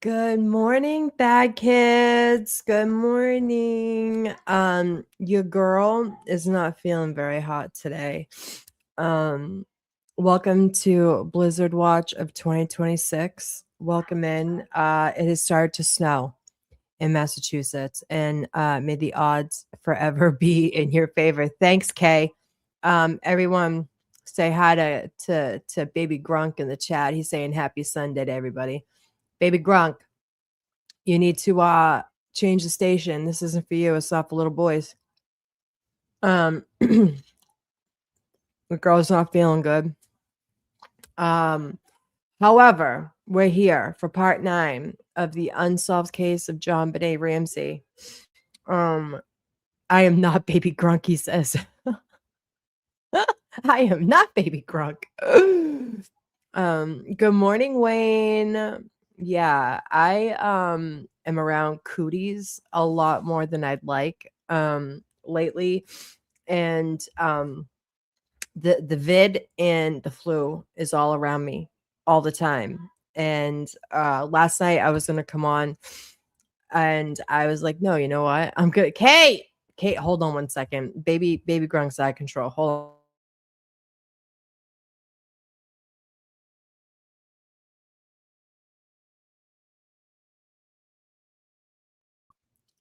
Good morning, bad kids. Good morning. Your girl is not feeling very hot today. Welcome to Blizzard Watch of 2026. Welcome in. It has started to snow in Massachusetts, and may the odds forever be in your favor. Thanks, Kay. Everyone say hi to baby Grunk in the chat. He's saying happy Sunday to everybody. Baby Grunk, you need to change the station. This isn't for you. It's not for little boys. The girl's not feeling good. However, we're here for part 9 of the unsolved case of JonBenet Ramsey. I am not baby Grunk, he says. I am not baby Grunk. Good morning, Wayne. Yeah, I am around cooties a lot more than I'd like lately, and the vid and the flu is all around me all the time. And last night I was gonna come on, and I was like, no, you know what? I'm good. Kate, hold on one second. Baby Grunk's out of control. Hold on.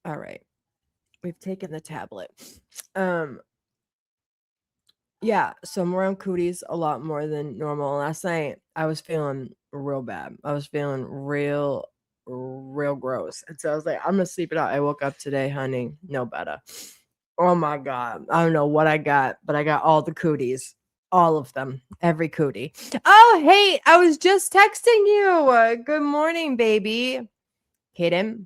All right. We've taken the tablet. Yeah, so I'm around cooties a lot more than normal. Last night I was feeling real bad. I was feeling real gross. And so I was like, I'm gonna sleep it out. I woke up today, honey, no better. Oh my god. I don't know what I got, but I got all the cooties. All of them. Every cootie. Oh, hey, I was just texting you. Good morning, baby. Kaden.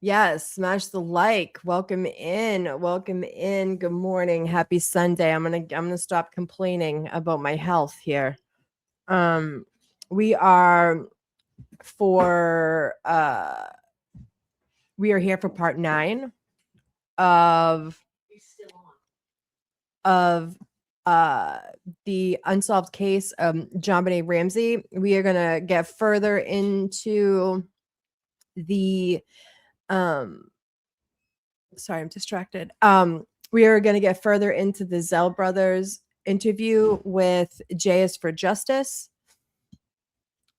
Yes, smash the like. Welcome in. Welcome in. Good morning. Happy Sunday. I'm gonna stop complaining about my health here. We are here for part 9 of the unsolved case of JonBenet Ramsey. We are gonna get further into the sorry, I'm distracted. We are going to get further into the Zell brothers interview with J is for Justice.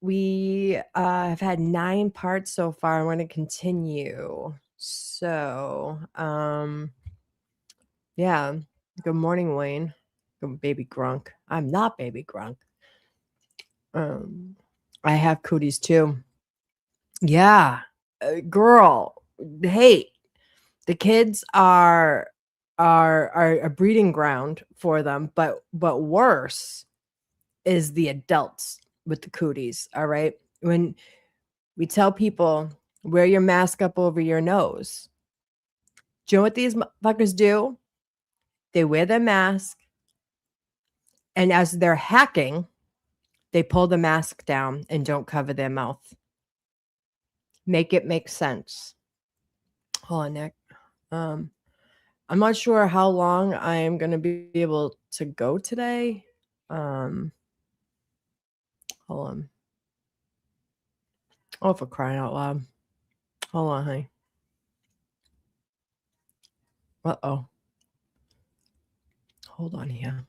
We have had 9 parts so far. I want to continue. So, yeah. Good morning, Wayne. Good baby Grunk. I'm not baby Grunk. I have cooties too. Yeah, girl. Hey, the kids are a breeding ground for them, but worse is the adults with the cooties. All right, when we tell people wear your mask up over your nose, do you know what these fuckers do? They wear their mask, and as they're hacking, they pull the mask down and don't cover their mouth. Make it make sense. Hold on, Nick. I'm not sure how long I am going to be able to go today. Hold on. Oh, for crying out loud. Hold on, honey. Uh-oh. Hold on here.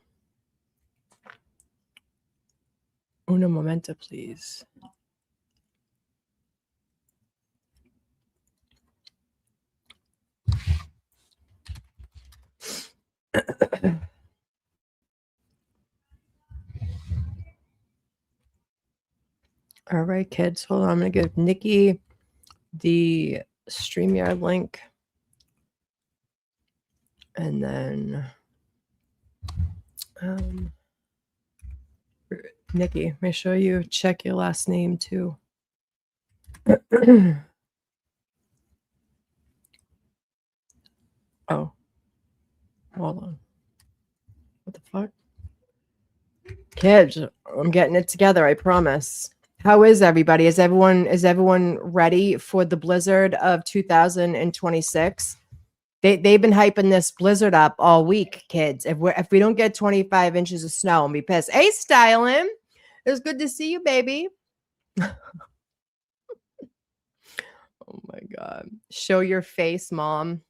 Una momento, please. All right, kids. Hold on. I'm going to give Nikki the StreamYard link. And then, Nikki, make sure you check your last name too. Oh, hold on. What the fuck? Kids, I'm getting it together, I promise. How is everybody? Is everyone ready for the blizzard of 2026? They've been hyping this blizzard up all week, kids. If we don't get 25 inches of snow, and be pissed. Hey, Styling. It's good to see you, baby. Oh my God. Show your face, Mom.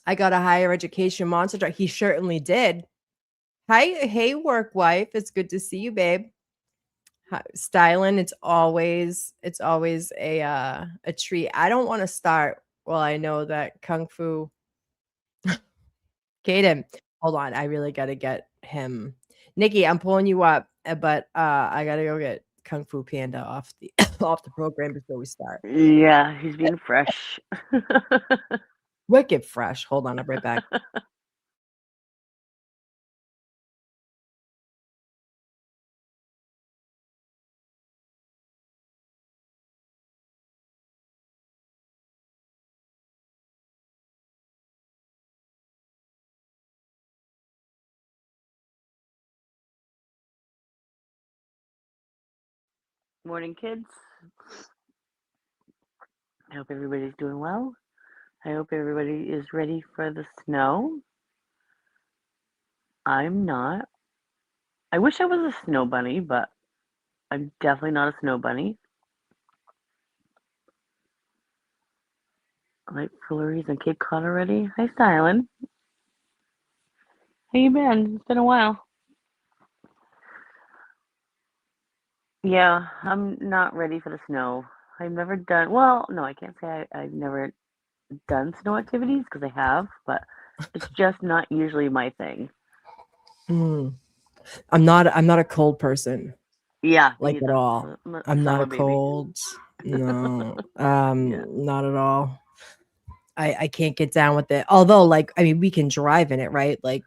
I got a higher education monster truck. He certainly did. Hi, hey, work wife. It's good to see you, babe. Styling, it's always a treat. I don't want to start. Well, I know that Kung Fu Kaden. Hold on, I really gotta get him. Nikki, I'm pulling you up, but I gotta go get Kung Fu Panda off the off the program before we start. Yeah, he's being fresh. Wicked fresh. Hold on, I'll be right back. Morning, kids. I hope everybody's doing well. I hope everybody is ready for the snow. I'm not. I wish I was a snow bunny, but I'm definitely not a snow bunny. Light flurries on Cape Cod already. Hi, Stylen. How you been? It's been a while. Yeah, I'm not ready for the snow. I've never done. Well, no, I can't say I've never done snow activities because I have, but it's just not usually my thing. Mm. I'm not a cold person, Yeah, me like, at neither. all. I'm a I'm not summer a baby. cold. No, Yeah. not at all. I can't get down with it. Although, like, I mean, we can drive in it, right? Like,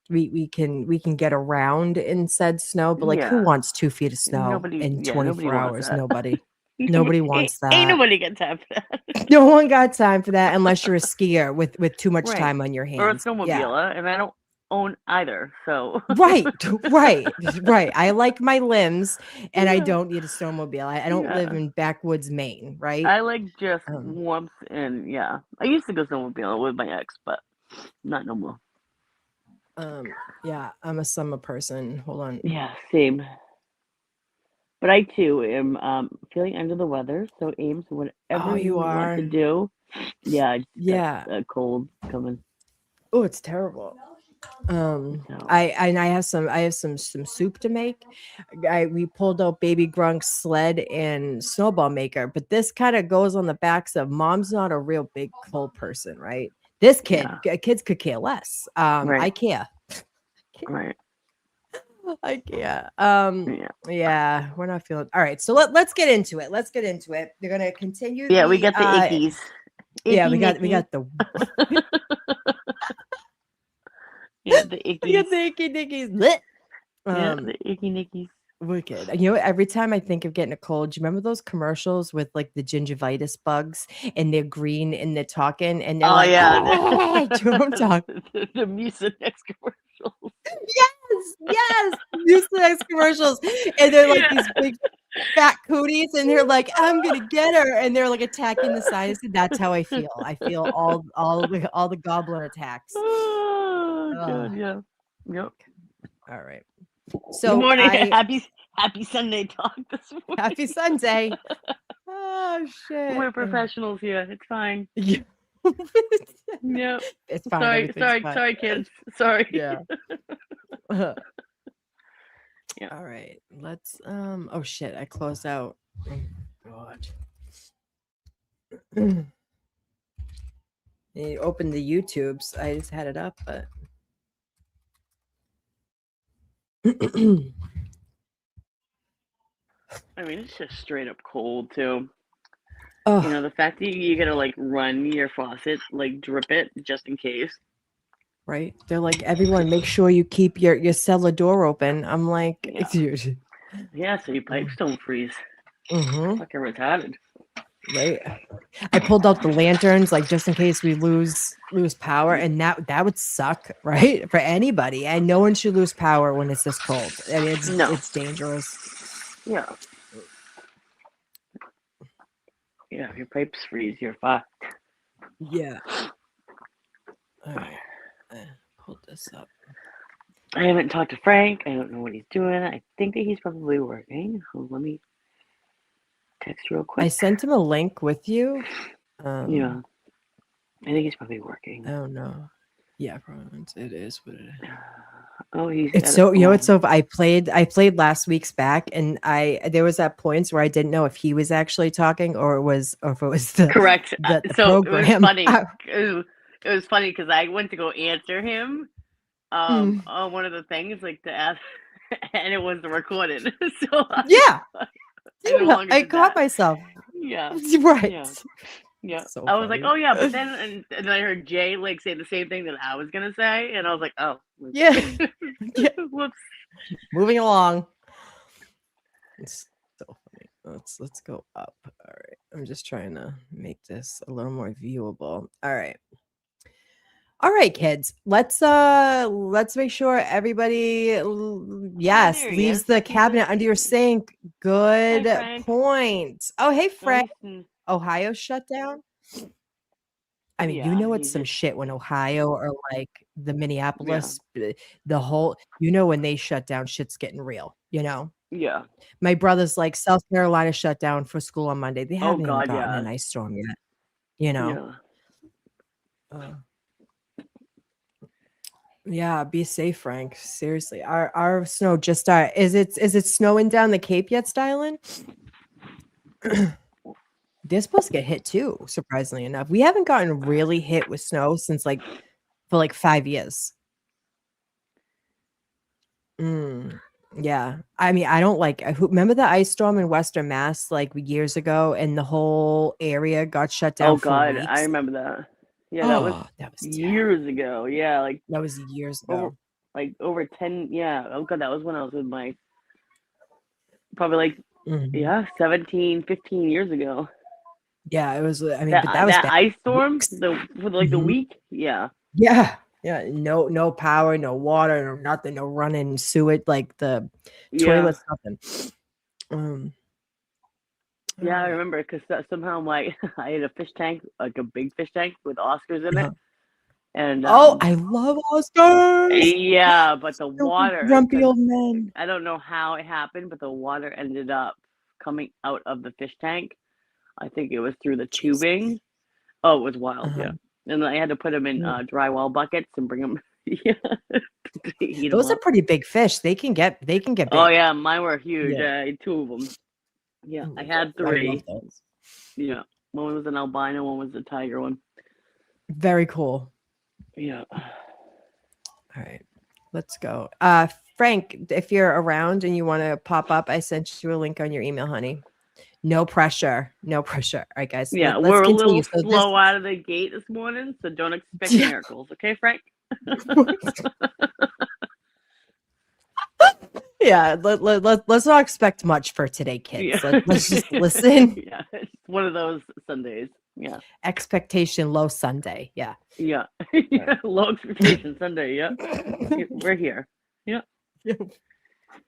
we can get around in said snow, but, like, who Yeah. wants 2 feet of snow Nobody, in yeah, nobody 24 wants hours? that. Nobody. Nobody, Nobody ain't, wants ain't that. nobody got time for that. No one got time for that unless you're a skier with too much Right. time on your Or a hands. Yeah. snowmobiler, and I don't own either, so. Right, right, right. I like my limbs, and I Yeah. don't need a snowmobile. I don't live Yeah. in backwoods Maine, right? I like just Um, warmth and, yeah. I used to go snowmobiling with my ex, but not no more. yeah, I'm a summer person. Hold on. Yeah, same. But I too am feeling under the weather, so aim to Oh, whatever you you want to are? do. Yeah, I just got Yeah. a cold coming. Oh, it's terrible. So, I have some soup to make. We pulled out baby Grunk's sled and snowball maker, but this kind of goes on the backs of mom's not a real big cold person, right? This yeah. kids could care less. Right. I care. Right. I care. Yeah. Yeah, we're not feeling all right. So let's get into it. Let's get into it. They're gonna continue Yeah, we the got the ickies. yeah, Icky we Nicky. got the Yeah, the we ickies. got the icky dickies. Blech. Yeah, Um the icky nickies. Wicked. You know what? Every time I think of getting a cold, do you remember those commercials with like the gingivitis bugs and they're green and they're talking and they're Oh like, yeah, oh, do you know what I'm talking? the Mucinex commercials. Yes, yes, Mucinex commercials, and they're like Yeah. these big fat cooties, and they're like, "I'm gonna get her," and they're like attacking the sinuses. That's how I feel. I feel all the gobbler attacks. Oh Ugh. god, yeah. Yep. All right. Good So morning. I Happy Sunday talk this happy morning. Sunday. Oh shit. We're professionals here. It's fine. Yeah. Yep. It's fine. Sorry, Everything's sorry, fine. sorry, kids. Sorry. Yeah. Yeah. All right. Let's oh shit, I closed out. Oh god. You open the YouTubes. I just had it up, but I mean, it's just straight up cold too. You oh, know, the fact that you gotta like run your faucet, like drip it just in case. right. They're like, everyone, make sure you keep your cellar door open. I'm like, Yeah. dude. Yeah, so your pipes don't freeze. Mm-hmm. Fucking retarded. Right. I pulled out the lanterns, like just in case we lose power, and that would suck, right? For anybody. And no one should lose power when it's this cold. I mean, No. it's dangerous. Yeah. Yeah, if your pipes freeze, you're fucked. Yeah. All right. Pull this up. I haven't talked to Frank. I don't know what he's doing. I think that he's probably working. Let me text real I quick. sent him a link with you. Yeah, I think he's probably I working. don't know. Yeah, probably it is what it is. Oh, he's It's at a so, it's phone. so I played last week's back, and there was at points where I didn't know if he was actually talking or if it was Correct. the So it was program. funny. It was funny because I went to go answer him Mm. on one of the things like to ask, and it was the recorded. So Yeah, I no yeah, longer I did caught that. myself. Yeah, Right. yeah, yeah. So I was like, funny. oh yeah, but then and then I heard Jay like say the same thing that I was gonna say, and I was like, oh, Yeah, yeah. whoops. Moving along. It's so funny. Let's go up. All right. I'm just trying to make this a little more viewable. All right. All right, kids. Let's make sure everybody yes, There he is. leaves the He's cabinet under your sink. Good Hi, Frank. point. Oh, hey Oh, Frank. Ohio shut down? I mean, yeah, it's he's some just shit when Ohio or like the yeah, Minneapolis, the whole, when they shut down, shit's getting real, yeah. My brother's like, South Carolina shut down for school on Monday. They Oh haven't even God, gotten yeah, an ice storm yet, you know? yeah. Uh, yeah, be safe, Frank. Seriously. Our snow just started. Is it snowing down the Cape yet, Styling? They're supposed to get hit too, surprisingly enough. We haven't gotten really hit with snow since for 5 years. Yeah. I mean, I don't remember the ice storm in Western Mass years ago, and the whole area got shut down Oh for God, I weeks? remember that. Yeah, that was Oh, that was terrible. years ago. Yeah, That was years over ago. over 10. Yeah. Oh God, that was when I was with my probably Mhm. yeah 17, 15 years ago. Yeah, it was. I mean, That but that was that bad. ice storm Weeks. for the Mhm. week. Yeah. Yeah. Yeah. No power, no water, no nothing, no running sewage, the Yeah. toilets, nothing. Um, all Yeah, I right. remember because somehow my I had a fish tank, like a big fish tank with Oscars in it, Uh-huh. and Oh, I love Oscars. yeah, but the Filthy, water, grumpy because old men. I don't know how it happened, but the water ended up coming out of the fish tank. I think it was through the Jesus. tubing. Oh, it was wild, Uh-huh. yeah. And I had to put them in drywall buckets and bring them, yeah, to heat them Those are up. pretty big fish. They can get Oh big. yeah, mine were huge. Yeah. I had two of them. Yeah, Oh I my god, had I love three. those. Yeah, one was an albino, one was the tiger one. Very cool. Yeah. All right, let's go. Frank, if you're around and you want to pop up, I sent you a link on your email, honey. No pressure. No pressure. All right, guys. Yeah, Let's we're a continue. little So this slow out of the gate this morning, so don't expect yeah. miracles, okay, Frank? Yeah, let's not expect much for today, Yeah. kids. Let's just listen. Yeah, it's one of those Sundays. Yeah. Expectation low Sunday. Yeah. Yeah. All Yeah. Low expectation Sunday. Yeah. right. We're here. Yeah.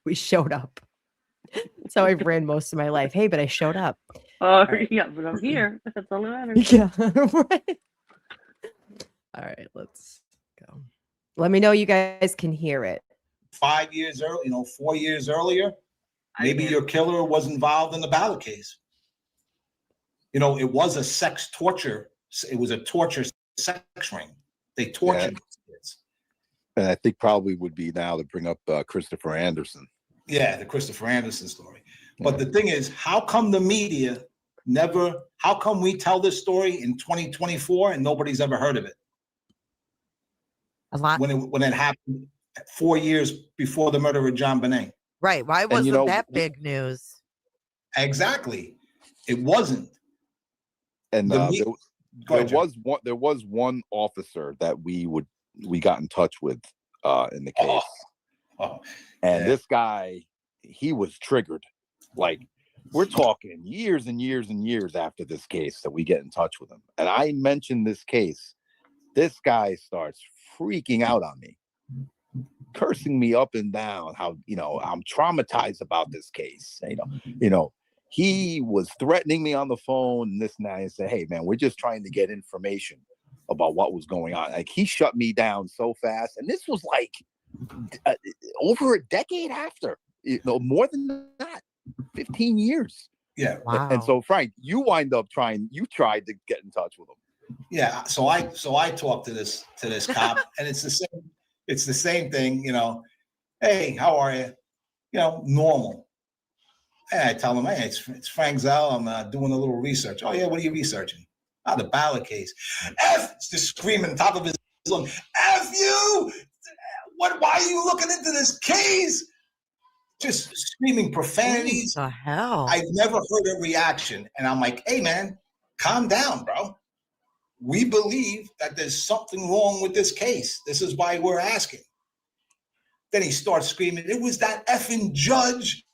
We showed up. That's how I've ran most of my life. Hey, but I showed up. Oh, All right. yeah, but I'm here. That's all that matters. Yeah. Right. All right, let's go. Let me know you guys can hear it. 5 years early, 4 years earlier, maybe your killer was involved in the ballot case. It was a sex torture. It was a torture sex ring. They tortured kids. And I think probably would be now to bring up Christopher Anderson. Yeah, the Christopher Anderson story. But the thing is, how come the media how come we tell this story in 2024 and nobody's ever heard of it? A lot. When it happened 4 years before the murder of JonBenet. Right. Why wasn't that big news? Exactly. It wasn't. And there was one officer that we got in touch with in the case. And this guy, he was triggered. We're talking years and years and years after this case that we get in touch with him. And I mentioned this case. This guy starts freaking out on me, cursing me up and down how, I'm traumatized about this case. He was threatening me on the phone and this and that. And said, hey, man, we're just trying to get information about what was going on. He shut me down so fast. And this was over a decade after, more than that, 15 years. Yeah. Wow. And so, Frank, you tried to get in touch with him. Yeah. So I talked to this cop, and it's the same thing, Hey, how are you? Normal. And I tell him, hey, it's Frank Zell. I'm doing a little research. Oh yeah, what are you researching? Oh, the ballot case. It's just screaming top of his lungs. F you! Why are you looking into this case? Just screaming profanities. What the hell? I've never heard a reaction. And I'm like, hey man, calm down, bro. We believe that there's something wrong with this case. This is why we're asking. Then he starts screaming, it was that effing judge.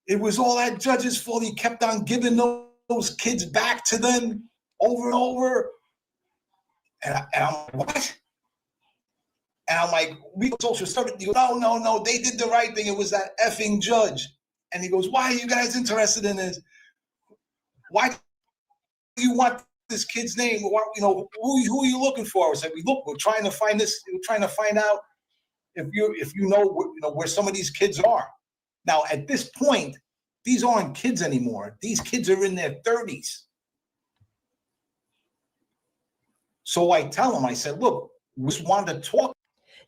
It was all that judge's fault. He kept on giving those kids back to them over and over. And I'm like, what? And I'm like, we social service. He goes, no, they did the right thing. It was that effing judge. And he goes, why are you guys interested in this? Why do you want this kid's name? Who are you looking for? I said, we're trying to find this. We're trying to find out if you know where some of these kids are. Now, at this point, these aren't kids anymore. These kids are in their 30s. So I tell him, I said, look, we just wanted to talk.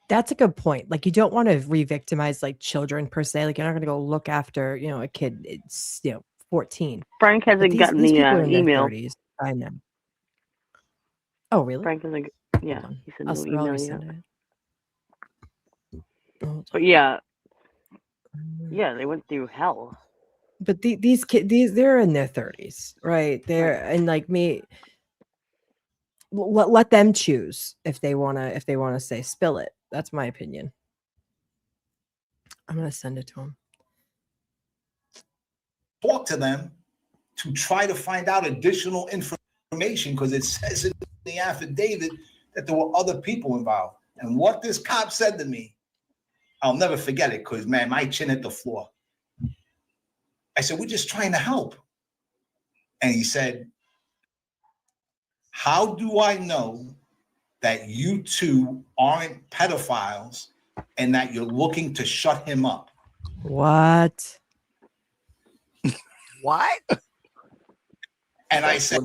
That's a good point. Like, you don't want to re-victimize like children per se. Like, you're not going to go look after, a kid. It's, 14. Frank hasn't gotten these the people are in email. Their 30s. I know. Oh, really? Frank hasn't. Yeah, he sent no I'll email yet. But yeah, they went through hell. But these kids, they're in their 30s, right? They're and like me. Let them choose if they wanna say spill it. That's my opinion. I'm gonna send it to them. Talk to them to try to find out additional information because it says in the affidavit that there were other people involved. And what this cop said to me, I'll never forget it because, man, my chin hit the floor. I said, we're just trying to help. And he said, how do I know that you two aren't pedophiles and that you're looking to shut him up? What? What? And I said,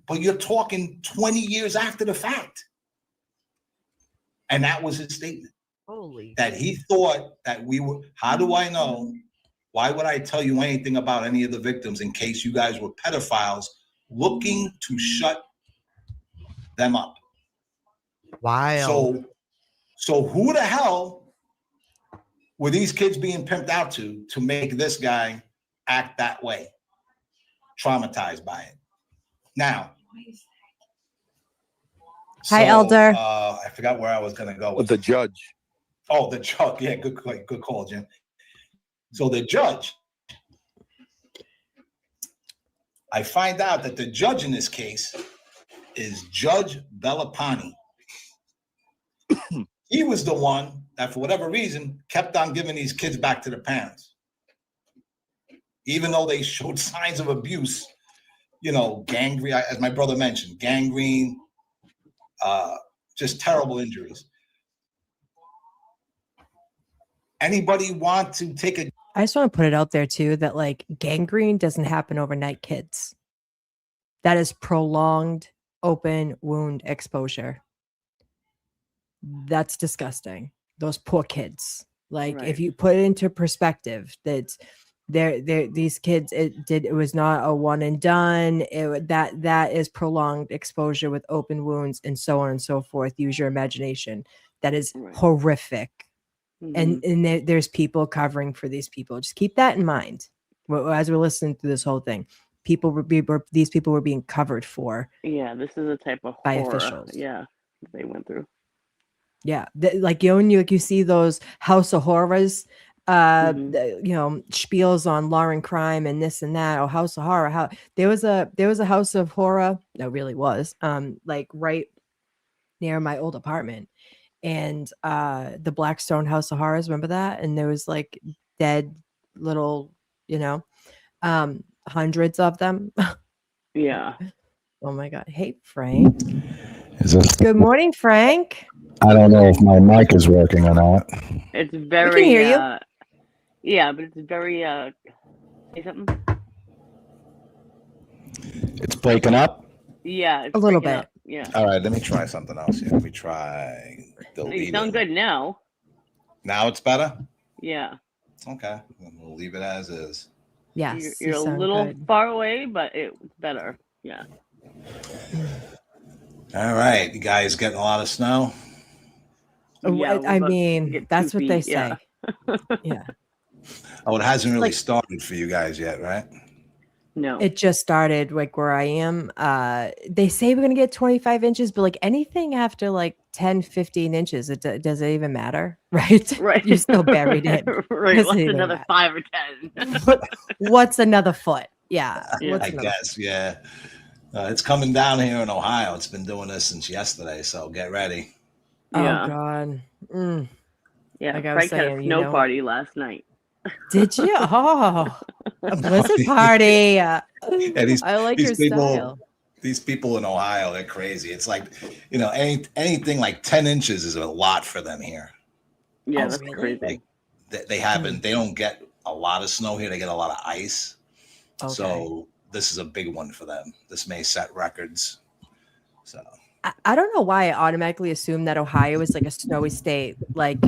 but you're talking 20 years after the fact. And that was his statement. Holy. That he thought that we were, how do I know? Why would I tell you anything about any of the victims in case you guys were pedophiles looking to shut them up? Wow. So who the hell were these kids being pimped out to make this guy act that way? Traumatized by it. Now. Hi, Elder. I forgot where I was going to go with the judge. Oh, the judge. Yeah, good call, Jim. So the judge, I find out that the judge in this case is Judge Bellapani. He was the one that, for whatever reason, kept on giving these kids back to the parents. Even though they showed signs of abuse, gangrene, as my brother mentioned, gangrene, just terrible injuries. Anybody want to take a... I just want to put it out there too that like gangrene doesn't happen overnight, kids. That is prolonged open wound exposure. That's disgusting. Those poor kids. Like if you put it into perspective, that these kids, it was not a one and done. That is prolonged exposure with open wounds and so on and so forth. Use your imagination. That is horrific. And there's people covering for these people. Just keep that in mind as we're listening to this whole thing. These people were being covered for. Yeah, this is a type of by horror. officials. Yeah, they went through. Yeah, like when you see those House of Horrors, spiels on law and crime and this and that. Oh, House of Horror. How there was a House of Horror. That really was like right near my old apartment. And the Blackstone House of Horrors, remember that? And there was like dead little, hundreds of them. Yeah. Oh my God. Hey, Frank. Is this? Good morning, Frank. I don't know if my mic is working or not. It's very. We can hear you. Yeah, but it's very. Say something. It's breaking up. Yeah, it's A little breaking bit. up. Yeah. All right, let me try something else here. Let me try You deleting. sound good now. Now it's better? Yeah. Okay. We'll leave it as is. Yes, You're a little good. far away, but it's better. Yeah. All right. You guys getting a lot of snow? Yeah, I mean, that's what they yeah. say. Yeah. Oh, it hasn't really Like- started for you guys yet, right? No. It just started like where I am. They say we're going to get 25 inches, but like anything after like 10, 15 inches, does it even matter? Right? Right. You're still buried in. Right. Doesn't What's even another matter. 5 or 10? What's another foot? Yeah. Yeah. What's I another guess, yeah. It's coming down here in Ohio. It's been doing this since yesterday, so get ready. Yeah. Oh, God. Yeah. Like I was Frank had a saying, snow party last night. Did you? Oh, a blizzard party. these- I like these your people- style. These people in Ohio, they're crazy. It's like, anything like 10 inches is a lot for them here. Yeah, Oh, that's really? crazy. Like, they don't get a lot of snow here. They get a lot of ice. Okay. So this is a big one for them. This may set records. So I don't know why I automatically assume that Ohio is like a snowy state, like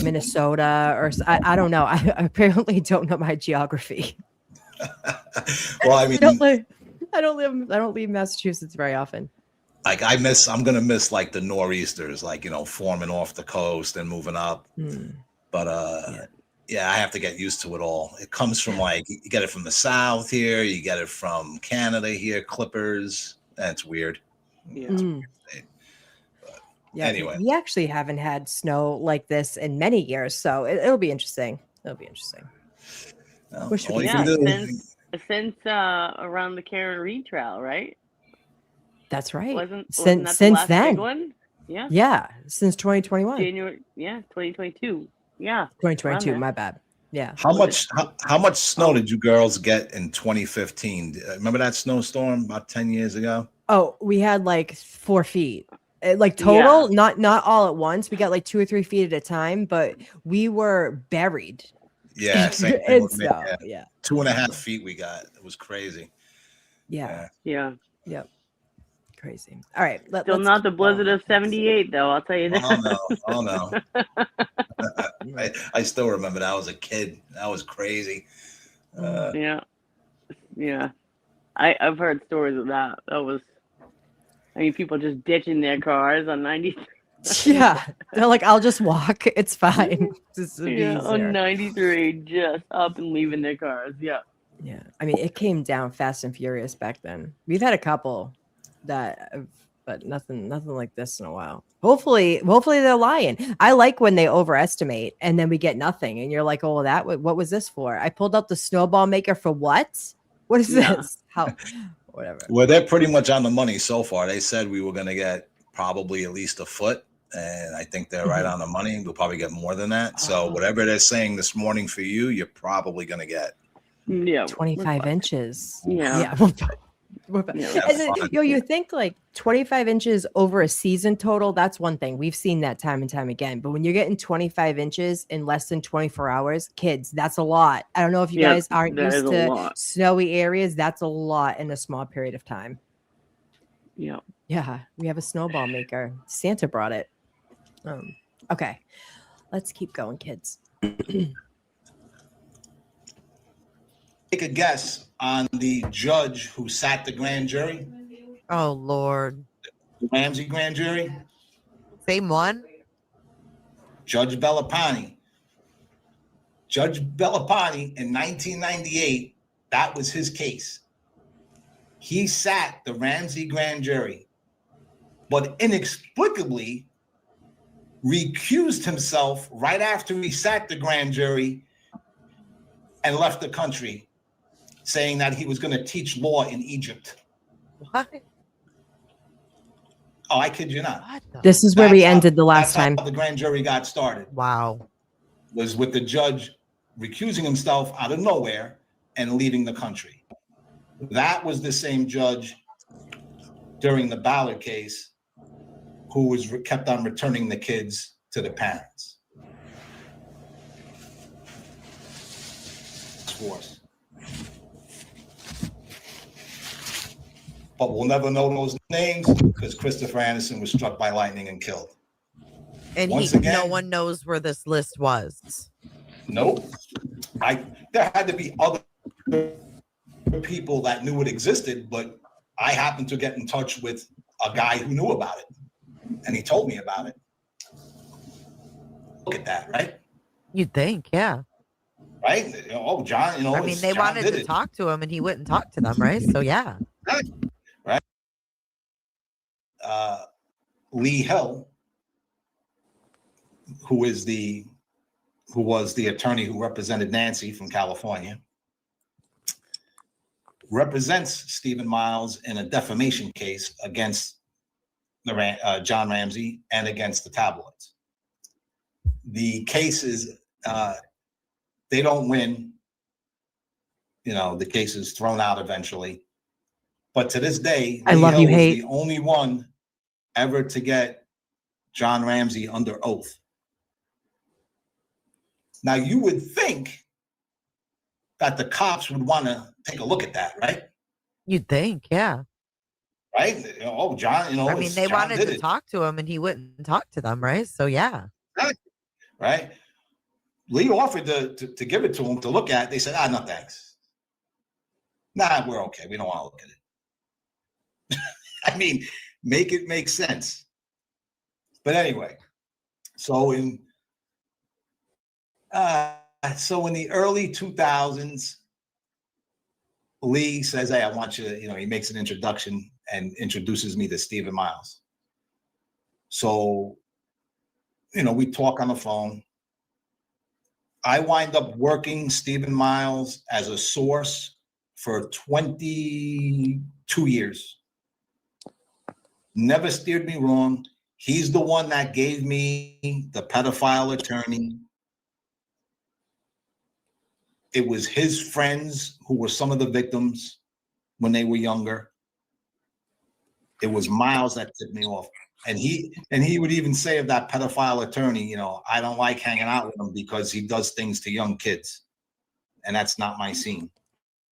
Minnesota or I don't know. I apparently don't know my geography. well, I mean, I don't leave Massachusetts very often. like I'm gonna miss like the nor'easters, like forming off the coast and moving up. But yeah, I have to get used to it all. It comes from like you get it from the south here, you get it from Canada here, Clippers. That's weird. Yeah. Yeah. Anyway. We actually haven't had snow like this in many years, so it'll be interesting. It'll be interesting. Well, Wish we all you Yeah, can do- since around the Karen Reed trial, right? That's right. Wasn't that Since the last then. big one? Yeah. Yeah, since 2021. January. Yeah, 2022. Yeah. 2022. around My bad. Yeah. How much snow did you girls get in 2015? Remember that snowstorm about 10 years ago? Oh, we had like 4 feet. Like total, not all at once. We got like 2 or 3 feet at a time, but we were buried. Yeah, same thing in with me. snow. Yeah. Yeah. 2.5 feet we got. It was crazy. Yeah. Yeah. Yep. Crazy. All right. Still let's not the keep blizzard going. of 78, though. I'll tell you that. Oh no. I still remember that. I was a kid. That was crazy. Yeah. I've heard stories of that. People just ditching their cars on 93. Yeah. They're like, I'll just walk. It's fine. This will be Yeah, on easier. 93, just up and leaving their cars. Yeah. Yeah. I mean, it came down fast and furious back then. We've had a couple but nothing like this in a while. Hopefully they're lying. I like when they overestimate and then we get nothing and you're like, oh, what was this for? I pulled out the snowball maker for what? What is this? How? Whatever. Well, they're pretty much on the money so far. They said we were going to get probably at least a foot, and I think they're right on the money. We'll probably get more than that. So whatever they're saying this morning for you, you're probably going to get 25 inches. Yeah. And then, you think like 25 inches over a season total, that's one thing. We've seen that time and time again. But when you're getting 25 inches in less than 24 hours, kids, that's a lot. I don't know if you guys aren't used to snowy areas. That's a lot in a small period of time. Yeah. Yeah. We have a snowball maker. Santa brought it. Okay. Let's keep going, kids. Take a guess on the judge who sat the grand jury. Oh, Lord. The Ramsey grand jury. Same one? Judge Bellapani. Judge Bellapani in 1998, that was his case. He sat the Ramsey grand jury, but inexplicably recused himself right after he sat the grand jury and left the country, saying that he was going to teach law in Egypt. What? Oh, I kid you not. This is where we ended the last time. That's how the grand jury got started. Wow. Was with the judge recusing himself out of nowhere and leaving the country. That was the same judge during the Ballard case who was kept on returning the kids to the parents. Force. But we'll never know those names because Christopher Anderson was struck by lightning and killed. And no one knows where this list was. Nope. There had to be other people that knew it existed, but I happened to get in touch with a guy who knew about it, and he told me about it. Look at that, right? You'd think, yeah. Right? Oh, John, I mean, they wanted to talk to him and he wouldn't talk to them, right? So, yeah. Right. Lee Hill, who was the attorney who represented Nancy from California, represents Stephen Miles in a defamation case against John Ramsey and against the tabloids. The case is, they don't win. The case is thrown out eventually. But to this day, I love you, was hate. the only one ever to get John Ramsey under oath. Now, you would think that the cops would want to take a look at that, right? You'd think, yeah. Right? Oh, John, I mean, they wanted to talk to him and he wouldn't talk to them, right? So, yeah. Right? Lee offered to give it to him to look at. They said, no thanks. Nah, we're okay. We don't want to look at it. I mean, make it make sense. But anyway, so in the early 2000s, Lee says, hey, I want you to, he makes an introduction and introduces me to Stephen Miles. So, we talk on the phone. I wind up working Stephen Miles as a source for 22 years. Never steered me wrong. He's the one that gave me the pedophile attorney. It was his friends who were some of the victims when they were younger. It was Miles that tipped me off. And he would even say of that pedophile attorney, I don't like hanging out with him because he does things to young kids. And that's not my scene.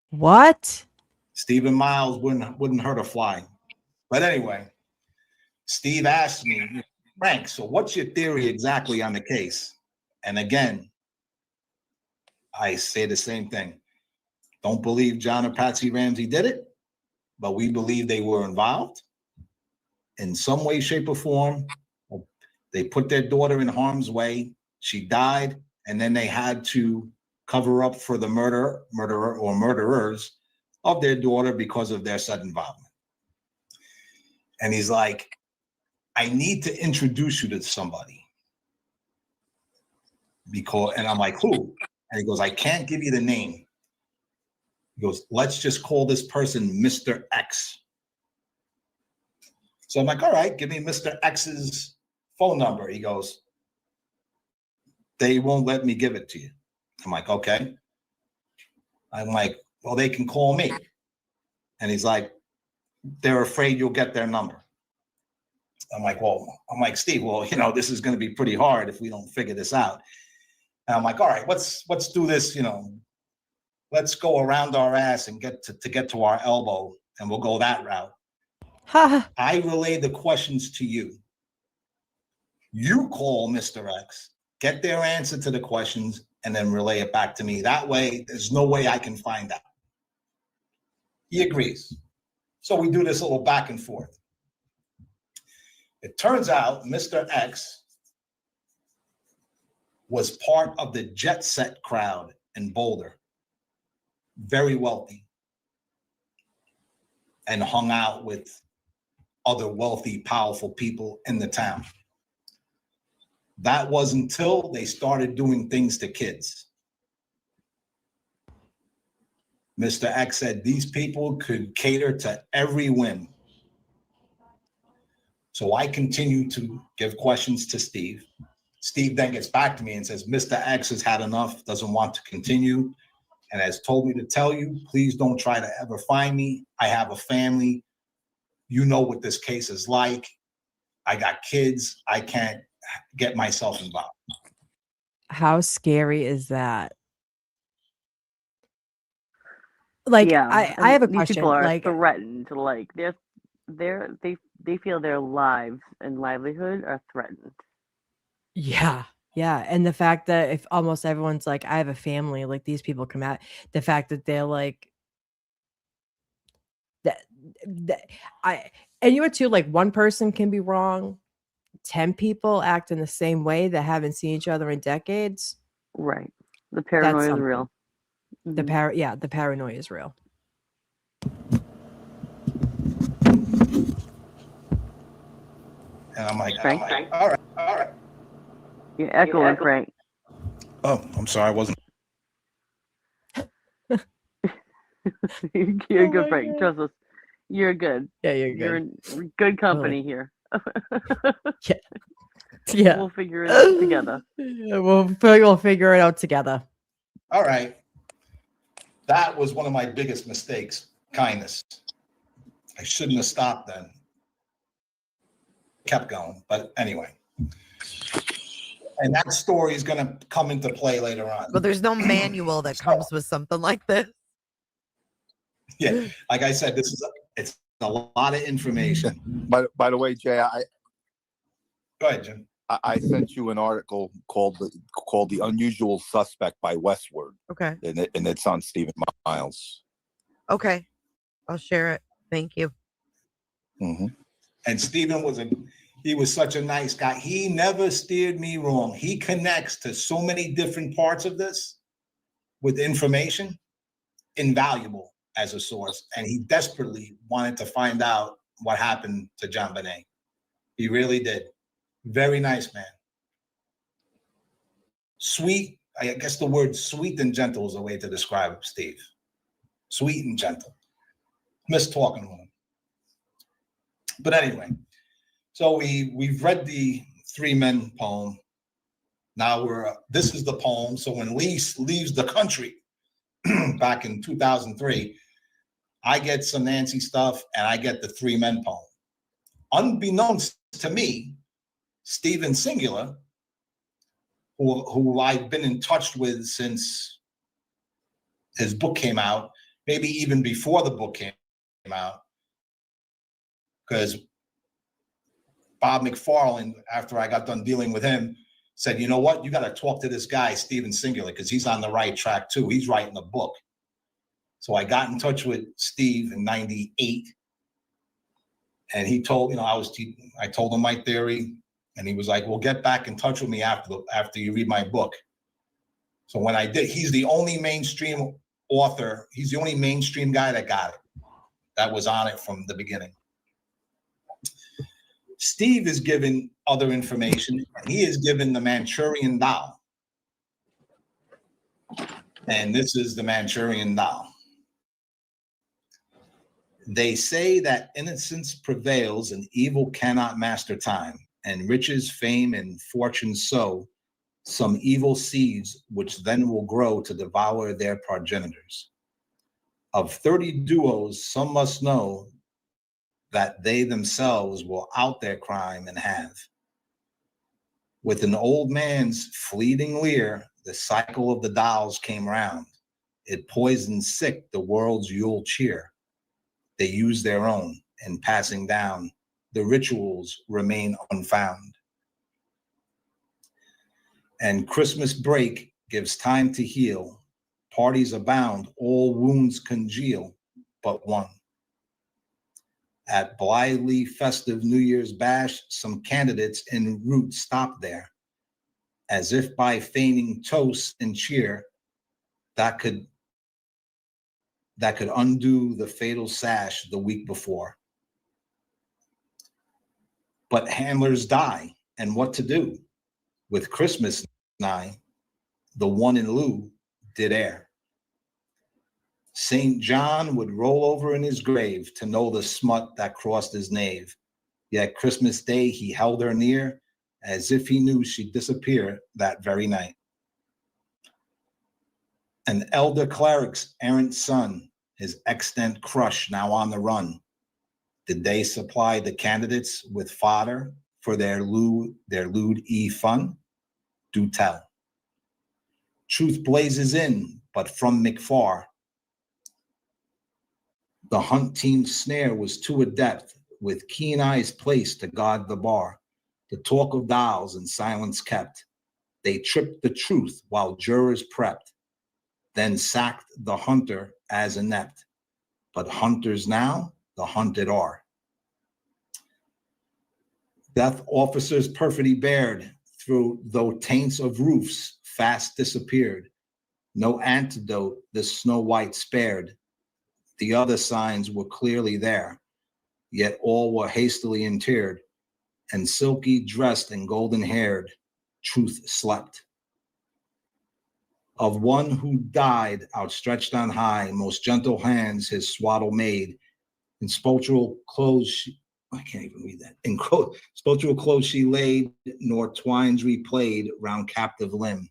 What? Stephen Miles wouldn't hurt a fly. But anyway, Steve asked me, Frank, so what's your theory exactly on the case? And again, I say the same thing. Don't believe John or Patsy Ramsey did it, but we believe they were involved in some way, shape, or form. They put their daughter in harm's way. She died, and then they had to cover up for the murderer or murderers of their daughter because of their sudden involvement. And he's like, I need to introduce you to somebody. And I'm like, who? And he goes, I can't give you the name. He goes, let's just call this person Mr. X. So I'm like, all right, give me Mr. X's phone number. He goes, they won't let me give it to you. I'm like, okay. I'm like, well, they can call me. And he's like, they're afraid you'll get their number. I'm like, Steve, well, this is going to be pretty hard if we don't figure this out. And I'm like, all right, let's do this, let's go around our ass and get to our elbow, and we'll go that route. I relay the questions to you. You call Mr. X, get their answer to the questions, and then relay it back to me. That way, there's no way I can find out. He agrees. So we do this little back and forth. It turns out Mr. X was part of the jet set crowd in Boulder. Very wealthy. And hung out with other wealthy, powerful people in the town. That was until they started doing things to kids. Mr. X said these people could cater to every whim. So I continue to give questions to Steve. Steve then gets back to me and says, Mr. X has had enough, doesn't want to continue, and has told me to tell you, please don't try to ever find me. I have a family. You know what this case is like. I got kids. I can't get myself involved. How scary is that? Like, Yeah, I have a these people question. are Like, threatened. Like they feel their lives and livelihood are threatened. yeah, yeah. And the fact that if almost everyone's like, I have a family, like these people come out, the fact that they're like that, that and you know what too, like one person can be wrong, 10 people act in the same way that haven't seen each other in decades. Right. The That's paranoia is something. real. Mm-hmm. The paranoia is real. And I'm like, Frank? all right. You're echoing, Frank. Oh, I'm sorry. I wasn't. You're good, Frank. Trust us. You're good. Yeah, you're You're good. in good company here. Yeah. We'll figure it out together. Yeah, we'll figure it out together. All right. That was one of my biggest mistakes. Kindness. I shouldn't have stopped then. Kept going, but anyway. And that story is going to come into play later on. But there's no manual that comes with something like this. Yeah, like I said, it's a lot of information. By the way, Jay, Go ahead, Jim. I sent you an article called "The Unusual Suspect" by Westward. Okay. And it's on Stephen Miles. Okay. I'll share it. Thank you. Mm-hmm. And Stephen he was such a nice guy. He never steered me wrong. He connects to so many different parts of this with information, invaluable as a source. And he desperately wanted to find out what happened to JonBenet. He really did. Very nice man. Sweet. I guess the word sweet and gentle is a way to describe Steve. Sweet and gentle. Miss talking to him. But anyway, so we've read the Three Men poem. Now this is the poem. So when Lee leaves the country back in 2003, I get some Nancy stuff and I get the Three Men poem. Unbeknownst to me, Stephen Singular, who I've been in touch with since his book came out, maybe even before the book came out, because Bob McFarlane, after I got done dealing with him, said, you know what, you got to talk to this guy, Stephen Singular, because he's on the right track too. He's writing a book. So I got in touch with Steve in '98, and he told, I told him my theory, and he was like, well, get back in touch with me after you read my book. So when I did, he's the only mainstream author. He's the only mainstream guy that got it, that was on it from the beginning. Steve is given other information, and he is given the Manchurian doll. And this is the Manchurian doll. They say that innocence prevails and evil cannot master time, and riches, fame, and fortune sow some evil seeds, which then will grow to devour their progenitors. Of 30 duos, some must know that they themselves will out their crime and have. With an old man's fleeting leer, the cycle of the dolls came round. It poisoned sick the world's Yule cheer. They use their own, and passing down, the rituals remain unfound. And Christmas break gives time to heal. Parties abound, all wounds congeal, but one. At blithely festive New Year's bash, some candidates en route stop there, as if by feigning toast and cheer that could undo the fatal sash the week before. But handlers die, and what to do? With Christmas nigh, the one in lieu did err. St. John would roll over in his grave to know the smut that crossed his nave. Yet Christmas Day he held her near, as if he knew she'd disappear that very night. An elder cleric's errant son, his extant crush now on the run. Did they supply the candidates with fodder for their lewd fun? Do tell. Truth blazes in, but from McFar, the hunt team's snare was too adept, with keen eyes placed to guard the bar. The talk of dolls and silence kept. They tripped the truth while jurors prepped, then sacked the hunter as inept. But hunters now, the hunted are. Death officers perfidy bared, though taints of roofs fast disappeared. No antidote the Snow White spared. The other signs were clearly there, yet all were hastily interred, and silky dressed and golden haired, truth slept. Of one who died outstretched on high, most gentle hands his swaddle made, in sepulchral clothes I can't even read that. In sepulchral clothes she laid, nor twines replayed round captive limb.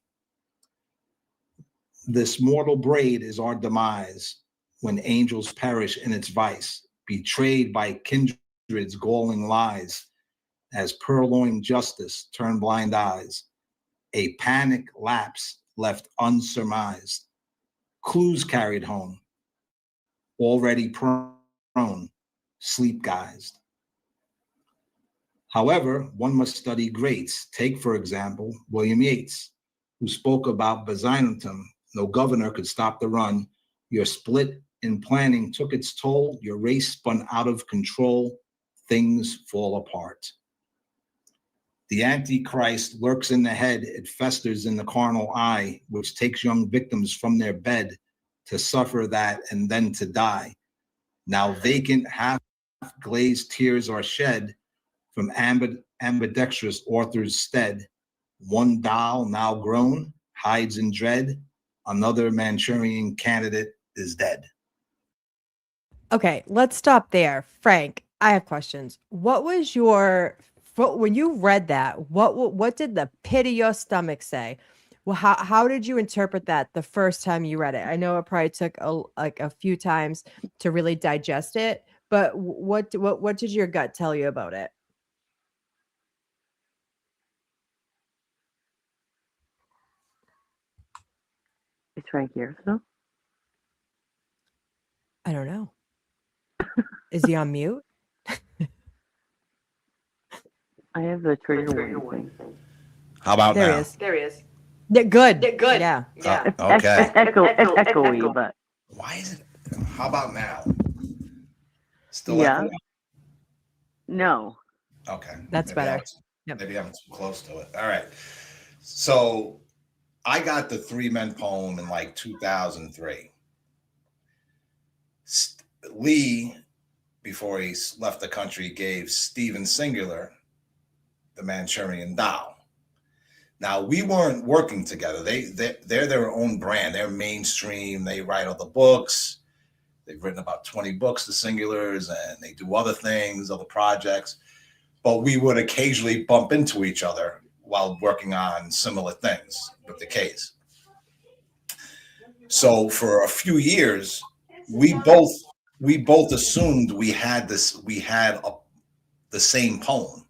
This mortal braid is our demise, when angels perish in its vice, betrayed by kindred's galling lies, as purloined justice turn blind eyes, a panic lapse left unsurmised, clues carried home, already prone, sleep guised. However, one must study greats. Take, for example, William Yeats, who spoke about Byzantium. No governor could stop the run. Your split in planning took its toll. Your race spun out of control. Things fall apart. The Antichrist lurks in the head. It festers in the carnal eye, which takes young victims from their bed to suffer that and then to die. Now vacant, half-glazed tears are shed from ambidextrous authors' stead. One doll, now grown, hides in dread. Another Manchurian candidate is dead. Okay, let's stop there. Frank, I have questions. What was when you read that, what did the pit of your stomach say? Well, how did you interpret that the first time you read it? I know it probably took a few times to really digest it, but what did your gut tell you about it? Is Frank here still? I don't know. Is he on mute? I have the trigger warning thing. How about There now? he is. Yeah, good. Yeah. Okay. It's echoey, but Why is it? How about now? Still yeah. echoing? No. Okay. That's better. Maybe I'm too close to it. All right. So I got the Three Men poem in like 2003. Lee, before he left the country, gave Stephen Singular the Manchurian Doll. Now, we weren't working together. They're their own brand. They're mainstream. They write all the books. They've written about 20 books, the Singulars, and they do other things, other projects. But we would occasionally bump into each other while working on similar things with the case. So for a few years, we both assumed we had the same poem.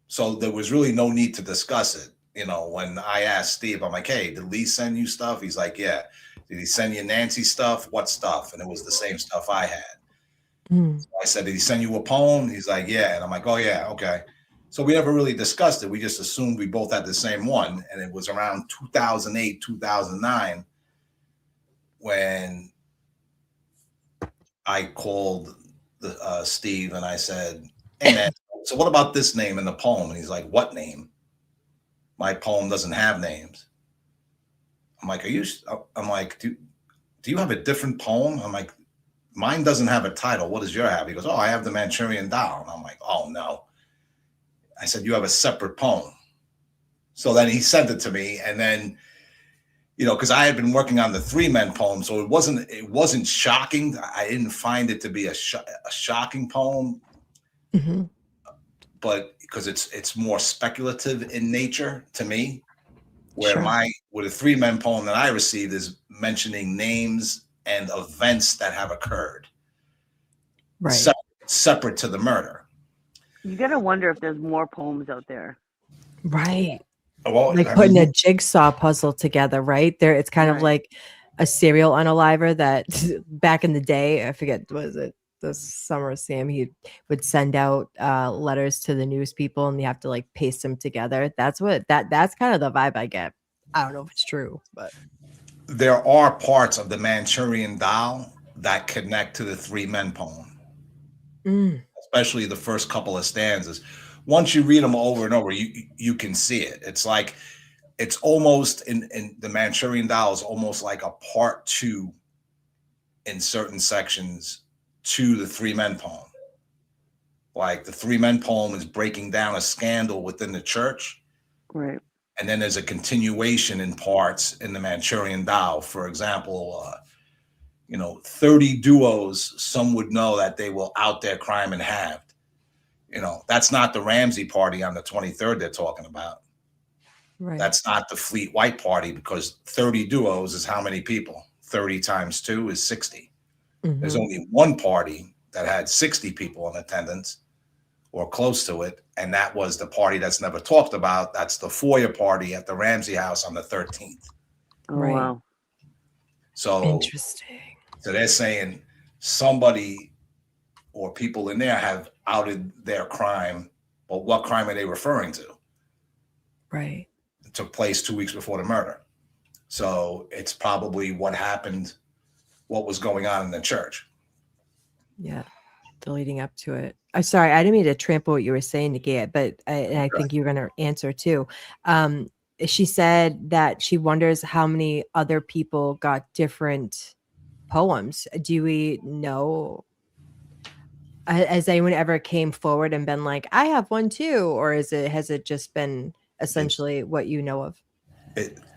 So there was really no need to discuss it. You know, when I asked Steve, I'm like, hey, did Lee send you stuff? He's like, yeah. Did he send you Nancy stuff? What stuff? And it was the same stuff I had. So I said, did he send you a poem? He's like, yeah. And I'm like, oh, yeah, okay. So we never really discussed it. We just assumed we both had the same one. And it was around 2008, 2009 when I called Steve and I said, hey, man, so what about this name in the poem? And he's like, what name? My poem doesn't have names. I'm like, I'm like, do you have a different poem? I'm like, mine doesn't have a title. What does yours have? He goes, oh, I have the Manchurian Doll. And I'm like, oh, no. I said, you have a separate poem. So then he sent it to me. And then, you know, because I had been working on the Three Men poem. So it wasn't shocking. I didn't find it to be a shocking poem. Mm-hmm. But because it's more speculative in nature to me, where with a Three Men poem that I received is mentioning names and events that have occurred, right, separate to the murder. You gotta wonder if there's more poems out there. Right. Well, Like putting a jigsaw puzzle together, right? There, it's kind of Right. like a serial unaliver that back in the day, I forget, was it the Summer Sam? He would send out letters to the news people, and you have to like paste them together. That's kind of the vibe I get. I don't know if it's true, but there are parts of the Manchurian Doll that connect to the Three Men poem, especially the first couple of stanzas. Once you read them over and over, you can see it. It's like, it's almost in the Manchurian Doll is almost like a part 2 in certain sections to the Three Men poem. Like the Three Men poem is breaking down a scandal within the church. Right. And then there's a continuation in parts in the Manchurian Doll. For example, 30 duos, some would know that they will out their crime and halved. That's not the Ramsey party on the 23rd they're talking about. right. That's not the Fleet White party, because 30 duos is how many people? 30 times 2 is 60. There's only one party that had 60 people in attendance or close to it, and that was the party that's never talked about. That's the Foyer party at the Ramsey house on the 13th. Oh, Right. wow. So Interesting. So they're saying somebody or people in there have outed their crime, but what crime are they referring to? Right. It took place 2 weeks before the murder. So it's probably what happened, what was going on in the church. Yeah. The leading up to it. I'm sorry, I didn't mean to trample what you were saying, Nikki, but I think you're going to answer too. She said that she wonders how many other people got different poems. Do we know? Has anyone ever came forward and been like, I have one too? Or has it just been essentially what you know of?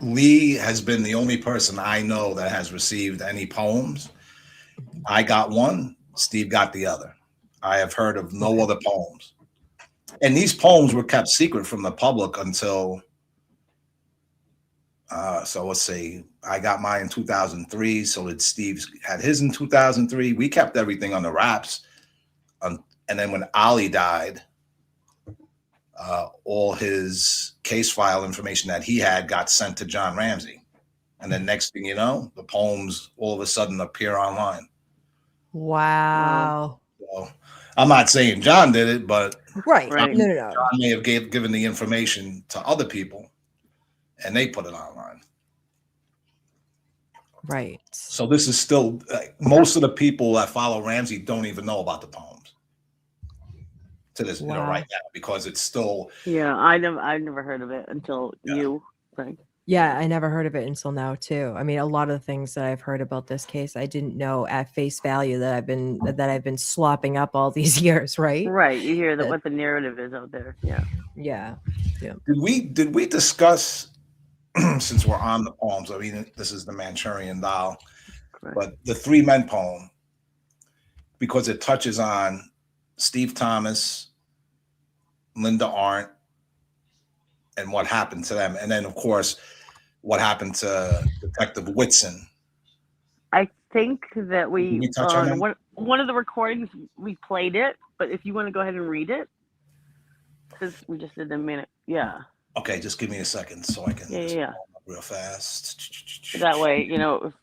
Lee has been the only person I know that has received any poems. I got one, Steve got the other. I have heard of no other poems. And these poems were kept secret from the public until, so let's see, I got mine in 2003. So did Steve had his in 2003. We kept everything on the wraps. And then when Ali died, all his case file information that he had got sent to John Ramsey. And then next thing you know, the poems all of a sudden appear online. Wow. So I'm not saying John did it, but Right. Right. No. John may have given the information to other people and they put it online. Right. So this is still, most of the people that follow Ramsey don't even know about the poems to this, right now, because it's still. Yeah, I've never heard of it until you, Frank. Yeah, I never heard of it until now too. I mean, a lot of the things that I've heard about this case, I didn't know at face value that I've been slopping up all these years, right? Right. You hear that what the narrative is out there. Yeah. Yeah. Did we discuss, since we're on the poems, I mean, this is the Manchurian Doll, but the Three Men poem, because it touches on Steve Thomas, Linda Arndt, and what happened to them. And then, of course, what happened to Detective Whitson. I think that we touch on that? one of the recordings, we played it, but if you want to go ahead and read it, because we just did a minute. Yeah. Okay, just give me a second so I can real fast. That way, if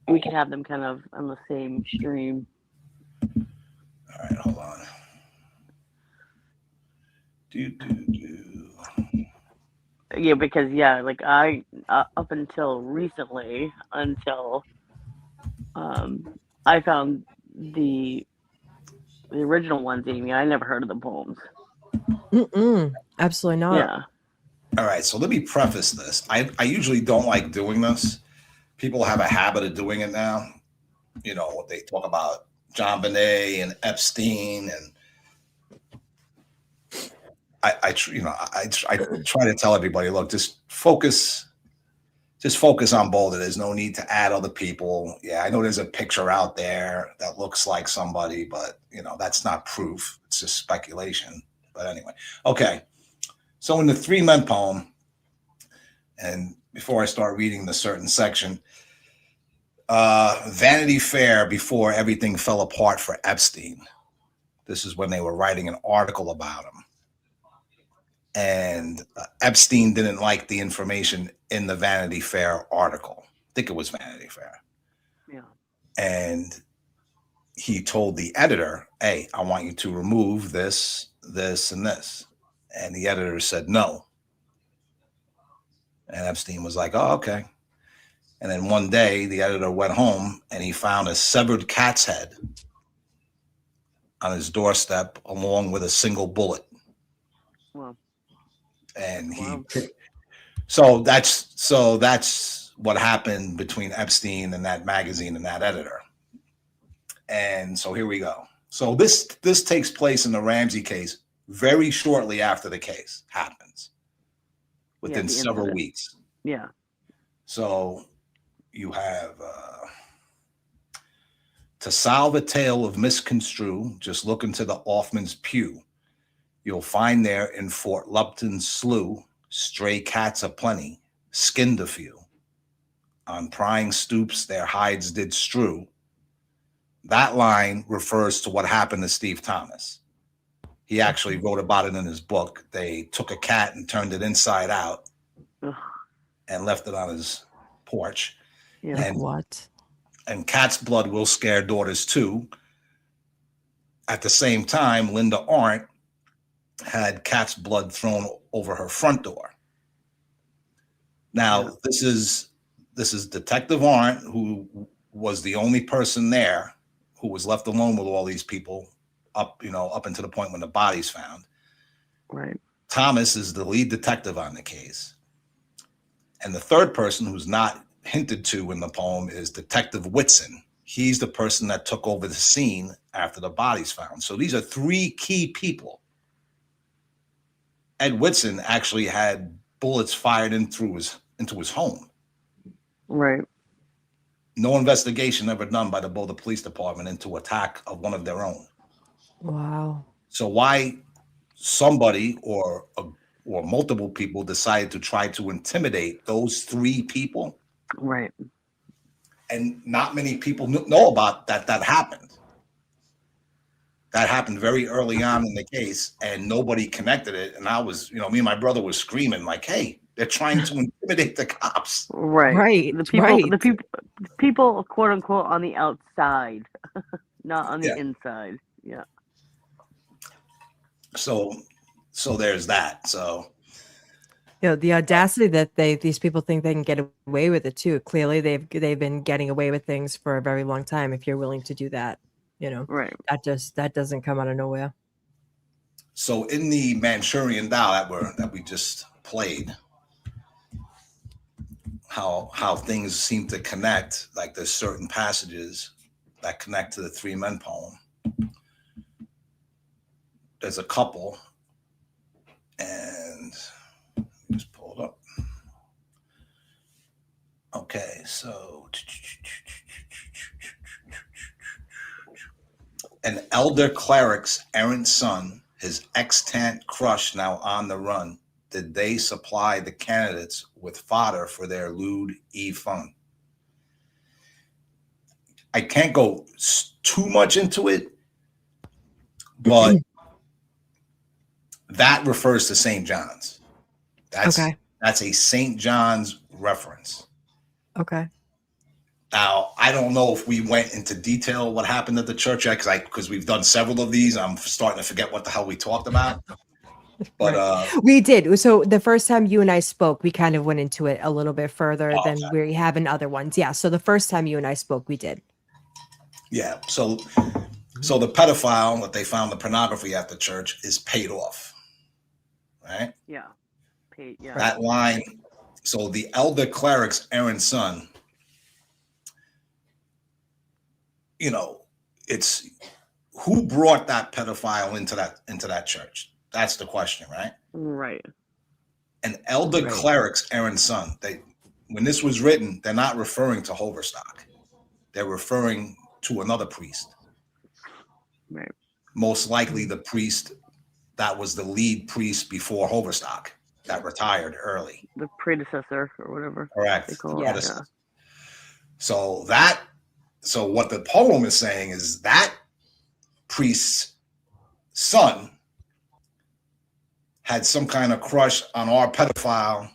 we can have them kind of on the same stream. All right, hold on. Yeah, because like I up until recently, until I found the original ones, Amy, I never heard of the poems. Absolutely not. Yeah. All right, so let me preface this. I usually don't like doing this. People have a habit of doing it now. They talk about JonBenet and Epstein, and I try to tell everybody, look, just focus on Boulder. There's no need to add other people. Yeah, I know there's a picture out there that looks like somebody, but that's not proof. It's just speculation. But anyway, okay. So in the Three Men poem, and before I start reading the certain section, Vanity Fair before everything fell apart for Epstein. This is when they were writing an article about him. And Epstein didn't like the information in the Vanity Fair article. I think it was Vanity Fair. Yeah. And he told the editor, hey, I want you to remove this, this, and this. And the editor said no. And Epstein was like, oh, okay. And then one day the editor went home and he found a severed cat's head on his doorstep along with a single bullet. Wow. And so that's what happened between Epstein and that magazine and that editor. And so here we go. So this takes place in the Ramsey case very shortly after the case happens, within several weeks. Yeah. So you have to solve a tale of misconstrue, just look into the Offman's pew. You'll find there in Fort Lupton's slough, stray cats aplenty, skinned a few. On prying stoops their hides did strew. That line refers to what happened to Steve Thomas. He actually wrote about it in his book. They took a cat and turned it inside out and left it on his porch. Yeah. And what? And cat's blood will scare daughters too. At the same time, Linda Arndt had cat's blood thrown over her front door. Now, this is Detective Arndt, who was the only person there who was left alone with all these people up until the point when the body's found. Right. Thomas is the lead detective on the case. And the third person who's not hinted to in the poem is Detective Whitson. He's the person that took over the scene after the body's found. So these are three key people. Ed Whitson actually had bullets fired into his home. Right. No investigation ever done by the Boulder Police Department into attack of one of their own. Wow. So why somebody or multiple people decided to try to intimidate those three people? Right. And not many people know about that happened. That happened very early on in the case, and nobody connected it. And I was, me and my brother was screaming like, hey, they're trying to intimidate the cops. Right. Right. The people, quote unquote, on the outside, not on the inside. Yeah. So there's that. So the audacity that these people think they can get away with it too. Clearly they've been getting away with things for a very long time. If you're willing to do that, right. That doesn't come out of nowhere. So in the Manchurian Doll that we just played, how things seem to connect, like there's certain passages that connect to the Three Men poem. There's a couple, and just pull it up. Okay, so an elder cleric's errant son, his extant crush now on the run, did they supply the candidates with fodder for their lewd fun? I can't go too much into it, but that refers to St. John's. That's a St. John's reference. Okay. Now, I don't know if we went into detail what happened at the church yet, because we've done several of these. I'm starting to forget what the hell we talked about. But we did. So the first time you and I spoke, we kind of went into it a little bit further than we have in other ones. Yeah. So the first time you and I spoke, we did. Yeah. So the pedophile that they found the pornography at the church is paid off. Right? Yeah. Paid, yeah. That line. So the elder cleric's errant son, it's who brought that pedophile into that church? That's the question, right? Right. An elder cleric's errant son. When this was written, they're not referring to Hoverstock. They're referring to another priest. Right. Most likely the priest that was the lead priest before Hoverstock that retired early. The predecessor or whatever. Correct. Yeah. So what the poem is saying is that priest's son had some kind of crush on our pedophile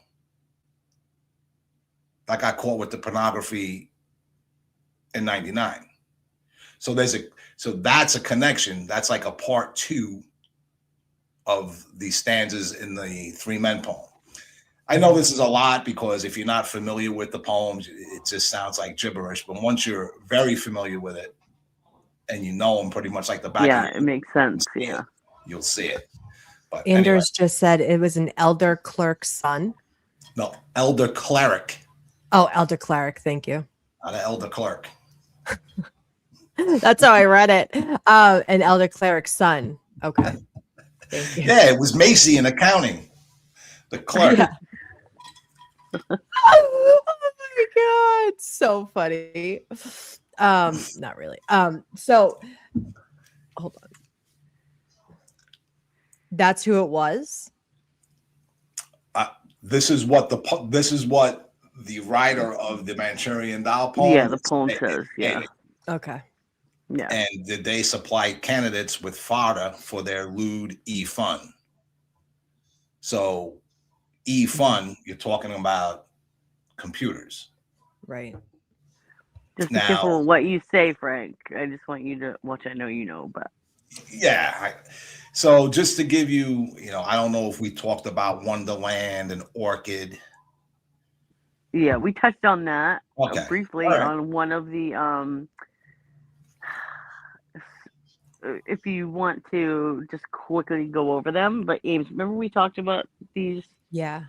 that got caught with the pornography in 99. So that's a connection. That's like a part 2 of the stanzas in the Three Men poem. I know this is a lot because if you're not familiar with the poems, it just sounds like gibberish. But once you're very familiar with it and you know them pretty much like the back of your it makes sense. Yeah. You'll see it. But Anders just said it was an elder clerk's son. No, elder cleric. Oh, elder cleric. Thank you. Not an elder clerk. That's how I read it. An elder cleric's son. Okay. Thank you. Yeah, it was Macy in accounting. The clerk. Yeah. Oh my God. So funny. Not really. So hold on. That's who it was. This is what the writer of the Manchurian Doll poem. Yeah, the poem says. Yeah. Okay. Yeah. And did they supply candidates with fodder for their lewd e-fun? So e-fun, you're talking about computers. Right. Just be careful what you say, Frank. I just want you to, which I know you know, but. Yeah. So just to give you, I don't know if we talked about Wonderland and Orchid. Yeah, we touched on that briefly right. on one of the, if you want to just quickly go over them. But Ames, remember we talked about these? Yeah.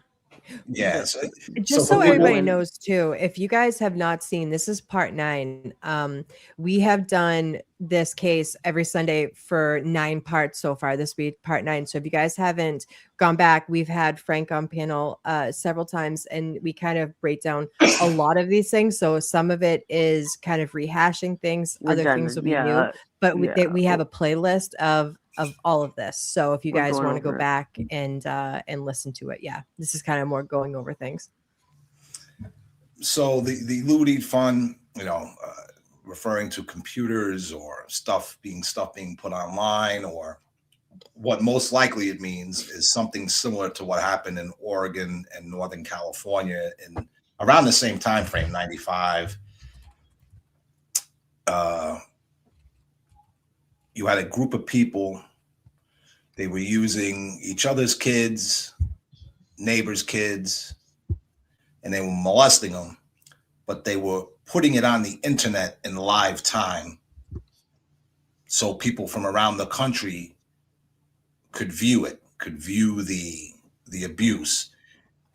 Yes. Just so everybody knows too, if you guys have not seen, this is part 9. We have done this case every Sunday for 9 parts so far. This week, part 9. So if you guys haven't gone back, we've had Frank on panel several times, and we kind of break down a lot of these things. So some of it is kind of rehashing things, other things will be new. But we have a playlist of all of this. So if you guys want to go back and listen to it, this is kind of more going over things. So the lewd fun, referring to computers or stuff being put online, or what most likely it means is something similar to what happened in Oregon and Northern California in around the same time frame, 95. You had a group of people, they were using each other's kids, neighbors' kids, and they were molesting them, but they were putting it on the internet in live time so people from around the country could view it, could view the abuse.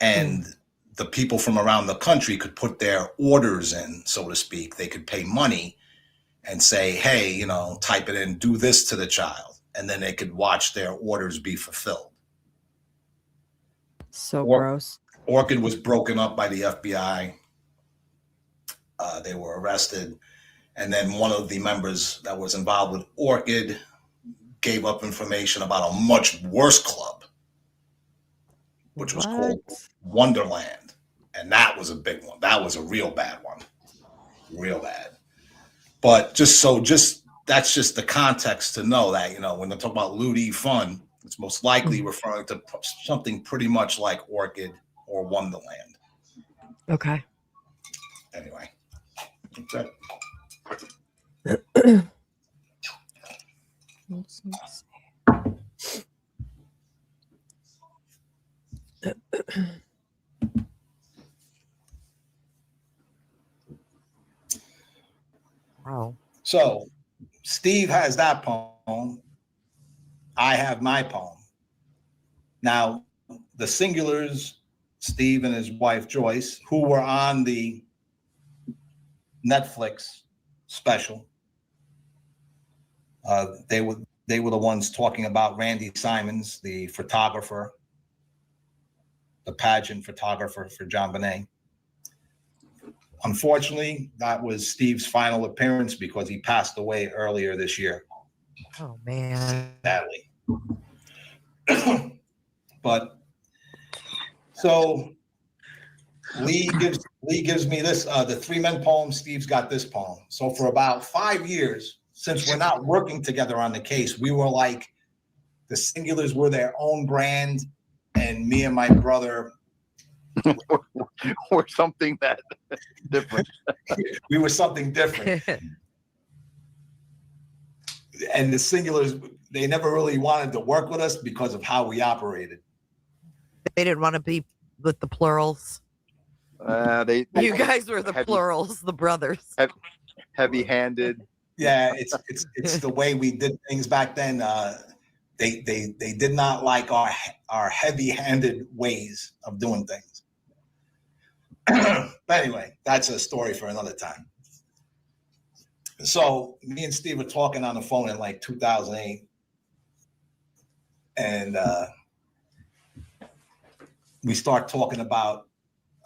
And the people from around the country could put their orders in, so to speak. They could pay money and say, hey, type it in, do this to the child. And then they could watch their orders be fulfilled. So gross. Orchid was broken up by the FBI. They were arrested. And then one of the members that was involved with Orchid gave up information about a much worse club, which was called Wonderland. And that was a big one. That was a real bad one. Real bad. But that's just the context to know that, when they talk about lewd fun, it's most likely referring to something pretty much like Orchid or Wonderland. Okay. Anyway. Okay. Wow. So Steve has that poem. I have my poem. Now, the singulars, Steve and his wife Joyce, who were on the Netflix special, they were the ones talking about Randy Simons, the photographer, the pageant photographer for JonBenet. Unfortunately, that was Steve's final appearance because he passed away earlier this year. Oh man. Sadly. But so Lee gives me this, the Three Men poem. Steve's got this poem. So for about 5 years, since we're not working together on the case, we were like The Singulars were their own brand, and me and my brother or something that different. We were something different. And the Singulars, they never really wanted to work with us because of how we operated. They didn't want to be with the plurals. You guys were the plurals, the brothers. Heavy-handed. Yeah, it's the way we did things back then. They did not like our heavy-handed ways of doing things. But anyway, that's a story for another time. So me and Steve were talking on the phone in like 2008, and we start talking about,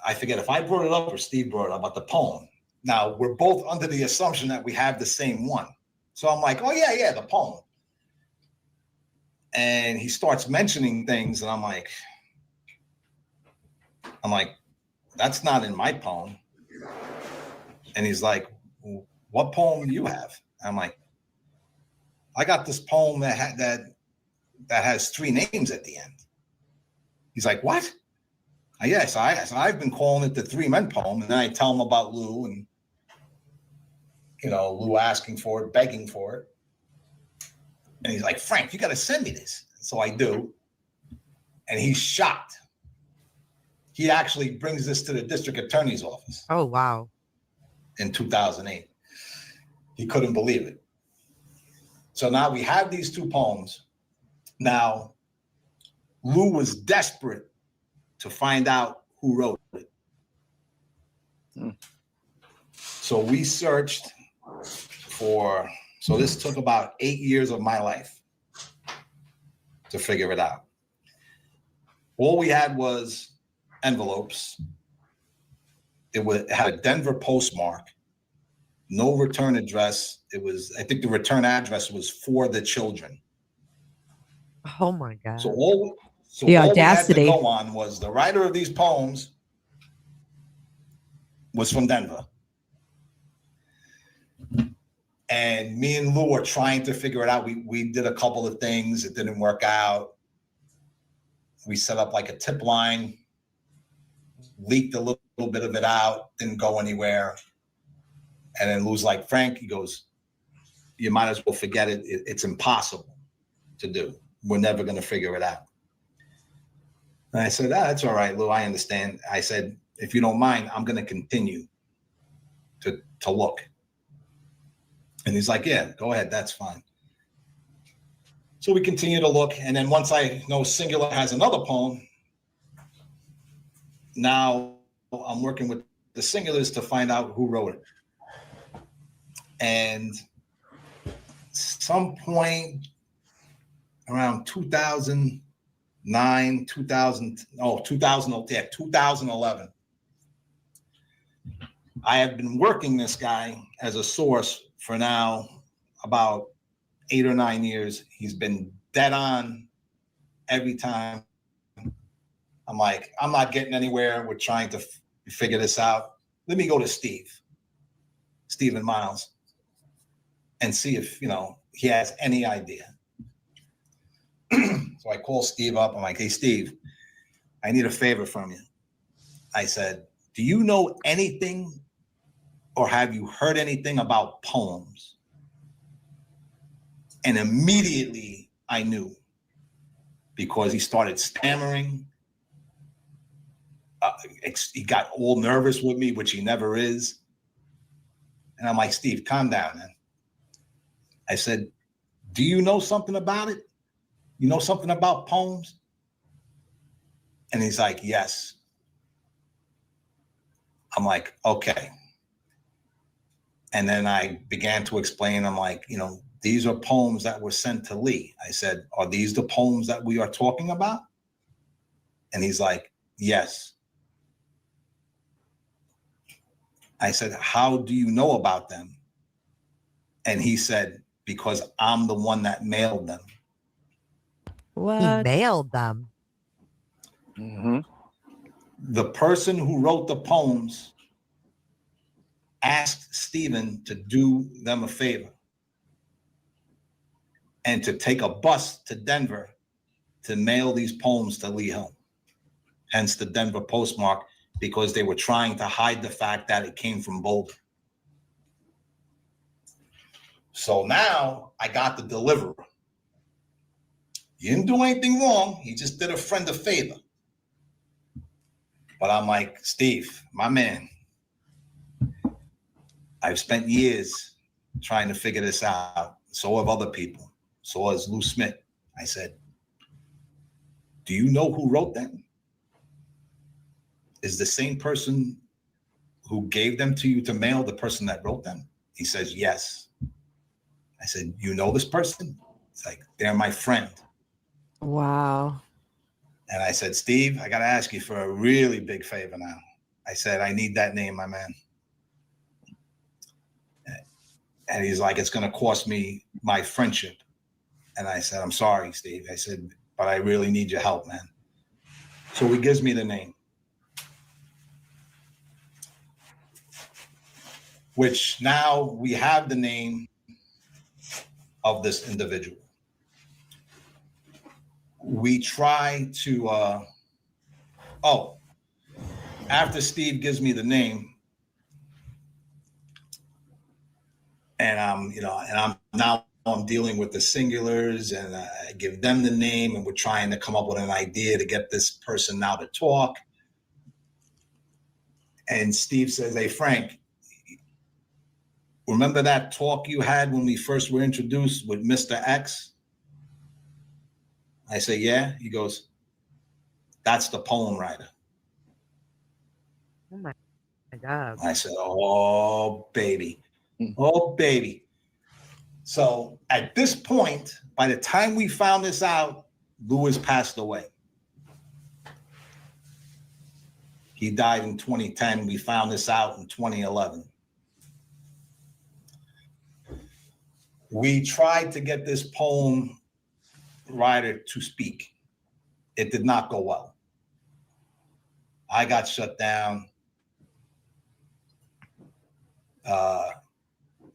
I forget if I brought it up or Steve brought it up, about the poem. Now, we're both under the assumption that we have the same one. So I'm like, oh, yeah, the poem. And he starts mentioning things, and I'm like, that's not in my poem. And he's like, what poem do you have? I'm like, I got this poem that has 3 names at the end. He's like, what? Yes, I've been calling it the 3 Men poem. And then I tell him about Lou and, Lou asking for it, begging for it. And he's like, Frank, you got to send me this. So I do. And he's shocked. He actually brings this to the district attorney's office. Oh, wow. In 2008. He couldn't believe it. So now we have these 2 poems. Now, Lou was desperate to find out who wrote it. So we searched so this took about 8 years of my life to figure it out. All we had was envelopes. It had a Denver postmark, no return address. I think the return address was for the children. Oh my God. So all the audacity we had to go on was the writer of these poems was from Denver. And me and Lou were trying to figure it out. We did a couple of things. It didn't work out. We set up like a tip line, leaked a little bit of it out, didn't go anywhere. And then Lou's like, Frank, he goes, you might as well forget it. It's impossible to do. We're never going to figure it out. And I said, that's all right, Lou, I understand. I said, if you don't mind, I'm going to continue to look. And he's like, yeah, go ahead. That's fine. So we continue to look. And then once I know Singular has another poem, now I'm working with the Singulars to find out who wrote it. And some point around 2011, I have been working this guy as a source for now about 8 or 9 years. He's been dead on every time. I'm like, I'm not getting anywhere. We're trying to figure this out. Let me go to Stephen Miles, and see if, he has any idea. So I call Steve up. I'm like, hey, Steve, I need a favor from you. I said, do you know anything or have you heard anything about poems? And immediately I knew, because he started stammering. He got all nervous with me, which he never is. And I'm like, Steve, calm down, man. I said, do you know something about it? You know something about poems? And he's like, yes. I'm like, okay. And then I began to explain. I'm like, these are poems that were sent to Lee. I said, are these the poems that we are talking about? And he's like, yes. I said, how do you know about them? And he said, because I'm the one that mailed them. What? He mailed them. Mm-hmm. The person who wrote the poems asked Stephen to do them a favor. and to take a bus to Denver to mail these poems to Lee Hill. Hence the Denver postmark, because they were trying to hide the fact that it came from Boulder. So now I got the deliverer. He didn't do anything wrong. He just did a friend a favor. But I'm like, Steve, my man, I've spent years trying to figure this out. So have other people. So has Lou Smith. I said, do you know who wrote them? Is the same person who gave them to you to mail the person that wrote them? He says, yes. I said, you know this person? It's like, they're my friend. Wow. And I said, Steve, I got to ask you for a really big favor now. I said, I need that name, my man. And he's like, it's going to cost me my friendship. And I said, I'm sorry, Steve. I said, but I really need your help, man. So he gives me the name, which now we have the name of this individual. We try to, after Steve gives me the name, and I'm dealing with the singulars, and I give them the name, and we're trying to come up with an idea to get this person now to talk. And Steve says, hey, Frank, remember that talk you had when we first were introduced with Mr. X? I say, yeah. He goes, that's the poem writer. Oh my God. I said, oh, baby. Oh, baby. So at this point, by the time we found this out, Lewis passed away. He died in 2010. We found this out in 2011. We tried to get this poem writer to speak. It did not go well. I got shut down.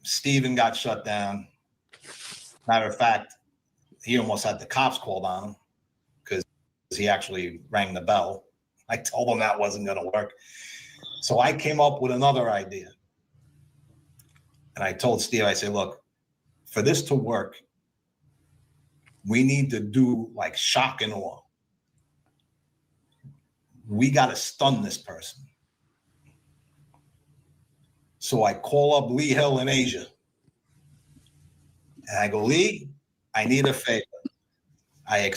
Steven got shut down. Matter of fact, he almost had the cops called on him because he actually rang the bell. I told him that wasn't going to work. So I came up with another idea. And I told Steve, I said, look, for this to work, we need to do like shock and awe. We got to stun this person. So I call up Lee Hill in Asia. And I go, Lee, I need a favor. I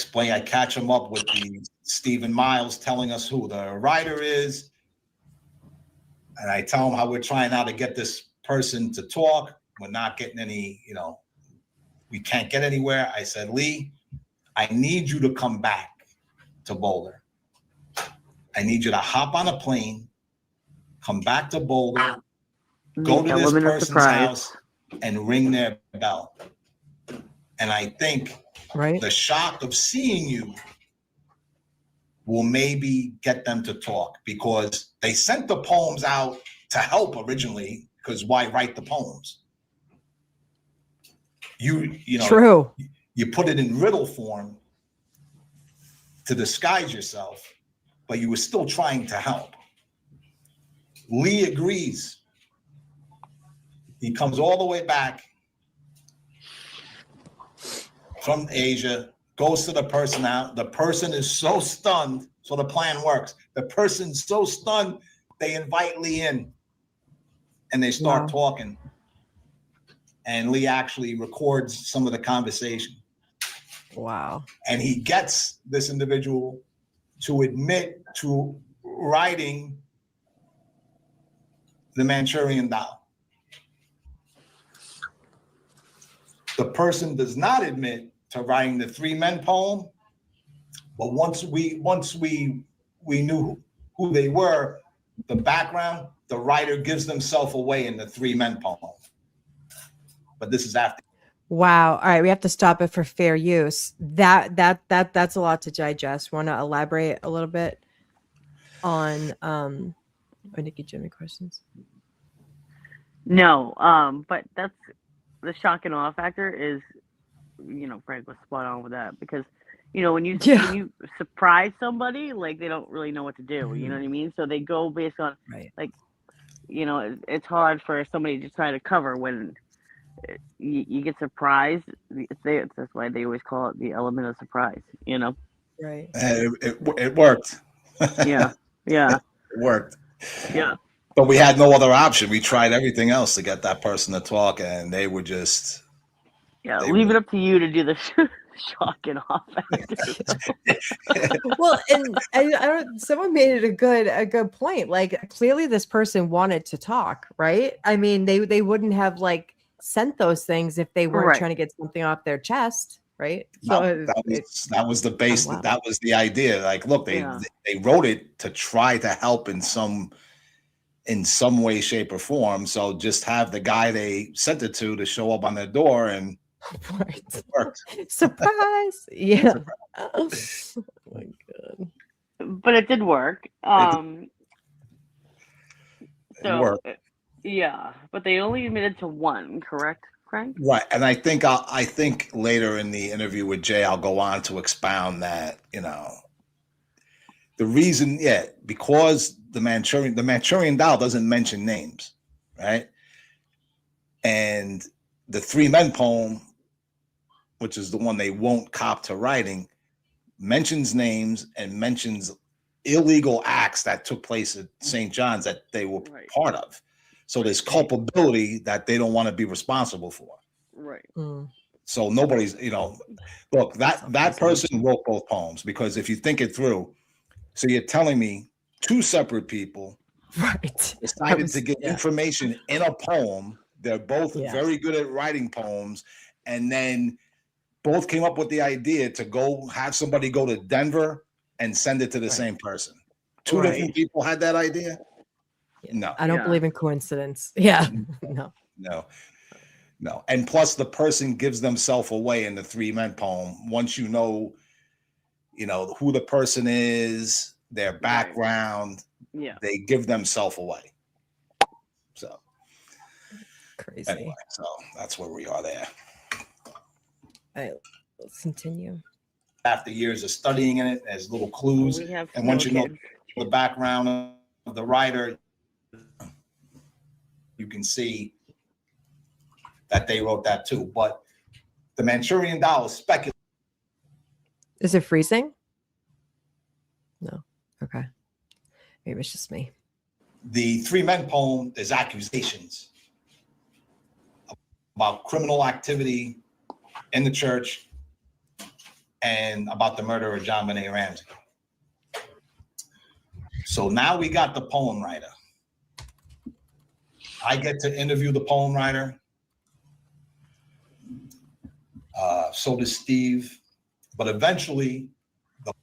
catch him up with the Stephen Miles telling us who the writer is. And I tell him how we're trying now to get this person to talk. We're not getting any, we can't get anywhere. I said, Lee, I need you to come back to Boulder. I need you to hop on a plane, come back to Boulder, go to this person's house and ring their bell. And I think the shock of seeing you will maybe get them to talk, because they sent the poems out to help originally, because why write the poems? True. You put it in riddle form to disguise yourself, but you were still trying to help. Lee agrees. He comes all the way back from Asia, goes to the person out. The person is so stunned. So the plan works. The person's so stunned, they invite Lee in and they start talking. And Lee actually records some of the conversation. Wow. And he gets this individual to admit to writing the Manchurian Doll. The person does not admit to writing the Three Men poem, but once we knew who they were, the background, the writer gives themselves away in the Three Men poem. But this is after. Wow. All right, we have to stop it for fair use. That's a lot to digest. Want to elaborate a little bit on Nikki, do you have any questions? No, but that's the shock and awe factor is Frank was spot on with that because, when you surprise somebody, like they don't really know what to do. You know what I mean? So they go based on like, it's hard for somebody to try to cover when you get surprised. That's why they always call it the element of surprise. Right. It worked. Yeah. Yeah. It worked. Yeah. But we had no other option. We tried everything else to get that person to talk, and they were just. Yeah, leave it up to you to do the shock and awe factor. Well, and I don't. Someone made it a good point. Like clearly, this person wanted to talk, right? I mean, they wouldn't have like sent those things if they weren't trying to get something off their chest, right? So that was the base. Oh, wow. That was the idea. Like, look, they wrote it to try to help in some way, shape, or form. So just have the guy they sent it to show up on their door and. It worked. Surprise! Yeah. Oh my god! But it did work. It worked. Yeah, but they only admitted to one, correct, Frank? Right, and I think later in the interview with Jay, I'll go on to expound that the reason, because the Manchurian Doll doesn't mention names, right? And the Three Men poem, which is the one they won't cop to writing, mentions names and mentions illegal acts that took place at St. John's that they were part of. So there's culpability that they don't want to be responsible for. Right. So nobody's, look, that person wrote both poems, because if you think it through, so you're telling me two separate people decided to get information in a poem. They're both very good at writing poems, and then both came up with the idea to go have somebody go to Denver and send it to the same person. Two different people had that idea. No, I don't believe in coincidence. Yeah, no. And plus, the person gives themselves away in the Three Men poem. Once you know who the person is, their background, they give themselves away. So crazy. Anyway, so that's where we are there. All right, let's continue. After years of studying in it, as little clues, and once you know the background of the writer, you can see that they wrote that too. But the Manchurian Doll is speculative. Is it freezing? No. Okay. Maybe it's just me. The Three Men poem is accusations about criminal activity in the church and about the murder of JonBenet Ramsey. So now we got the poem writer. I get to interview the poem writer. So does Steve. But eventually, the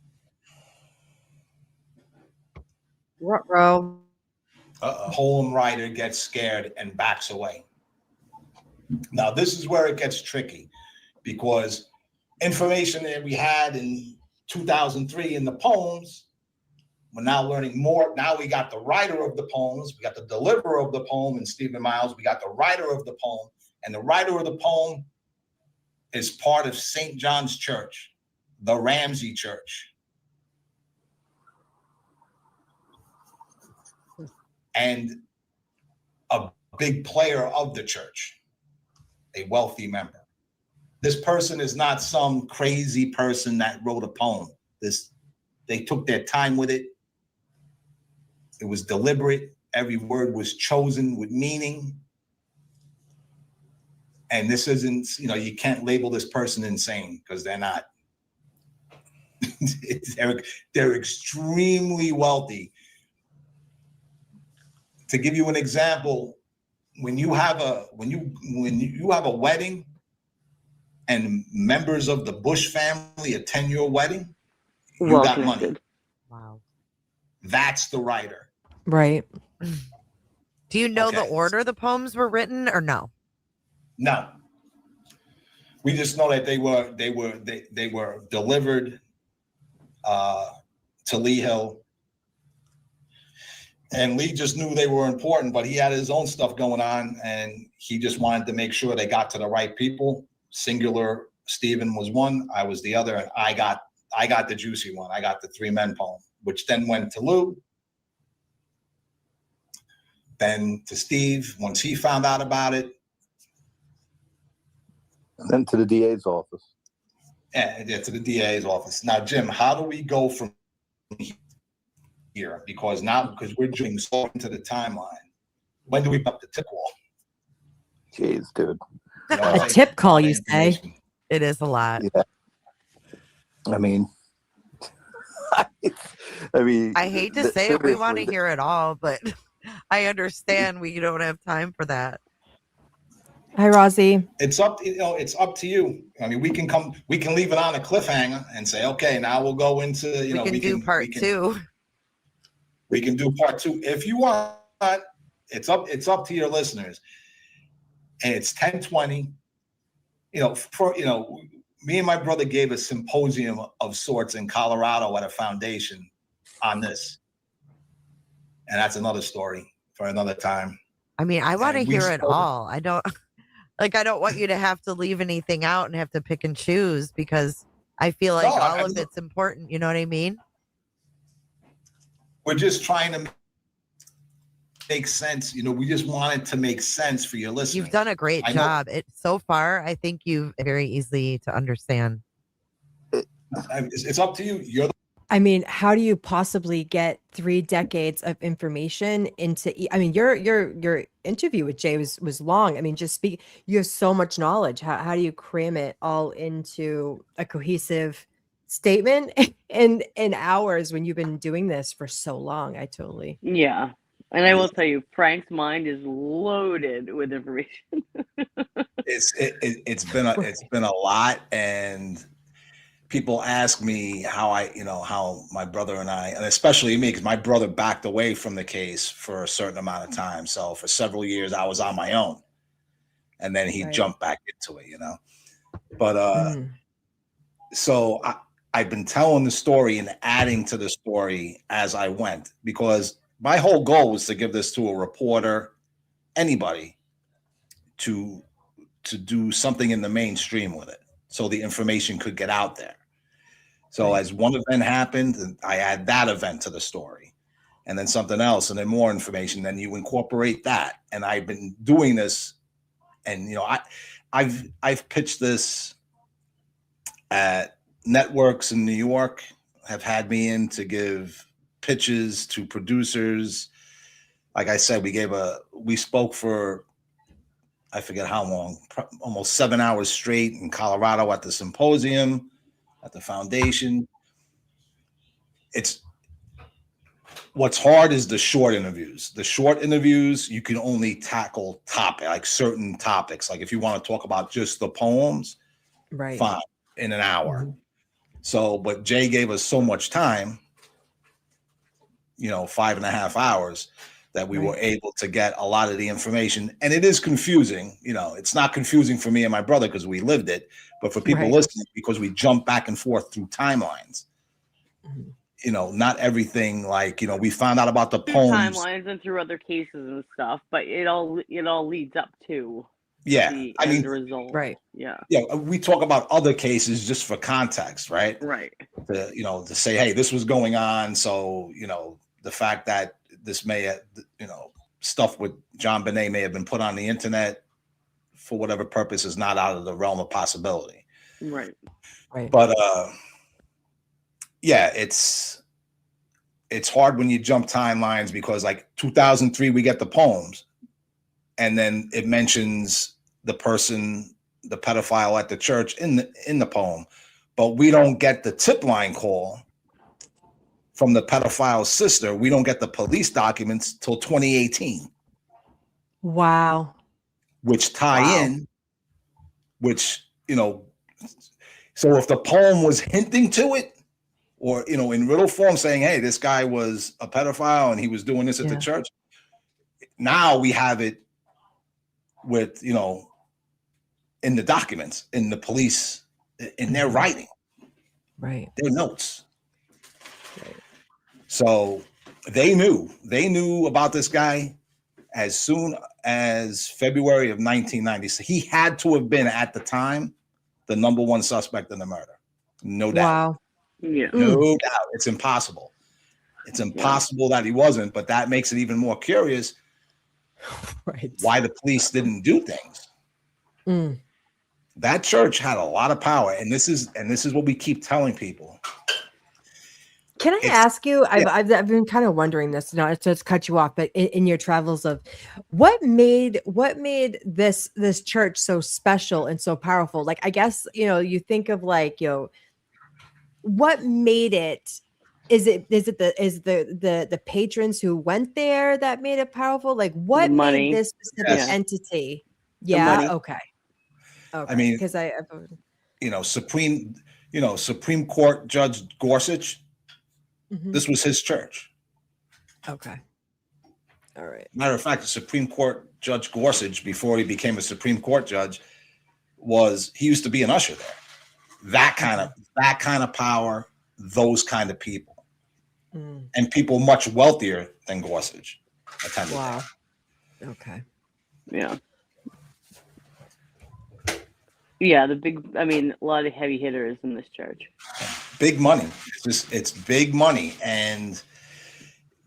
poem writer gets scared and backs away. Now, this is where it gets tricky, because information that we had in 2003 in the poems, we're now learning more. Now we got the writer of the poems, we got the deliverer of the poem in Stephen Miles, we got the writer of the poem, and the writer of the poem is part of St. John's Church, the Ramsey Church. And a big player of the church, a wealthy member. This person is not some crazy person that wrote a poem. They took their time with it. It was deliberate. Every word was chosen with meaning. And this isn't, you can't label this person insane, because they're not. They're extremely wealthy. To give you an example, when you have a wedding and members of the Bush family attend your wedding, you got money. Wow. That's the writer. Right. Do you know the order the poems were written, or no? No. We just know that they were delivered to Lee Hill. And Lee just knew they were important, but he had his own stuff going on, and he just wanted to make sure they got to the right people, singular Stephen was one, I was the other, and I got the juicy one. I got the 3 Men poem, which then went to Lou, then to Steve once he found out about it. And then to the DA's office. Yeah, to the DA's office. Now, Jim, how do we go from here? Because we're doing so into the timeline. When do we put up the tip wall? Jeez, dude. You know, A tip call, you say? It is a lot. Yeah. I mean, I hate to say it, we want to hear it all, but I understand we don't have time for that. Hi, Rosie. It's up to you. I mean, we can leave it on a cliffhanger and say, okay, now we'll go into, we can do part 2. We can do part 2 if you want. It's up to your listeners. And it's 10:20. Me and my brother gave a symposium of sorts in Colorado at a foundation on this. And that's another story for another time. I mean, I want to hear it all. I don't want you to have to leave anything out and have to pick and choose, because I feel like all of it's important. You know what I mean? We're just trying to make sense. We just want it to make sense for your listeners. You've done a great job. So far, I think you've very easily to understand. It's up to you. I mean, how do you possibly get 3 decades of information into? I mean, your interview with Jay was long. I mean, you have so much knowledge. How do you cram it all into a cohesive statement in hours when you've been doing this for so long? Yeah. And I will tell you, Frank's mind is loaded with information. It's been a lot, and people ask me how my brother and I, and especially me, because my brother backed away from the case for a certain amount of time. So for several years, I was on my own, and then he jumped back into it. But so I've been telling the story and adding to the story as I went, because my whole goal was to give this to a reporter, anybody, to do something in the mainstream with it, so the information could get out there. So as one event happened, I add that event to the story, and then something else, and then more information. Then you incorporate that. And I've been doing this, and I've pitched this at networks in New York. Have had me in to give pitches to producers. Like I said, we spoke for, I forget how long, almost 7 hours straight in Colorado at the symposium, at the foundation. What's hard is the short interviews. The short interviews, you can only tackle certain topics. Like if you want to talk about just the poems, fine, in an hour. Mm-hmm. So, but Jay gave us so much time, 5.5 hours, that we were able to get a lot of the information. And it is confusing. It's not confusing for me and my brother because we lived it, but for people listening, because we jump back and forth through timelines. Mm-hmm. Not everything, we found out about the poems. Timelines and through other cases and stuff, but it all leads up to the end result. Right. Yeah. Yeah. We talk about other cases just for context, right? Right. To say, hey, this was going on. So, the fact that this may have, stuff with JonBenet may have been put on the internet for whatever purpose is not out of the realm of possibility. Right. But it's hard when you jump timelines, because 2003 we get the poems, and then it mentions the person, the pedophile at the church in the poem, but we don't get the tip line call from the pedophile's sister. We don't get the police documents till 2018. Wow. Which tie in, so if the poem was hinting to it, or, in riddle form saying, hey, this guy was a pedophile and he was doing this at the church, now we have it with, in the documents, in the police, in their writing, their notes. So they knew about this guy as soon as February of 1990. So he had to have been, at the time, the number one suspect in the murder. No doubt. Wow. Yeah. No doubt. It's impossible. It's impossible that he wasn't, but that makes it even more curious why the police didn't do things. That church had a lot of power, and this is what we keep telling people. Can I ask you? I've been kind of wondering this. Not to cut you off, but in your travels of what made this church so special and so powerful? Like, I guess you think of like what made it. Is it the patrons who went there that made it powerful? Like, what made this specific entity? Yeah. Okay. I mean, because Supreme Court Judge Gorsuch. This was his church. Okay. All right. Matter of fact, the Supreme Court Judge Gorsuch, before he became a Supreme Court judge, he used to be an usher there. That kind of power, those kind of people, and people much wealthier than Gorsuch attended. Wow. There. Okay. Yeah. Yeah, a lot of heavy hitters in this church. Big money. It's big money. And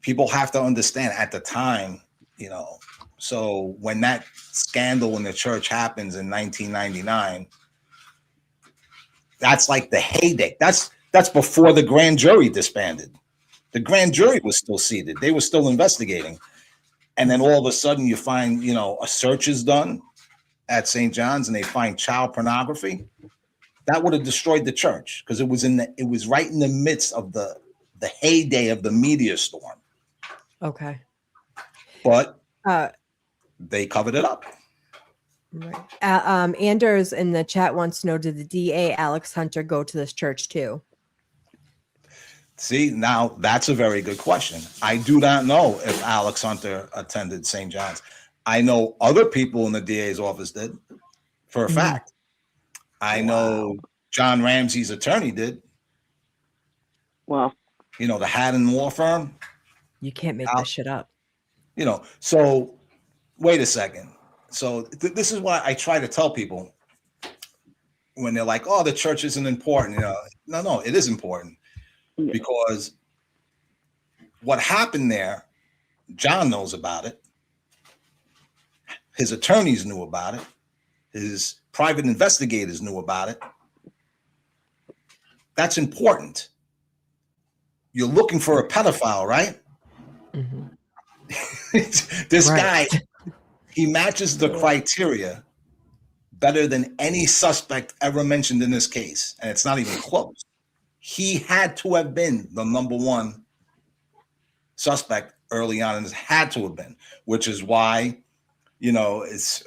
people have to understand at the time, so when that scandal in the church happens in 1999, that's like the heyday. That's before the grand jury disbanded. The grand jury was still seated. They were still investigating. And then all of a sudden you find, a search is done at St. John's and they find child pornography. That would have destroyed the church because it was right in the midst of the heyday of the media storm. Okay. But they covered it up. Right. Anders in the chat wants to know, did the DA Alex Hunter go to this church too? See, now that's a very good question. I do not know if Alex Hunter attended St. John's. I know other people in the DA's office did, for a fact. I know John Ramsey's attorney did. Wow. The Haddon law firm. You can't make this shit up. So wait a second. So this is why I try to tell people when they're like, oh, the church isn't important. No, it is important because what happened there, John knows about it. His attorneys knew about it. His private investigators knew about it. That's important. You're looking for a pedophile, right? This guy, he matches the criteria better than any suspect ever mentioned in this case. And it's not even close. He had to have been the number one suspect early on, and it had to have been, which is why, it's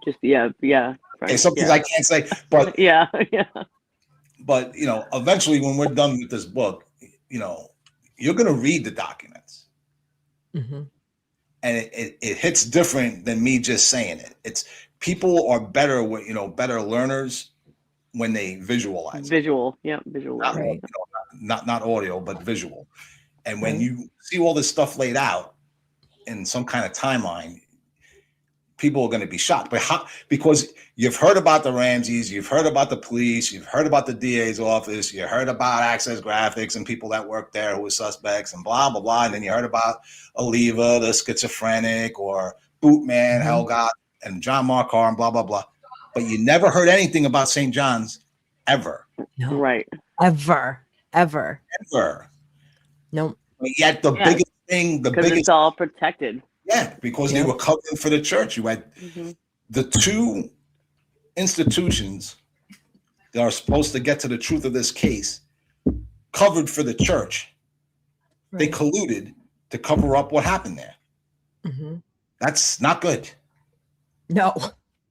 just right, it's something I can't say, but but eventually when we're done with this book, you're going to read the documents, and it hits different than me just saying it. It's people are better with better learners when they visualize visual not, right. not audio but visual, and when you see all this stuff laid out in some kind of timeline, people are going to be shocked. But because you've heard about the Ramseys, you've heard about the police, you've heard about the DA's office, you heard about Access Graphics and people that work there who were suspects and blah, blah, blah. And then you heard about Oliva, the schizophrenic, or Bootman, Helgot, and John Marcar, and blah, blah, blah. But you never heard anything about St. John's ever. No. Right. Ever. No. But yet the biggest thing, it's all protected. Yeah, because they were covering for the church. You had the two institutions that are supposed to get to the truth of this case covered for the church. They colluded to cover up what happened there. That's not good. No.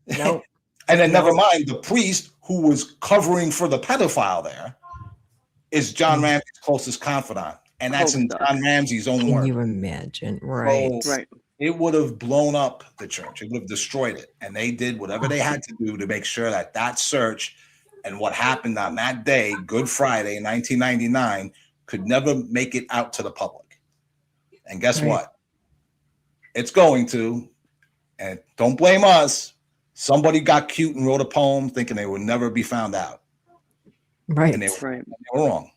And then never mind, the priest who was covering for the pedophile there is John Ramsey's closest confidant. And that's in John Ramsey's own words. Can you imagine? Right. So, it would have blown up the church. It would have destroyed it. And they did whatever they had to do to make sure that search and what happened on that day, Good Friday in 1999, could never make it out to the public. And guess what? It's going to. And don't blame us. Somebody got cute and wrote a poem thinking they would never be found out. Right. And they were wrong.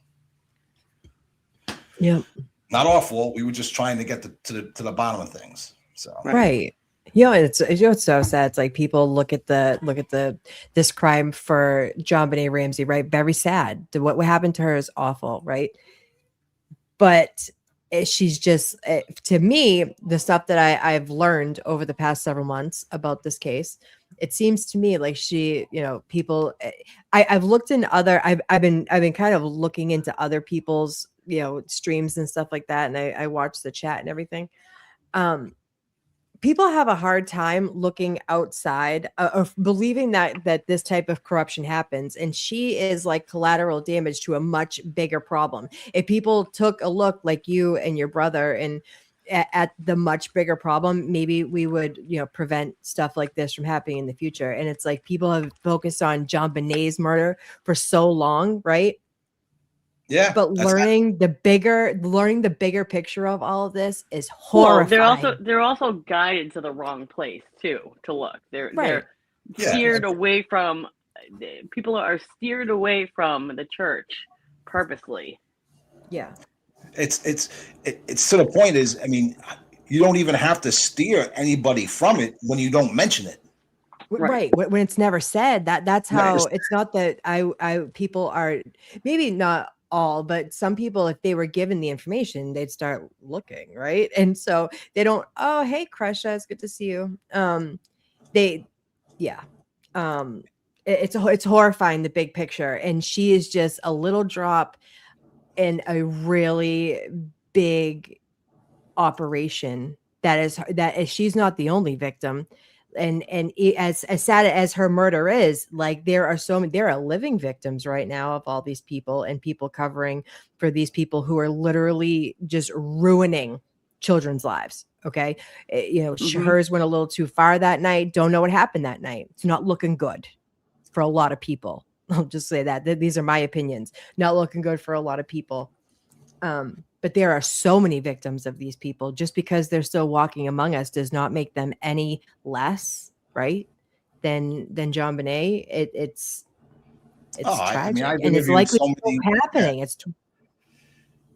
Yep. Not our fault. We were just trying to get to the bottom of things. So right. It's so sad. It's like people look at this crime for JonBenet Ramsey, right? Very sad. What happened to her is awful, right? But she's just, to me, the stuff that I've learned over the past several months about this case, it seems to me like she, people, I've looked in other, I've been kind of looking into other people's, streams and stuff like that. And I watched the chat and everything. People have a hard time looking outside of believing that this type of corruption happens. And she is like collateral damage to a much bigger problem. If people took a look like you and your brother and at the much bigger problem, maybe we would, prevent stuff like this from happening in the future. And it's like people have focused on JonBenet's murder for so long, right? Yeah, but learning the bigger picture of all of this is horrifying. Well, they're also guided to the wrong place too to look. They're steered away from. People are steered away from the church purposely. Yeah, it's to the point is, I mean, you don't even have to steer anybody from it when you don't mention it. Right. When it's never said, that's how it's not that I people are maybe not all, but some people, if they were given the information, they'd start looking, right? And so they don't, oh, hey, Kresha, it's good to see you. It's horrifying, the big picture. And she is just a little drop in a really big operation that she's not the only victim. And as sad as her murder is, like there are living victims right now of all these people and people covering for these people who are literally just ruining children's lives. Okay. Hers went a little too far that night. Don't know what happened that night. It's not looking good for a lot of people. I'll just say that these are my opinions. Not looking good for a lot of people. But there are so many victims of these people. Just because they're still walking among us does not make them any less right than JonBenet. It's tragic, and it's likely happening.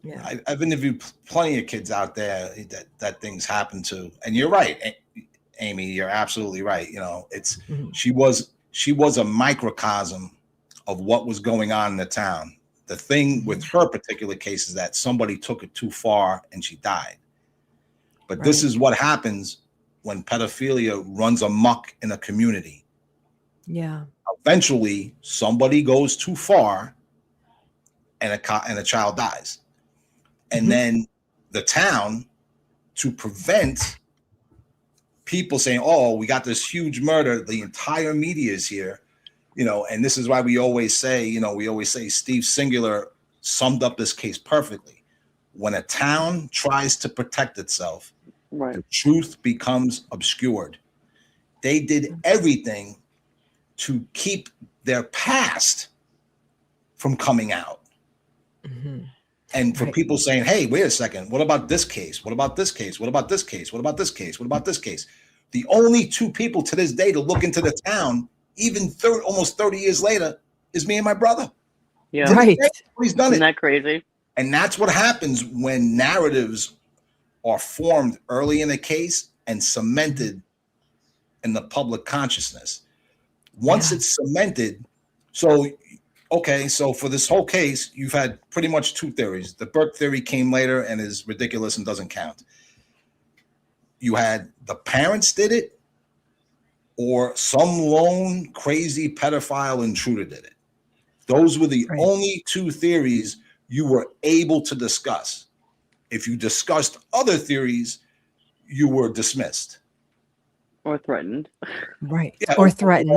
Yeah. I've interviewed plenty of kids out there that things happen to, and you're right, Amy. You're absolutely right. She was a microcosm of what was going on in the town. The thing with her particular case is that somebody took it too far and she died. But this is what happens when pedophilia runs amok in a community. Yeah. Eventually, somebody goes too far and a child dies. And then the town, to prevent people saying, oh, we got this huge murder, the entire media is here. And this is why we always say Steve Singular summed up this case perfectly. When a town tries to protect itself, the truth becomes obscured. They did everything to keep their past from coming out. And for people saying, hey, wait a second, what about this case? What about this case? What about this case? What about this case? What about this case? The only two people to this day to look into the town, even almost 30 years later, is me and my brother. Yeah. Right. He's done Isn't that crazy? And that's what happens when narratives are formed early in a case and cemented in the public consciousness. Once it's cemented, so for this whole case, you've had pretty much two theories. The Burke theory came later and is ridiculous and doesn't count. You had the parents did it, or some lone crazy pedophile intruder did it. Those were the only two theories you were able to discuss. If you discussed other theories, you were dismissed. Or threatened. Right. Yeah, or threatened.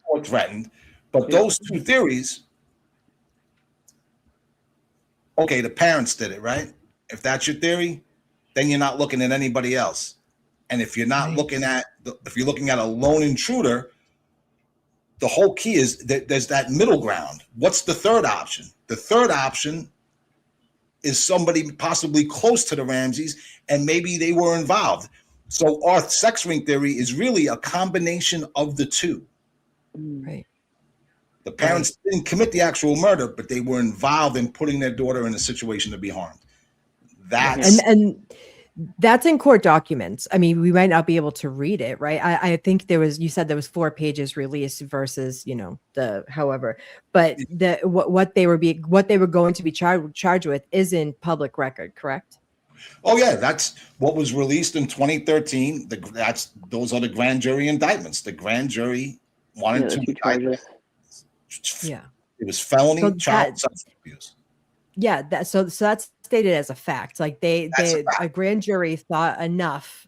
Or threatened. But those two theories, the parents did it, right? If that's your theory, then you're not looking at anybody else. And if you're not looking at, if you're looking at a lone intruder, the whole key is that there's that middle ground. What's the third option? The third option is somebody possibly close to the Ramseys, and maybe they were involved. So our sex ring theory is really a combination of the two. Right. The parents didn't commit the actual murder, but they were involved in putting their daughter in a situation to be harmed. That's and that's in court documents. I mean, we might not be able to read it, right? I think you said there was 4 pages released versus, but what they were going to be charged with is in public record, correct? Oh yeah, that's what was released in 2013. Those are the grand jury indictments. The grand jury wanted to indict. Yeah, it was felony child sexual abuse. Yeah, so that's stated as a fact. Like a grand jury thought enough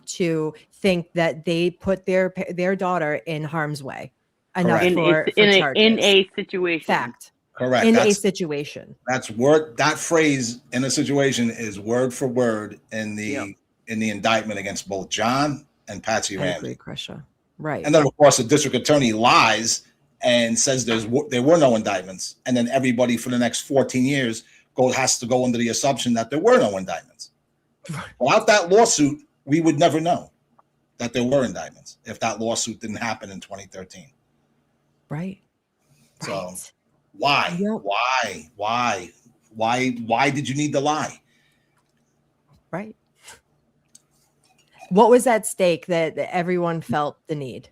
to think that they put their daughter in harm's way enough for charges. In a situation. Fact. Correct. In a situation. That phrase in a situation is word for word in the indictment against both John and Patsy Ramsey. Right. And then of course the district attorney lies and says there were no indictments, and then everybody for the next 14 years has to go under the assumption that there were no indictments. Without that lawsuit, we would never know that there were indictments if that lawsuit didn't happen in 2013. Right. So why did you need to lie? Right. What was at stake that everyone felt the need?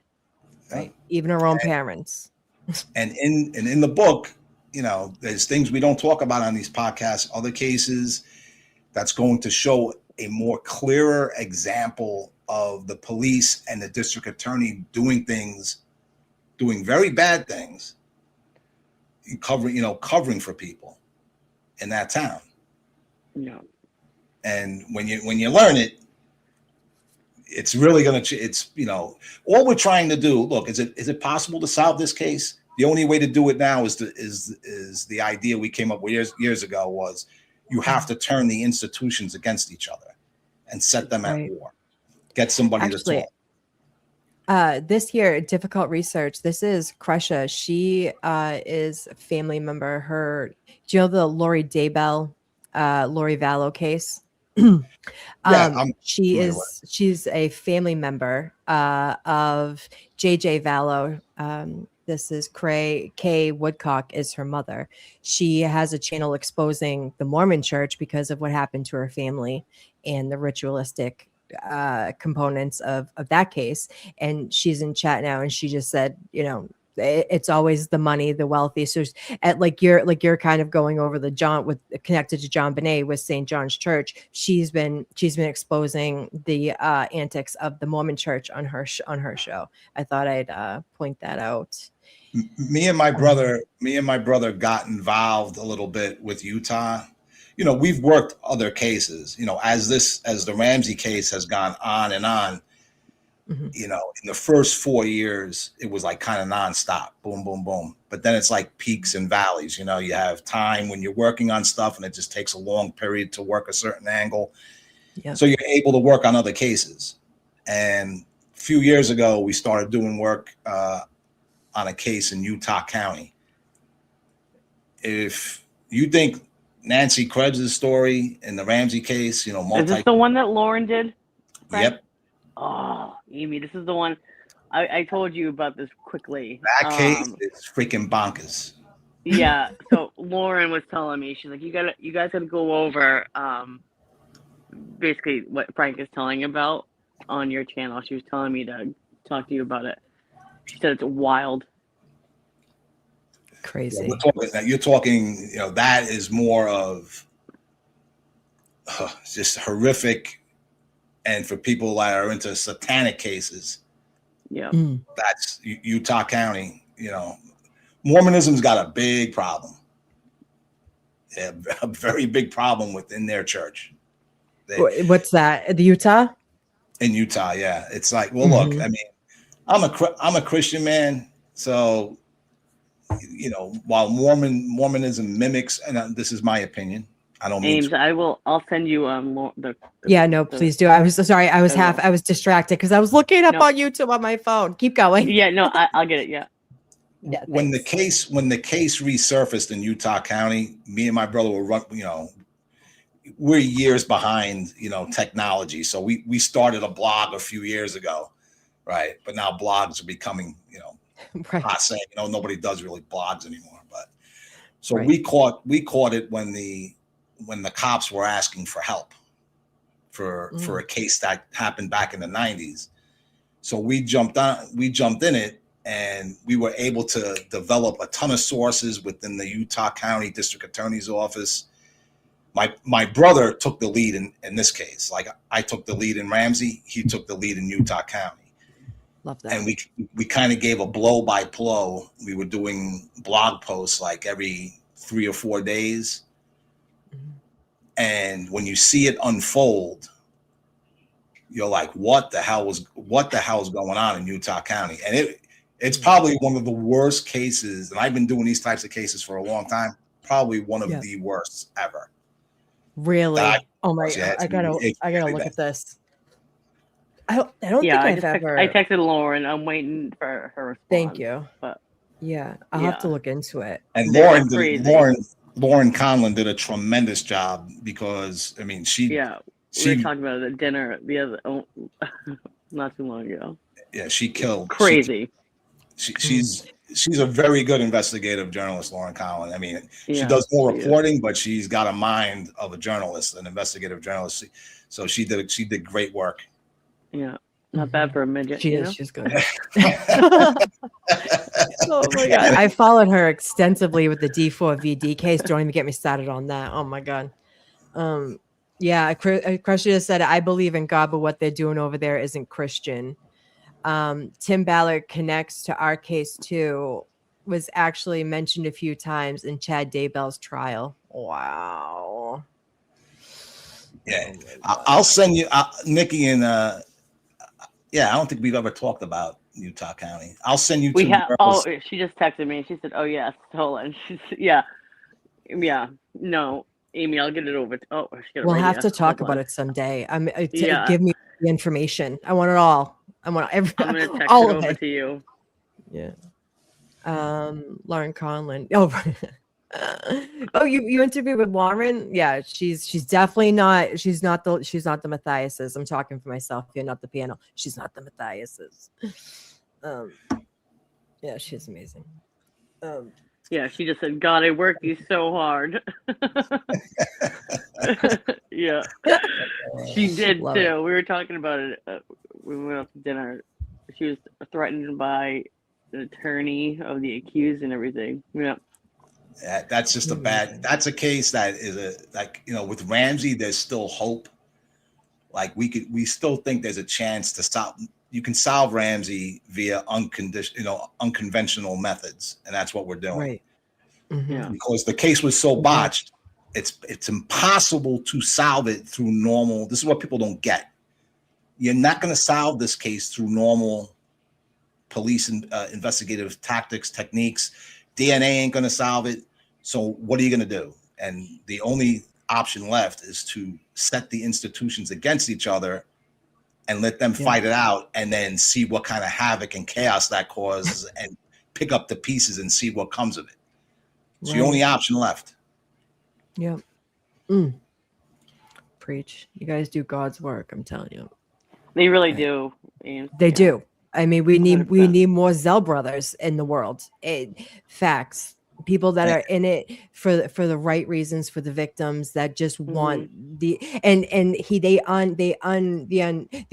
Right. Even our own parents. And in the book, there's things we don't talk about on these podcasts, other cases that's going to show a more clearer example of the police and the district attorney doing very bad things, covering for people in that town. Yeah. And when you learn it, it's really going to, all we're trying to do, look, is it possible to solve this case? The only way to do it now is the idea we came up with years ago was you have to turn the institutions against each other and set them at war. Get somebody to talk. This year, difficult research. This is Kresha. She is a family member. Do you know the Lori Daybell, Lori Vallow case? She's a family member of JJ Vallow. This is Kay Woodcock is her mother. She has a channel exposing the Mormon church because of what happened to her family and the ritualistic components of that case. And she's in chat now, and she just said, it's always the money, the wealthy. So you're kind of going over connected to JonBenet with St. John's Church. She's been exposing the antics of the Mormon church on her show. I thought I'd point that out. Me and my brother got involved a little bit with Utah. We've worked other cases, as the Ramsey case has gone on and on. Mm-hmm. In the first 4 years, it was like kind of nonstop, boom, boom, boom. But then it's like peaks and valleys. You have time when you're working on stuff and it just takes a long period to work a certain angle. Yeah. So you're able to work on other cases. And a few years ago, we started doing work on a case in Utah County. If you think Nancy Krebs' story in the Ramsey case, is this the one that Lauren did? Frank? Yep. Oh, Amy, this is the one. I told you about this quickly. That case is freaking bonkers. Yeah. So Lauren was telling me, she's like, you guys gotta go over basically what Frank is telling about on your channel. She was telling me to talk to you about it. She said it's wild. Crazy. You're talking, that is more of just horrific. And for people that are into satanic cases, that's Utah County. Mormonism's got a big problem. They have a very big problem within their church. What's that? The Utah? In Utah, yeah. It's like, well, look, I mean, I'm a Christian man, so while Mormonism mimics, and this is my opinion. I don't mean Ames, I'll send you please do. I was sorry. I was distracted because I was looking up on YouTube on my phone. Keep going. Yeah, no, I'll get it. Yeah. Yeah. When the case resurfaced in Utah County, me and my brother were we're years behind, technology. So we started a blog a few years ago, right? But now blogs are becoming, Right. passe. Nobody does really blogs anymore. But so Right. we caught it when the cops were asking for help for a case that happened back in the 90s. So we jumped in it, and we were able to develop a ton of sources within the Utah County District Attorney's Office. My brother took the lead in this case. Like, I took the lead in Ramsey, he took the lead in Utah County. Love that. And we kind of gave a blow by blow. We were doing blog posts like every 3 or 4 days. And when you see it unfold, you're like, what the hell is going on in Utah County? And it's probably one of the worst cases. And I've been doing these types of cases for a long time. Probably one of the worst ever. Really? Oh my God. I gotta look at this. I don't think I've ever. I texted Lauren. I'm waiting for her response. Thank you. But yeah, I'll have to look into it. And Lauren Conlon did a tremendous job, because I mean, she we were talking about it at dinner not too long ago. Yeah, she killed. Crazy. She's a very good investigative journalist, Lauren Conlon. I mean, she does more reporting, but she's got a mind of a journalist, an investigative journalist. So she did great work. Yeah, not bad for a midget. She's good. Oh my God. I followed her extensively with the D4VD case. Don't even get me started on that. Oh my God. Yeah, Crusher said, I believe in God, but what they're doing over there isn't Christian. Tim Ballard connects to our case too, was actually mentioned a few times in Chad Daybell's trial. Wow. Yeah, I'll send you Nikki and I don't think we've ever talked about Utah County. I'll send you. She just texted me. She said, "Oh yes, stolen." No, Amy, I'll get it over. We'll have to talk about it someday. Give me the information. I want it all. I want I'm gonna text all it of over it to you. Yeah. Lauren Conlon. Oh, you interviewed with Lauren? Yeah, she's definitely not. She's not the Matthiases. I'm talking for myself. You're not the piano. She's not the Matthiases. Yeah, she's amazing. Yeah, she just said, "God, I worked you so hard." Yeah, she did Love too. it. We were talking about it. We went out to dinner. She was threatened by the attorney of the accused and everything. Yeah. That's just that's a case that is with Ramsey, there's still hope. Like, we still think there's a chance to stop. You can solve Ramsey via unconventional methods. And that's what we're doing. Right. Mm-hmm. Yeah. Because the case was so botched, it's impossible to solve it through normal. This is what people don't get. You're not going to solve this case through normal police and investigative tactics, techniques. DNA ain't going to solve it. So what are you going to do? And the only option left is to set the institutions against each other and let them fight it out, and then see what kind of havoc and chaos that causes, and pick up the pieces and see what comes of it. It's the only option left. Yeah. Preach. You guys do God's work, I'm telling you. They really do. They do. I mean, we need more Zell brothers in the world. Facts. People that are in it for the right reasons, for the victims that just want the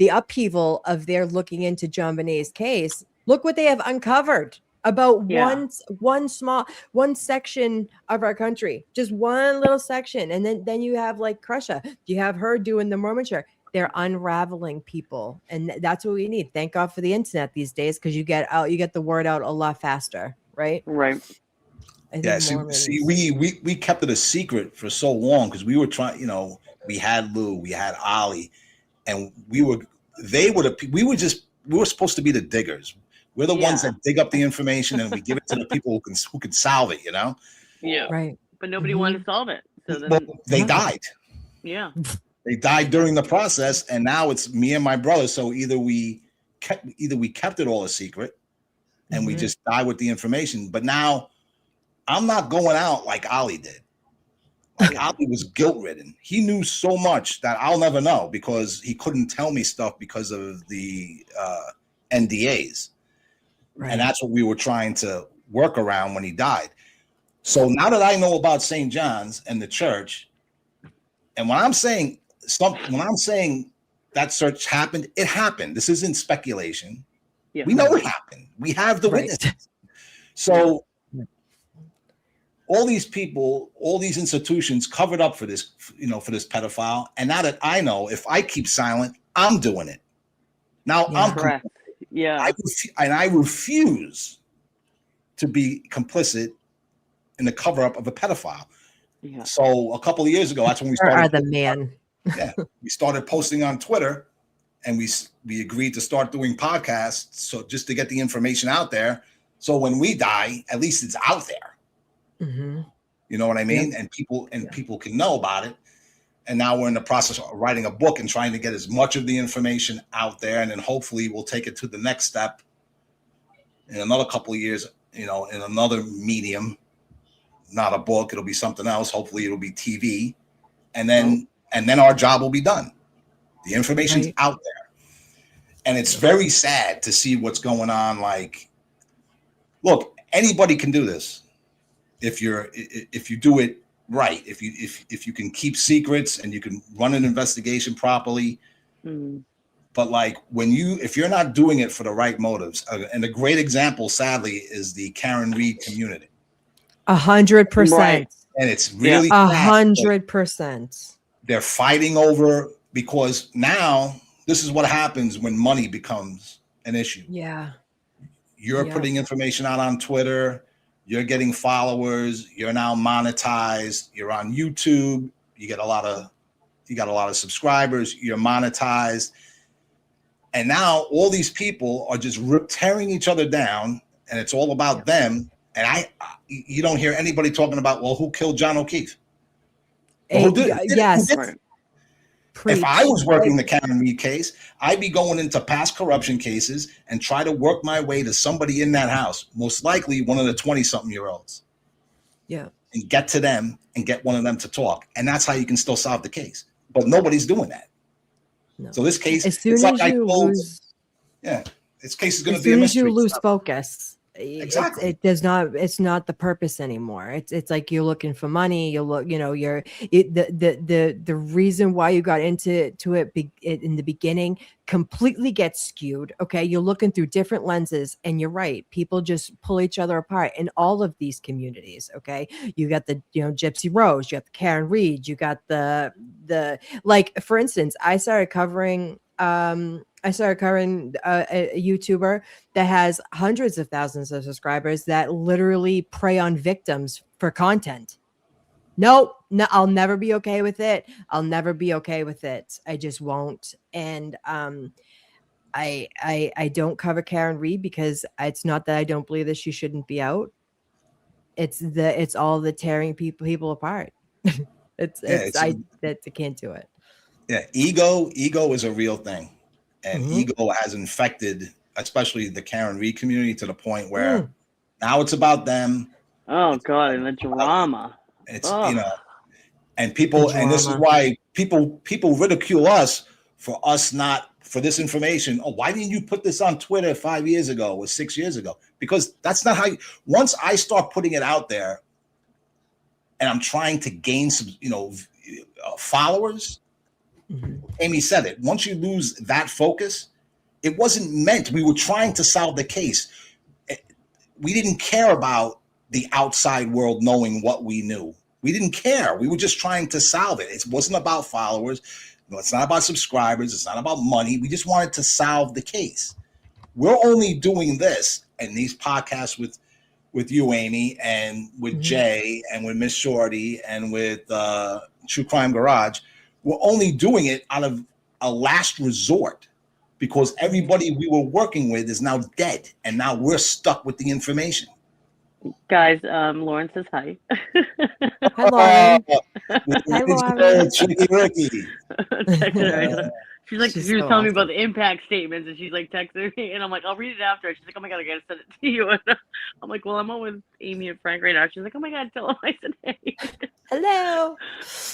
upheaval of their looking into JonBenet's case. Look what they have uncovered about one section of our country, just one little section, and then you have like Crusher. You have her doing the Mormon Church. They're unraveling people, and that's what we need. Thank God for the internet these days, because you get the word out a lot faster, right? Right. Yeah. See, we kept it a secret for so long because we were trying. We had Lou, we had Ollie, and we were supposed to be the diggers. We're the ones that dig up the information and we give it to the people who can solve it. Yeah. Right. But nobody wanted to solve it. So then they died. Yeah. They died during the process, and now it's me and my brother. So either we kept it all a secret, and we just die with the information. But now I'm not going out like Ollie did. Like Ali was guilt-ridden. He knew so much that I'll never know because he couldn't tell me stuff because of the NDAs. Right. And that's what we were trying to work around when he died. So now that I know about St. John's and the church, and when I'm saying that search happened, it happened. This isn't speculation. Yeah. We know it happened. We have the witnesses. So all these people, all these institutions covered up for this, for this pedophile. And now that I know, if I keep silent, I'm doing it. Now I'm correct. Yeah. I refuse to be complicit in the cover up of a pedophile. Yeah. So a couple of years ago, that's when we started. The man. Yeah, we started posting on Twitter, and we agreed to start doing podcasts. So just to get the information out there, so when we die, at least it's out there. Mm-hmm. You know what I mean? Yep. And people can know about it. And now we're in the process of writing a book and trying to get as much of the information out there, and then hopefully we'll take it to the next step in another couple of years. In another medium. Not a book, it'll be something else. Hopefully it'll be TV. And then our job will be done. The information's out there. And it's very sad to see what's going on. Like, look, anybody can do this if you do it right. If you can keep secrets and you can run an investigation properly. Mm. But like if you're not doing it for the right motives, and a great example, sadly, is the Karen Reed community. 100%. And it's really 100%. They're fighting over, because now this is what happens when money becomes an issue. Yeah. You're putting information out on Twitter. You're getting followers. You're now monetized. You're on YouTube. You got a lot of subscribers. You're monetized. And now all these people are just tearing each other down, and it's all about them. And you don't hear anybody talking about, well, who killed John O'Keefe? Well, who did? Yes. If I was working the Karen Reed case, I'd be going into past corruption cases and try to work my way to somebody in that house, most likely one of the 20-something-year-olds. Yeah. And get to them and get one of them to talk. And that's how you can still solve the case. But nobody's doing that. No. So this case, as soon as you lose, this case is going to be a mystery. As soon as you lose focus. Exactly. It does not. It's not the purpose anymore. It's like you're looking for money. The reason why you got into it in the beginning completely gets skewed. Okay, you're looking through different lenses, and you're right. People just pull each other apart in all of these communities. Okay, you got the Gypsy Rose, you got the Karen Reed, you got the like. For instance, I started covering a YouTuber that has hundreds of thousands of subscribers that literally prey on victims for content. No, I'll never be okay with it. I'll never be okay with it. I just won't. And I don't cover Karen Reed because it's not that I don't believe that she shouldn't be out. It's all the tearing people apart. I can't do it. Yeah, ego is a real thing. And ego has infected, especially the Karen Reed community, to the point where now it's about them. Oh God, and the drama. It's and people, and this is why people ridicule us for this information. Oh, why didn't you put this on Twitter 5 years ago or 6 years ago? Because that's not how. Once I start putting it out there, and I'm trying to gain some, followers. Amy said it. Once you lose that focus, it wasn't meant. We were trying to solve the case. We didn't care about the outside world knowing what we knew. We didn't care. We were just trying to solve it. It wasn't about followers. No, it's not about subscribers. It's not about money. We just wanted to solve the case. We're only doing this and these podcasts with you, Amy, and with Jay, and with Miss Shorty, and with True Crime Garage. We're only doing it out of a last resort because everybody we were working with is now dead, and now we're stuck with the information. Guys, Lauren says hi. Hi, Lauren. Hi, Lauren. Tricky Ricky. She was telling me about the impact statements, and she's like texting me, and I'm like, I'll read it after. She's like, oh my God, I gotta send it to you. And I'm like, well, I'm on with Amy and Frank right now. She's like, oh my God, tell them I said hey. Hello.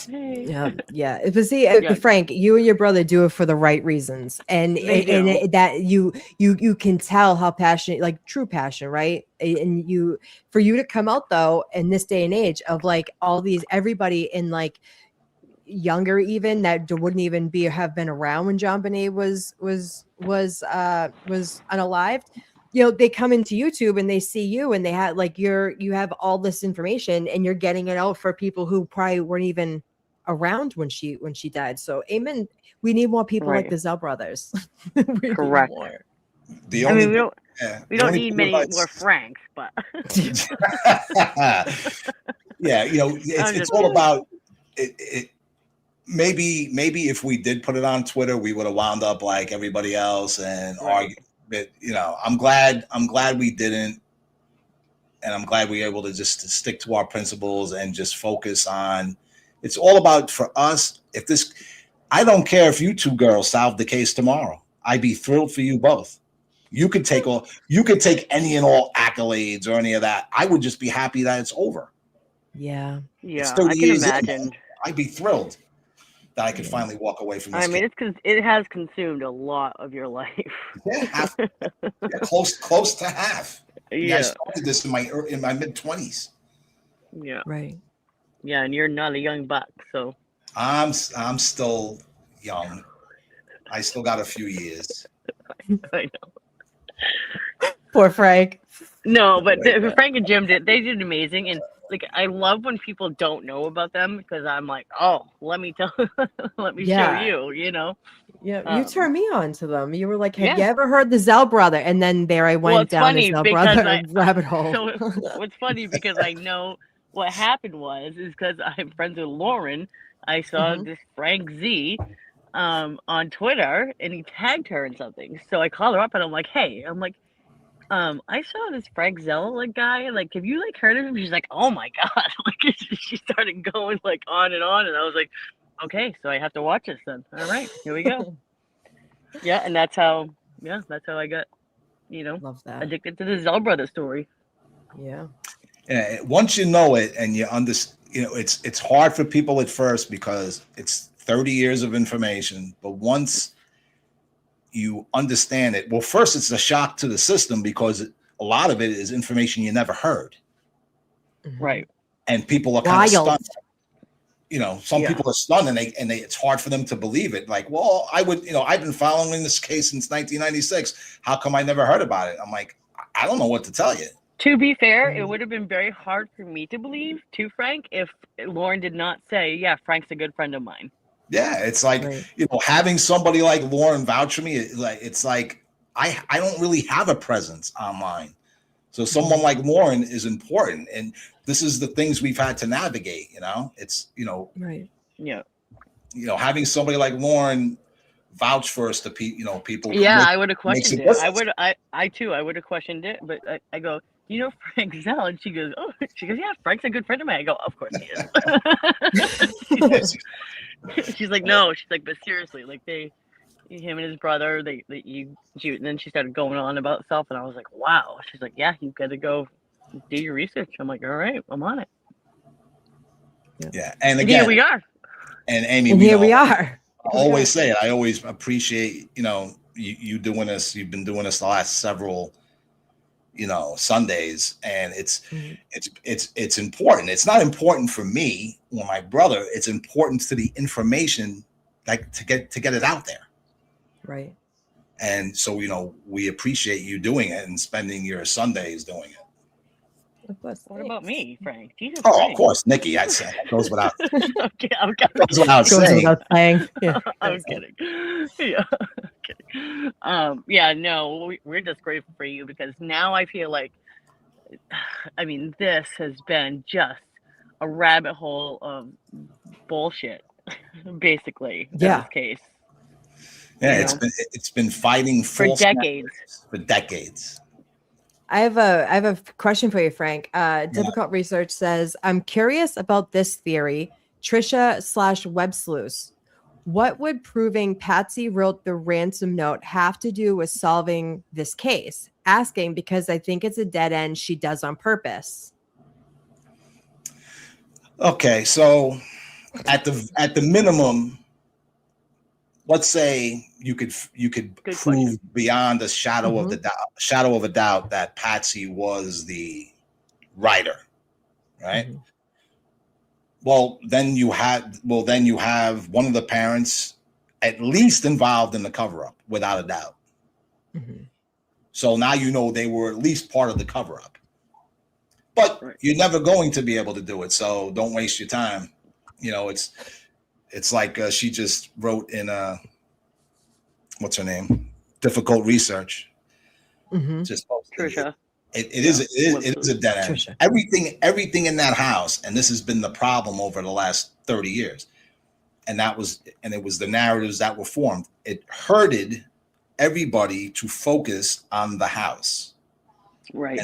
Hey. Yeah. But see, Frank, you and your brother do it for the right reasons, and that you can tell how passionate, like true passion, right? And for you to come out though in this day and age of like all these everybody in like younger even that wouldn't even have been around when JonBenet was unalived. They come into YouTube and they see you and they had like you have all this information and you're getting it out for people who probably weren't even around when she died. So amen. We need more people like the Zell brothers. Correct. The only, we don't need many more Franks, but yeah, it's all about it. Maybe if we did put it on Twitter, we would have wound up like everybody else and argue. But I'm glad we didn't, and I'm glad we were able to just stick to our principles and just focus on. It's all about for us. I don't care if you two girls solved the case tomorrow. I'd be thrilled for you both. You could take any and all accolades or any of that. I would just be happy that it's over. Yeah, yeah, I can imagine. I'd be thrilled that I could finally walk away from this. I mean, it has consumed a lot of your life. Yeah, close to half. Yeah, I started this in my mid-20s. Yeah. Right. Yeah, and you're not a young buck, so. I'm still young. I still got a few years. I know. Poor Frank. No, but Frank and Jim they did amazing, and like I love when people don't know about them because I'm like, oh, let me show you, Yeah, you turned me on to them. You were like, have you ever heard the Zell brother? And then there I went down the Zell brother rabbit hole. So what's funny because I know what happened is because I'm friends with Lauren. I saw this Frank Z on Twitter, and he tagged her in something. So I called her up, and I'm like, hey, I saw this Frank Zell guy. Like, have you heard of him? She's like, oh my god! Like, she started going on, and I was like, okay, so I have to watch this then. All right, here we go. Yeah, and that's how I got, love that. addicted to the Zell brother story. Yeah. Yeah. Once you know it and you understand, it's hard for people at first because it's 30 years of information, but once you understand it, well, first it's a shock to the system because a lot of it is information you never heard. Right. And people are kind of stunned. Some people are stunned and it's hard for them to believe it. Like, well, I've been following this case since 1996. How come I never heard about it? I'm like, I don't know what to tell you. To be fair, it would have been very hard for me to believe too, Frank, if Lauren did not say, yeah, Frank's a good friend of mine. Yeah, it's like, having somebody like Lauren vouch for me, it's like I don't really have a presence online. So someone like Lauren is important. And this is the things we've had to navigate, It's, right. Yeah. Having somebody like Lauren vouch for us to people. Yeah, I would have questioned it. I too would have questioned it, but I go, Frank Zell? And she goes, yeah, Frank's a good friend of mine. I go, of course he is. She's like, no. She's like, but seriously, like him and his brother, and then she started going on about stuff, and I was like, wow. She's like, yeah, you've got to go do your research. I'm like, all right, I'm on it. Yeah, and again, here we are. And Amy, here we are. I always say it. I always appreciate, you doing this. You've been doing this the last several, Sundays, and it's important. It's not important for me or my brother. It's important to the information, to get it out there. Right. And so, we appreciate you doing it and spending your Sundays doing it. What about me, Frank? Jesus Christ. Of course, Nikki. I'd say that goes without. Okay, goes without saying. Yeah. I'm kidding. Yeah. Yeah. No, we're just grateful for you because now I feel like, this has been just a rabbit hole of bullshit, basically. In this case. Yeah, it's been fighting for decades. For decades. I have a question for you, Frank. Difficult Research says, I'm curious about this theory, Trisha/web sleuths. What would proving Patsy wrote the ransom note have to do with solving this case? Asking because I think it's a dead end she does on purpose. Okay, so at the minimum, let's say you could Good prove question. beyond a shadow of a doubt that Patsy was the writer, right? Well, then you have one of the parents at least involved in the cover-up, without a doubt. So now you know they were at least part of the cover-up. But you're never going to be able to do it, so don't waste your time. You know, it's like she just wrote in what's her name? Difficult Research. Just Trisha. It is a dead end. Trisha. Everything in that house, and this has been the problem over the last 30 years. And it was the narratives that were formed. It hurted everybody to focus on the house. Right.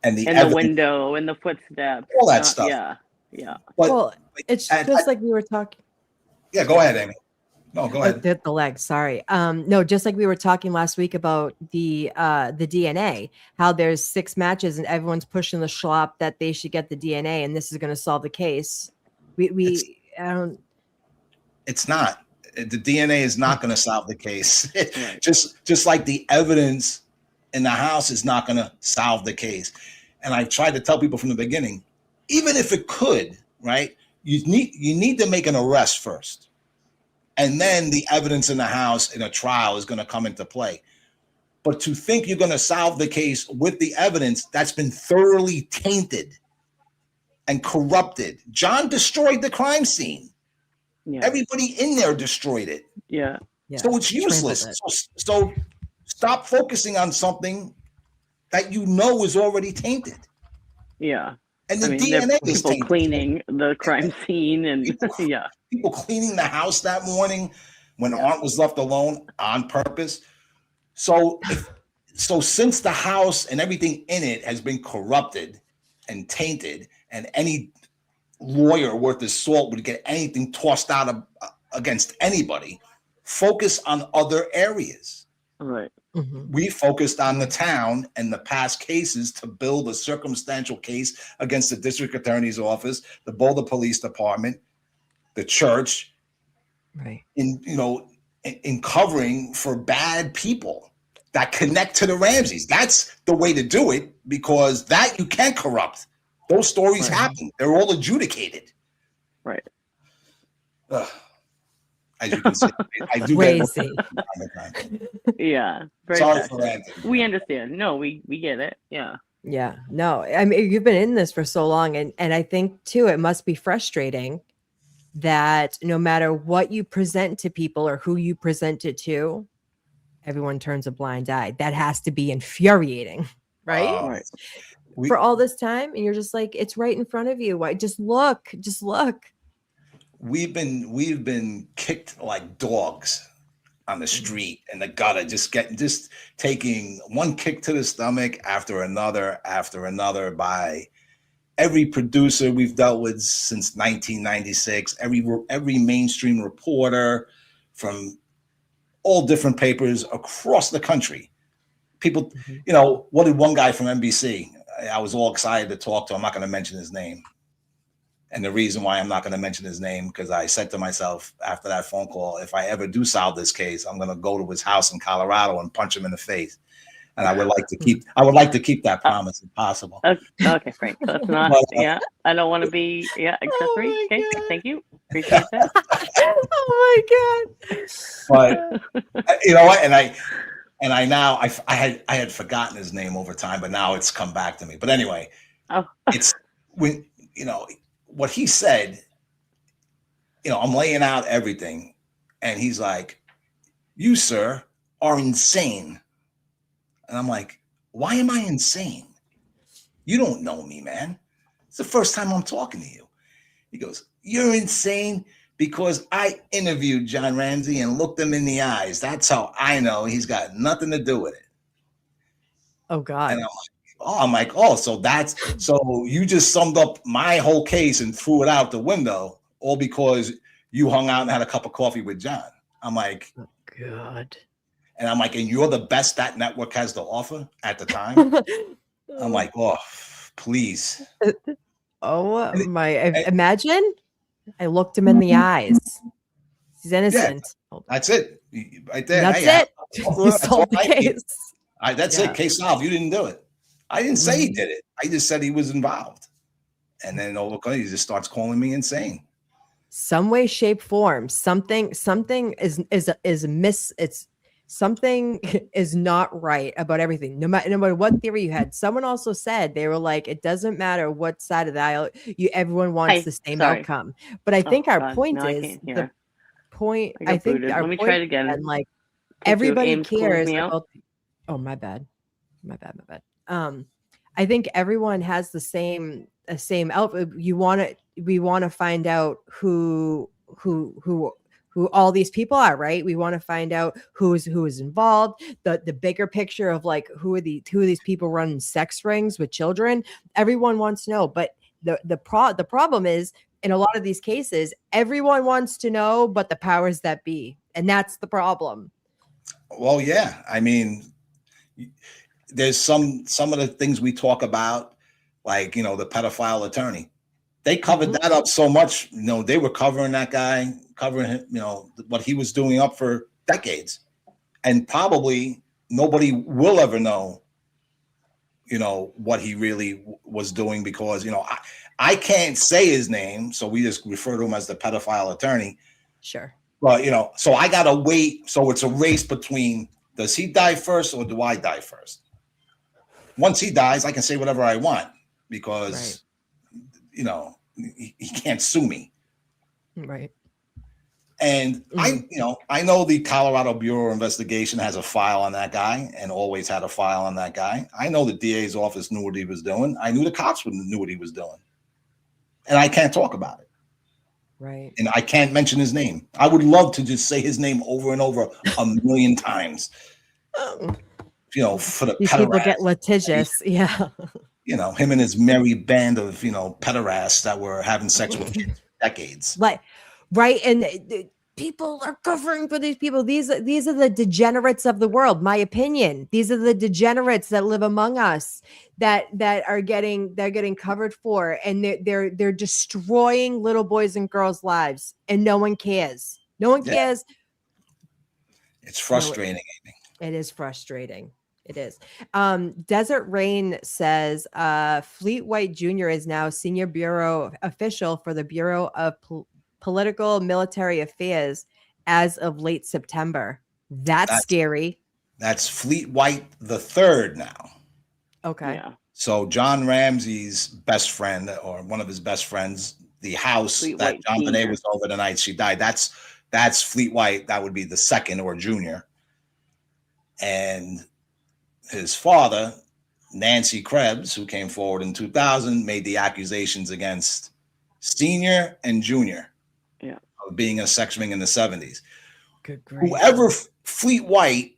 And the window and the footsteps. All that stuff. Yeah. Yeah. Well, it's just like we were talking. Yeah, go ahead, Amy. No, go ahead. The leg, sorry. No, just like we were talking last week about the DNA, how there's 6 matches and everyone's pushing the schlop that they should get the DNA and this is going to solve the case. It's not. The DNA is not going to solve the case. Just like the evidence in the house is not going to solve the case. And I tried to tell people from the beginning, even if it could, right? You need to make an arrest first. And then the evidence in the house in a trial is going to come into play. But to think you're going to solve the case with the evidence that's been thoroughly tainted and corrupted. John destroyed the crime scene. Yeah. Everybody in there destroyed it. Yeah. So it's useless. So stop focusing on something that you know is already tainted. Yeah. And the DNA is people cleaning the crime scene and people cleaning the house that morning when Aunt was left alone on purpose. So since the house and everything in it has been corrupted and tainted, and any lawyer worth his salt would get anything tossed out against anybody, focus on other areas. Right. We focused on the town and the past cases to build a circumstantial case against the district attorney's office, the Boulder Police Department, the church, right? In covering for bad people that connect to the Ramseys. That's the way to do it, because that you can't corrupt. Those stories happen. They're all adjudicated. Right. As you can see, I do crazy. Yeah. Sorry for that. We understand. No, we get it. Yeah. Yeah. No, I mean, you've been in this for so long. And I think too, it must be frustrating that no matter what you present to people or who you present it to, everyone turns a blind eye. That has to be infuriating, right? Right. For all this time. And you're just like, it's right in front of you. Why? Just look. We've been kicked like dogs on the street and the gutter, just taking one kick to the stomach after another by every producer we've dealt with since 1996, every mainstream reporter from all different papers across the country. People, what did one guy from NBC? I was all excited to talk to him. I'm not going to mention his name. And the reason why I'm not going to mention his name, because I said to myself after that phone call, if I ever do solve this case, I'm going to go to his house in Colorado and punch him in the face. And I would like to keep that promise if possible. Okay, Frank. So it's not. I don't want to be. Accessory. Okay, thank you. Appreciate that. Oh my god. But you know what? And I had forgotten his name over time, but now it's come back to me. But anyway, it's when what he said, I'm laying out everything. And he's like, "You, sir, are insane." And I'm like, "Why am I insane? You don't know me, man. It's the first time I'm talking to you." He goes, "You're insane because I interviewed John Ramsey and looked him in the eyes. That's how I know he's got nothing to do with it." Oh, God. And I'm like, so you just summed up my whole case and threw it out the window, all because you hung out and had a cup of coffee with John. I'm like, oh, God. And I'm like, and you're the best that network has to offer at the time? I'm like, oh, please. Oh my! Imagine. I looked him in the eyes. He's innocent. Yeah, that's it. Right there. That's it. You solved the case. That's it. Case solved. You didn't do it. I didn't say he did it. I just said he was involved. And then all of a sudden he just starts calling me insane. Some way, shape, form, something is it's something is not right about everything. No matter what theory you had. Someone also said, they were like, it doesn't matter what side of the aisle everyone wants the same outcome. But I think our point is the point. I think our Let me point try it again. And like everybody cares about. Oh, my bad. I think everyone has the same outfit. We want to find out who all these people are, right? We want to find out who is involved, the bigger picture of like who are these people running sex rings with children. Everyone wants to know, but the problem is, in a lot of these cases, everyone wants to know, but the powers that be, and that's the problem. Well, yeah, I mean, there's some of the things we talk about, like, the pedophile attorney. They covered that up so much. They were covering that guy, covering him, what he was doing up for decades. And probably nobody will ever know, what he really was doing, because, I can't say his name. So we just refer to him as the pedophile attorney. Sure. But, so I got to wait. So it's a race between, does he die first or do I die first? Once he dies, I can say whatever I want, because, he can't sue me. Right. And I know the Colorado Bureau of Investigation has a file on that guy and always had a file on that guy. I know the DA's office knew what he was doing. I knew the cops knew what he was doing. And I can't talk about it. Right. And I can't mention his name. I would love to just say his name over and over a million times. For the these people get litigious. Yeah. Him and his merry band of, pederasts that were having sex with kids for decades. Right. And people are covering for these people. These are the degenerates of the world. My opinion. These are the degenerates that live among us that are getting covered for, and they're destroying little boys and girls' lives, and no one cares. No one cares. It's frustrating, Amy. It is frustrating. It is. Desert Rain says Fleet White Jr. is now senior bureau official for the Bureau of Political Military Affairs as of late September. That's scary. That's Fleet White the third now. Okay. Yeah. So John Ramsey's best friend, or one of his best friends, the house Fleet that White JonBenet Senior. was over the night she died. That's Fleet White. That would be the second, or junior. And his father, Nancy Krebs, who came forward in 2000, made the accusations against senior and junior. Yeah. Of being a sex ring in the 70s. Good grief. Whoever Fleet White,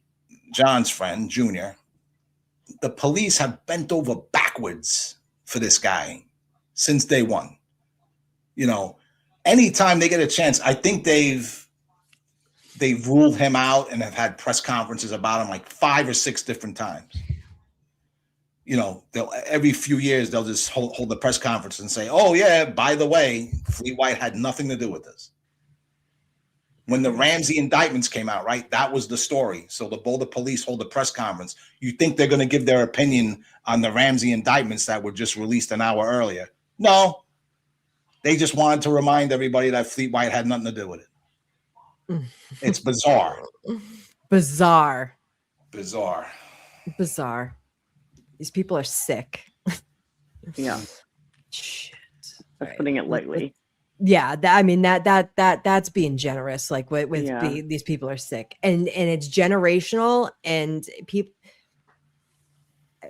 John's friend, junior, the police have bent over backwards for this guy since day one. Anytime they get a chance, I think they've ruled him out and have had press conferences about him like 5 or 6 different times. Every few years they'll just hold the press conference and say, "Oh yeah, by the way, Fleet White had nothing to do with this." When the Ramsey indictments came out, right, that was the story. So the Boulder police hold the press conference. You think they're going to give their opinion on the Ramsey indictments that were just released an hour earlier? No, they just wanted to remind everybody that Fleet White had nothing to do with it. It's bizarre. Bizarre. These people are sick. Yeah. Shit. That's putting it lightly. Yeah, that's being generous. Like these people are sick, and it's generational. And people,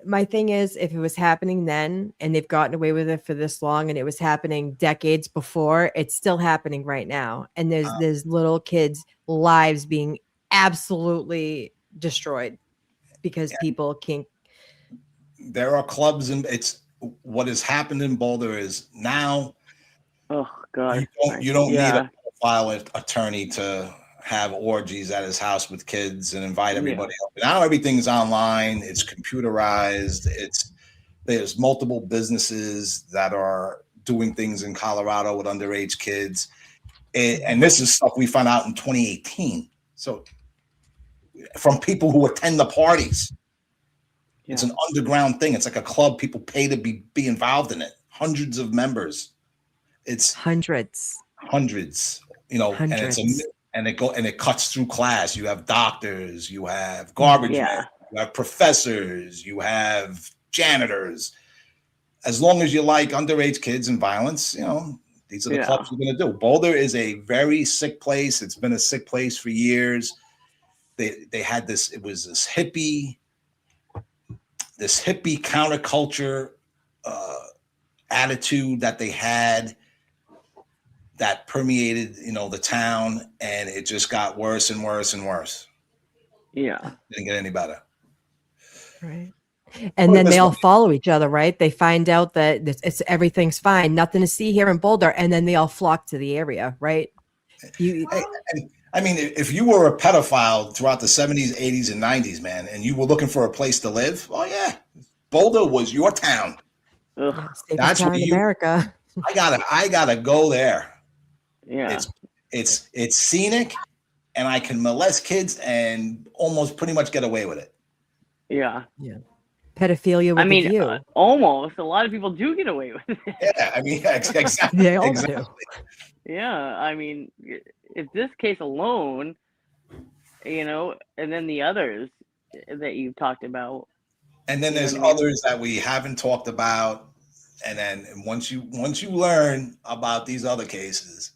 my thing is, if it was happening then, and they've gotten away with it for this long, and it was happening decades before, it's still happening right now. And there's little kids' lives being absolutely destroyed because people can't. There are clubs, and it's what has happened in Boulder is now. Oh God! You don't need a pedophile attorney to have orgies at his house with kids and invite everybody up. Now everything's online. It's computerized. There's multiple businesses that are doing things in Colorado with underage kids. And this is stuff we found out in 2018. So from people who attend the parties. Yeah. It's an underground thing. It's like a club. People pay to be involved in it. Hundreds of members. It's hundreds. You know, hundreds. And it cuts through class. You have doctors, you have garbage men, you have professors, you have janitors. As long as you like underage kids and violence, you know, these are the clubs you're going to do. Boulder is a very sick place. It's been a sick place for years. They had this. It was this hippie counterculture attitude that they had that permeated, you know, the town, and it just got worse and worse and worse. Yeah, didn't get any better. Right. And then they all follow each other, right? They find out that everything's fine, nothing to see here in Boulder, and then they all flock to the area, right? I mean, if you were a pedophile throughout the 70s, 80s, and 90s, man, and you were looking for a place to live, oh yeah, Boulder was your town. That's where America. I gotta go there. Yeah, it's scenic, and I can molest kids and almost pretty much get away with it. Yeah. Pedophilia. I mean, almost. A lot of people do get away with it. Yeah, I mean, exactly. They all do. Yeah, I mean, if this case alone, you know, and then the others that you've talked about, and then there's others that we haven't talked about, and then once you learn about these other cases,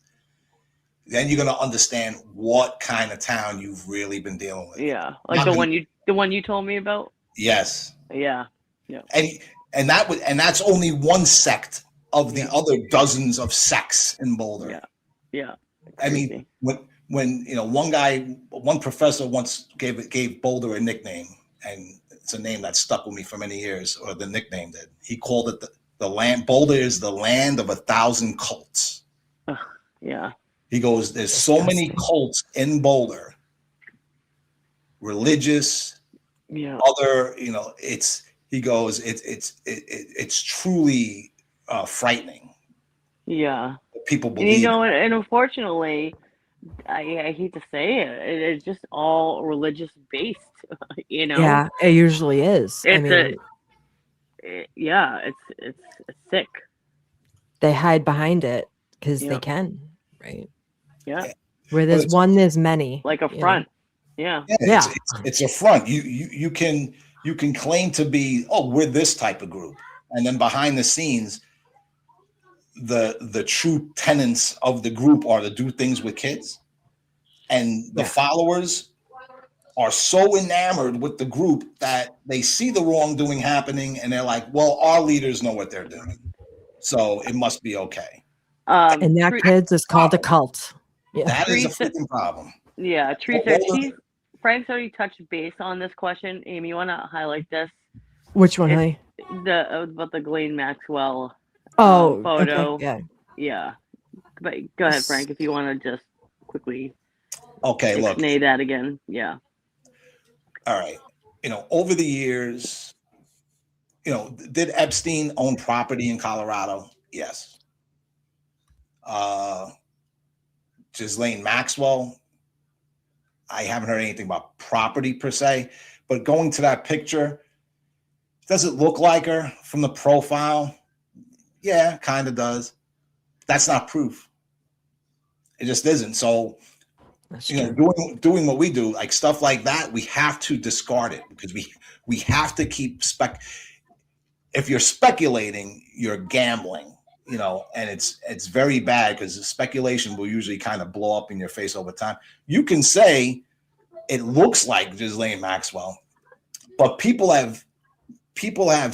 then you're gonna understand what kind of town you've really been dealing with. Yeah, like the one you told me about. Yes. Yeah. And that's only one sect of the other dozens of sects in Boulder. Yeah. I mean, when you know, one professor once gave Boulder a nickname, and it's a name that stuck with me for many years, or the nickname that he called it the land. Boulder is the land of 1,000 cults. Yeah. He goes, there's so many cults in Boulder, religious, other, you know, it's truly frightening. Yeah. People believe. And, you know, and unfortunately, I hate to say it, it's just all religious based, you know? Yeah, it usually is. It's sick. They hide behind it because they can, right? Yeah. Where there's one, there's many. Like a front. Yeah. It's a front. You can claim to be, we're this type of group, and then behind the scenes, the true tenets of the group are to do things with kids, and the followers are so enamored with the group that they see the wrongdoing happening, and they're like, well, our leaders know what they're doing, so it must be okay. And that, kids, is called a cult. Yeah. That is a freaking problem. Yeah, Teresa, Frank's already touched base on this question. Amy, you want to highlight this? Which one, honey? About the Ghislaine Maxwell photo. Okay, yeah. But go ahead, Frank, if you want to just quickly explain that again. Yeah. All right. You know, over the years, you know, did Epstein own property in Colorado? Yes. Ghislaine Maxwell, I haven't heard anything about property per se, but going to that picture, does it look like her from the profile? Yeah, kind of does. That's not proof. It just isn't. So, doing what we do, like stuff like that, we have to discard it because we have to keep if you're speculating, you're gambling. You know, and it's very bad because speculation will usually kind of blow up in your face over time. You can say it looks like Ghislaine Maxwell, but people have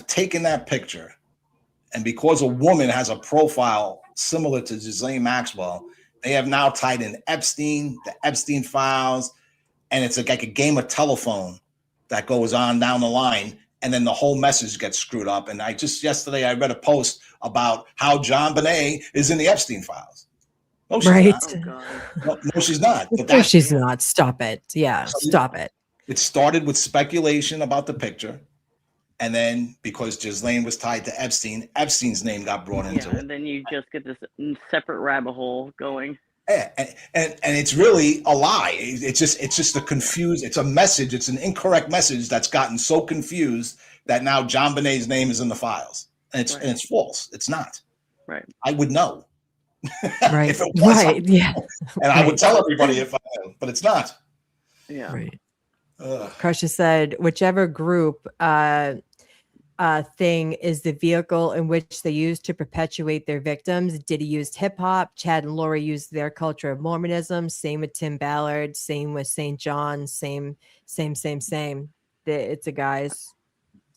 taken that picture, and because a woman has a profile similar to Ghislaine Maxwell, they have now tied in Epstein, the Epstein files, and it's like a game of telephone that goes on down the line. And then the whole message gets screwed up. And yesterday I read a post about how JonBenet is in the Epstein files. No, she's not. No, she's not. But she's not. Stop it. Yeah, stop it. It started with speculation about the picture. And then because Ghislaine was tied to Epstein, Epstein's name got brought into it. And then you just get this separate rabbit hole going. Yeah, and it's really a lie. It's just a confused. It's a message. It's an incorrect message that's gotten so confused that now JonBenet's name is in the files, and it's false. It's not. Right. I would know. Right. If it was, right. Yeah. And I would tell everybody if I knew, but it's not. Yeah. Right. Krusha said, whichever group thing is the vehicle in which they use to perpetuate their victims. Diddy used hip hop. Chad and Lori used their culture of Mormonism. Same with Tim Ballard. Same with St. John. Same. It's a guys.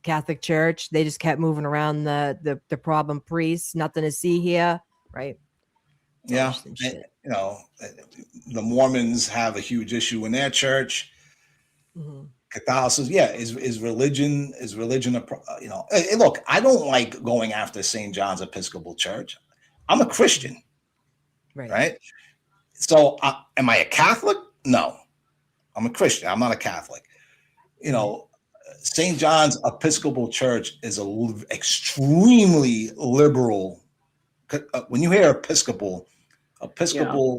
Catholic Church. They just kept moving around the problem priests. Nothing to see here, right? Yeah, the Mormons have a huge issue in their church. Mm-hmm. Catholicism, is religion Hey, look, I don't like going after St. John's Episcopal Church. I'm a Christian, right? So, am I a Catholic? No, I'm a Christian. I'm not a Catholic. St. John's Episcopal Church is extremely liberal. When you hear Episcopal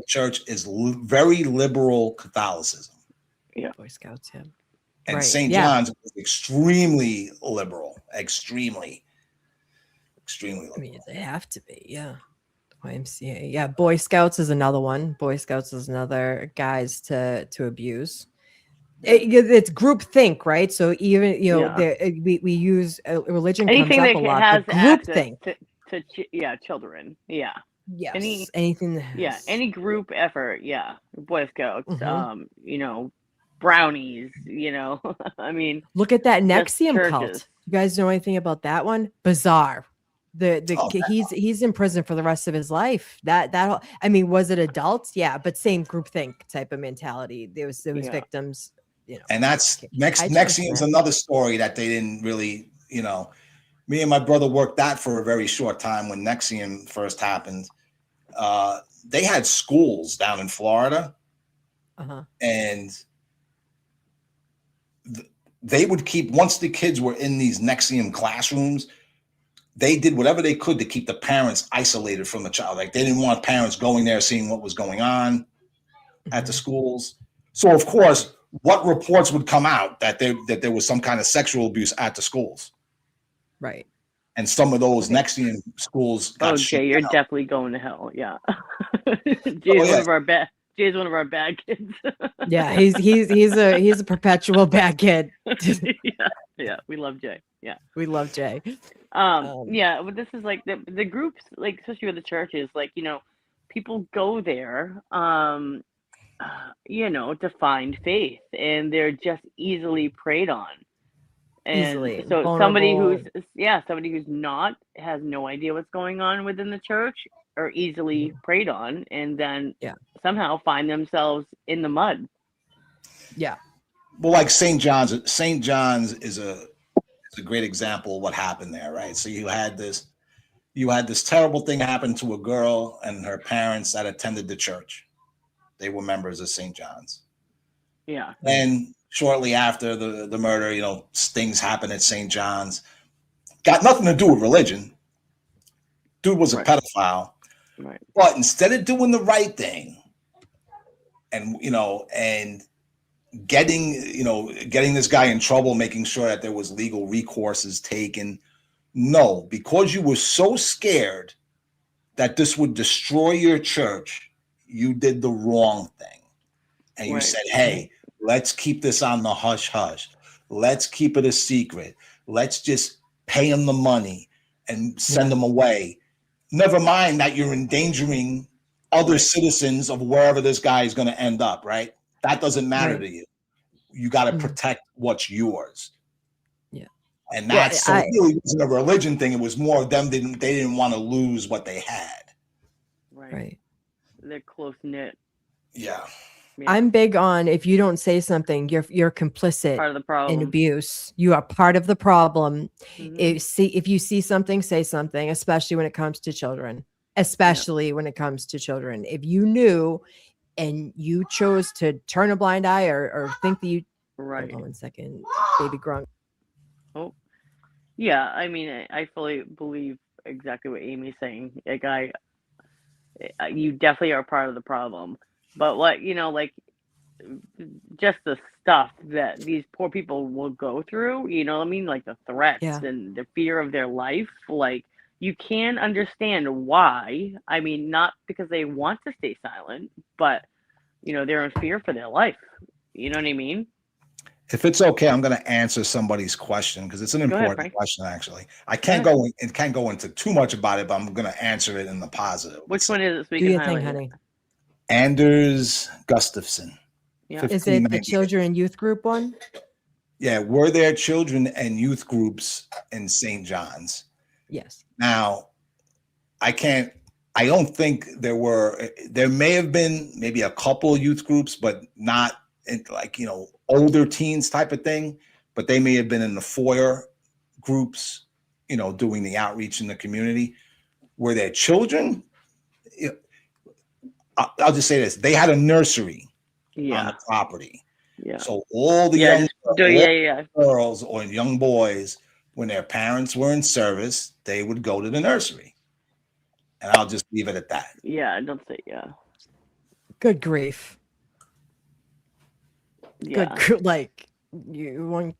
Church is very liberal Catholicism. Yeah, Boy Scouts, yeah. And St. John's is extremely liberal, extremely liberal. I mean, they have to be, yeah. YMCA, yeah. Boy Scouts is another one. Boy Scouts is another guys to abuse. It's group think, right? So even we use religion. Anything comes up that a lot. has Group access think to children. Yeah. Yes. Anything. Any group effort. Yeah. Boy Scouts. Brownies. I mean, look at that NXIVM cult. You guys know anything about that one? Bizarre. He's in prison for the rest of his life. I mean, was it adults? Yeah, but same group think type of mentality. There was victims. And that's NXIVM's another story that they didn't really. Me and my brother worked that for a very short time when NXIVM first happened. They had schools down in Florida, and they would keep, once the kids were in these NXIVM classrooms, they did whatever they could to keep the parents isolated from the child. Like, they didn't want parents going there, seeing what was going on at the schools. So, of course, what reports would come out that there was some kind of sexual abuse at the schools? Right. And some of those NXIVM schools got Jay, you're definitely going to hell. Yeah. Jay's one of our bad kids. Yeah, he's a perpetual bad kid. Yeah, we love Jay. Yeah, we love Jay. But this is like the groups, like especially with the churches, like people go there, to find faith, and they're just easily preyed on. And so somebody who's not, has no idea what's going on within the church, are easily preyed on, and then somehow find themselves in the mud. Yeah. Well, like St. John's is a great example of what happened there, right? So you had this terrible thing happen to a girl and her parents that attended the church. They were members of St. John's. Yeah. And shortly after the murder, things happened at St. John's. Got nothing to do with religion. Dude was a pedophile. Right. But instead of doing the right thing and getting this guy in trouble, making sure that there was legal recourses taken, no, because you were so scared that this would destroy your church, you did the wrong thing. And you said, hey, let's keep this on the hush hush. Let's keep it a secret. Let's just pay him the money and send him away. Never mind that you're endangering other citizens of wherever this guy is going to end up, right? That doesn't matter to you. You got to protect what's yours. Yeah. And that's it really wasn't a religion thing. It was more of them. They didn't want to lose what they had. Right. They're close knit. Yeah. I'm big on, if you don't say something, you're complicit part of the problem. in abuse. You are part of the problem. Mm-hmm. If you see something, say something, especially when it comes to children. If you knew and you chose to turn a blind eye or think that you... Right. Hold on 1 second. Baby Grunk. Oh. Yeah, I mean, I fully believe exactly what Amy's saying. Like, you definitely are part of the problem. But what, like, just the stuff that these poor people will go through, you know what I mean? Like the threats Yeah. and the fear of their life. Like, you can understand why. I mean, not because they want to stay silent, but, they're in fear for their life. You know what I mean? If it's okay, I'm going to answer somebody's question because it's an Go ahead, important Frank. question. Actually, I can't go into too much about it, but I'm going to answer it in the positive. Which one is it? So we Do can your thing, highlight honey. Anders Gustafson. Yeah. Is it the children and youth group one? Yeah, were there children and youth groups in St. John's? Yes. Now, I don't think there may have been maybe a couple youth groups, but not like, older teens type of thing, but they may have been in the foyer groups, doing the outreach in the community. Were there children? I'll just say this. They had a nursery on the property. Yeah. So all the young girls or young boys, when their parents were in service, they would go to the nursery. And I'll just leave it at that. Yeah, don't say Good grief. Yeah. Good, like you want,